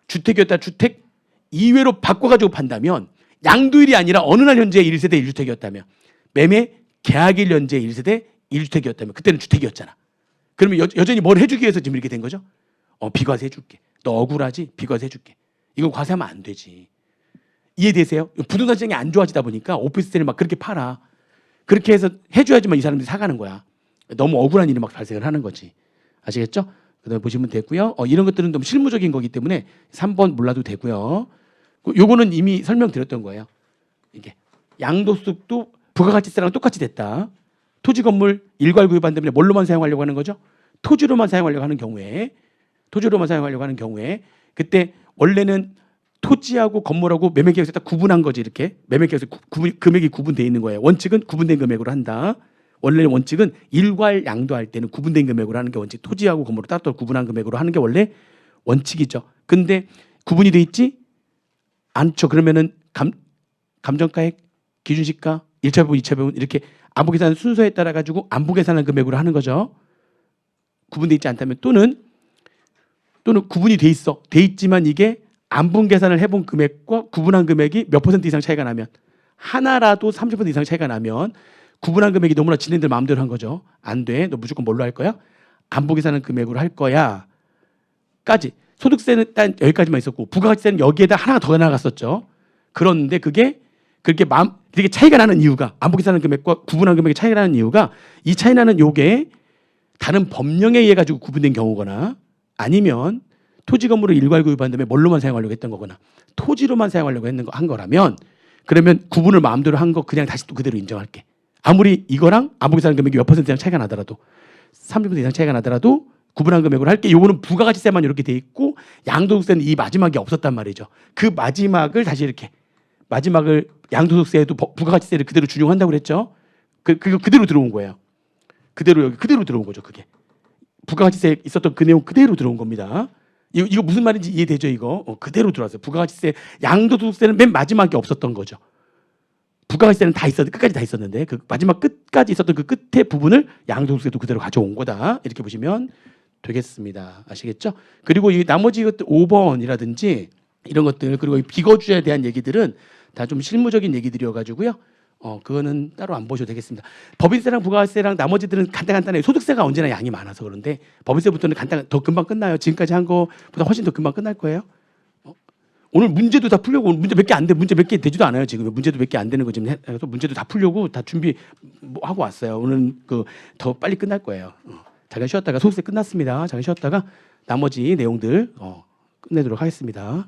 주택이었다 주택 이외로 바꿔가지고 판다면 양도일이 아니라 어느 날 현재의 1세대 1주택이었다며 매매 계약일 현재 1세대 1주택이었다며 그때는 주택이었잖아. 그러면 여전히 뭘 해주기 위해서 지금 이렇게 된 거죠? 비과세 해줄게. 너 억울하지? 비과세 해줄게. 이건 과세하면 안 되지. 이해되세요? 부동산 시장이 안 좋아지다 보니까 오피스텔을 막 그렇게 팔아. 그렇게 해서 해줘야지만 이 사람들이 사가는 거야. 너무 억울한 일이 막 발생을 하는 거지. 아시겠죠? 그다음에 보시면 되고요. 이런 것들은 너무 실무적인 거기 때문에 3번 몰라도 되고요. 요거는 이미 설명드렸던 거예요. 이게 양도소득도 부가가치세랑 똑같이 됐다. 토지 건물 일괄 구입한 때문에 뭘로만 사용하려고 하는 거죠? 토지로만 사용하려고 하는 경우에 그때 원래는 토지하고 건물하고 매매계약서 딱 구분한 거지. 이렇게 매매계약서 금액이 구분되어 있는 거예요. 원칙은 구분된 금액으로 한다. 원래는 원칙은 일괄 양도할 때는 구분된 금액으로 하는 게 원칙. 토지하고 건물을 따로 구분한 금액으로 하는 게 원래 원칙이죠. 근데 구분이 돼 있지 않죠. 그러면은 감정가액, 기준시가, 1차 배분, 2차 배분 이렇게 안부 계산 순서에 따라 가지고 안부 계산한 금액으로 하는 거죠. 구분돼 있지 않다면 또는 구분이 돼 있지만 이게 안분 계산을 해본 금액과 구분한 금액이 몇 퍼센트 이상 차이가 나면 하나라도 30% 이상 차이가 나면 구분한 금액이 너무나 지네들 마음대로 한 거죠. 안 돼. 너 무조건 뭘로 할 거야? 안부 계산한 금액으로 할 거야. 까지. 소득세는 일단 여기까지만 있었고 부가가치세는 여기에다 하나가 더 나갔었죠. 그런데 그게 그렇게 차이가 나는 이유가 안부 계산한 금액과 구분한 금액이 차이가 나는 이유가 이 차이 나는 요게 다른 법령에 의해 가지고 구분된 경우거나 아니면 토지 건물을 일괄 구입한 다음에 뭘로만 사용하려고 했던 거거나 토지로만 사용하려고 한 거라면 그러면 구분을 마음대로 한 거 그냥 다시 또 그대로 인정할게. 아무리 이거랑 안부 계산 금액이 몇 퍼센트 이상 차이가 나더라도 30% 이상 차이가 나더라도 구분한 금액으로 할게. 요거는 부가가치세만 이렇게 돼 있고 양도소득세는 이 마지막이 없었단 말이죠. 그 마지막을 다시 이렇게 양도소득세에도 부가가치세를 그대로 준용한다고 그랬죠. 그거 그대로 들어온 거예요. 그대로 들어온 거죠. 그게 부가가치세에 있었던 그 내용 그대로 들어온 겁니다. 이거 무슨 말인지 이해되죠? 이거 그대로 들어왔어요. 부가가치세, 양도소득세는 맨 마지막에 없었던 거죠. 부가가치세는 끝까지 다 있었는데 그 마지막 끝까지 있었던 그 끝에 부분을 양도소득세도 그대로 가져온 거다. 이렇게 보시면 되겠습니다. 아시겠죠? 그리고 이 나머지 것들 5번이라든지 이런 것들 그리고 이 비거주에 대한 얘기들은 다 좀 실무적인 얘기들이어가지고요. 그거는 따로 안 보셔도 되겠습니다. 법인세랑 부가세랑 나머지들은 간단해요. 소득세가 언제나 양이 많아서 그런데 법인세부터는 더 금방 끝나요. 지금까지 한 거보다 훨씬 더 금방 끝날 거예요. 오늘 문제도 다 풀려고 문제 몇 개 안 돼. 문제 몇 개 되지도 않아요. 지금 문제도 몇 개 안 되는 거 지금 해서 문제도 다 풀려고 다 준비하고 왔어요. 오늘 더 빨리 끝날 거예요. 잠깐 쉬었다가 소득세 끝났습니다. 잠깐 쉬었다가 나머지 내용들 끝내도록 하겠습니다.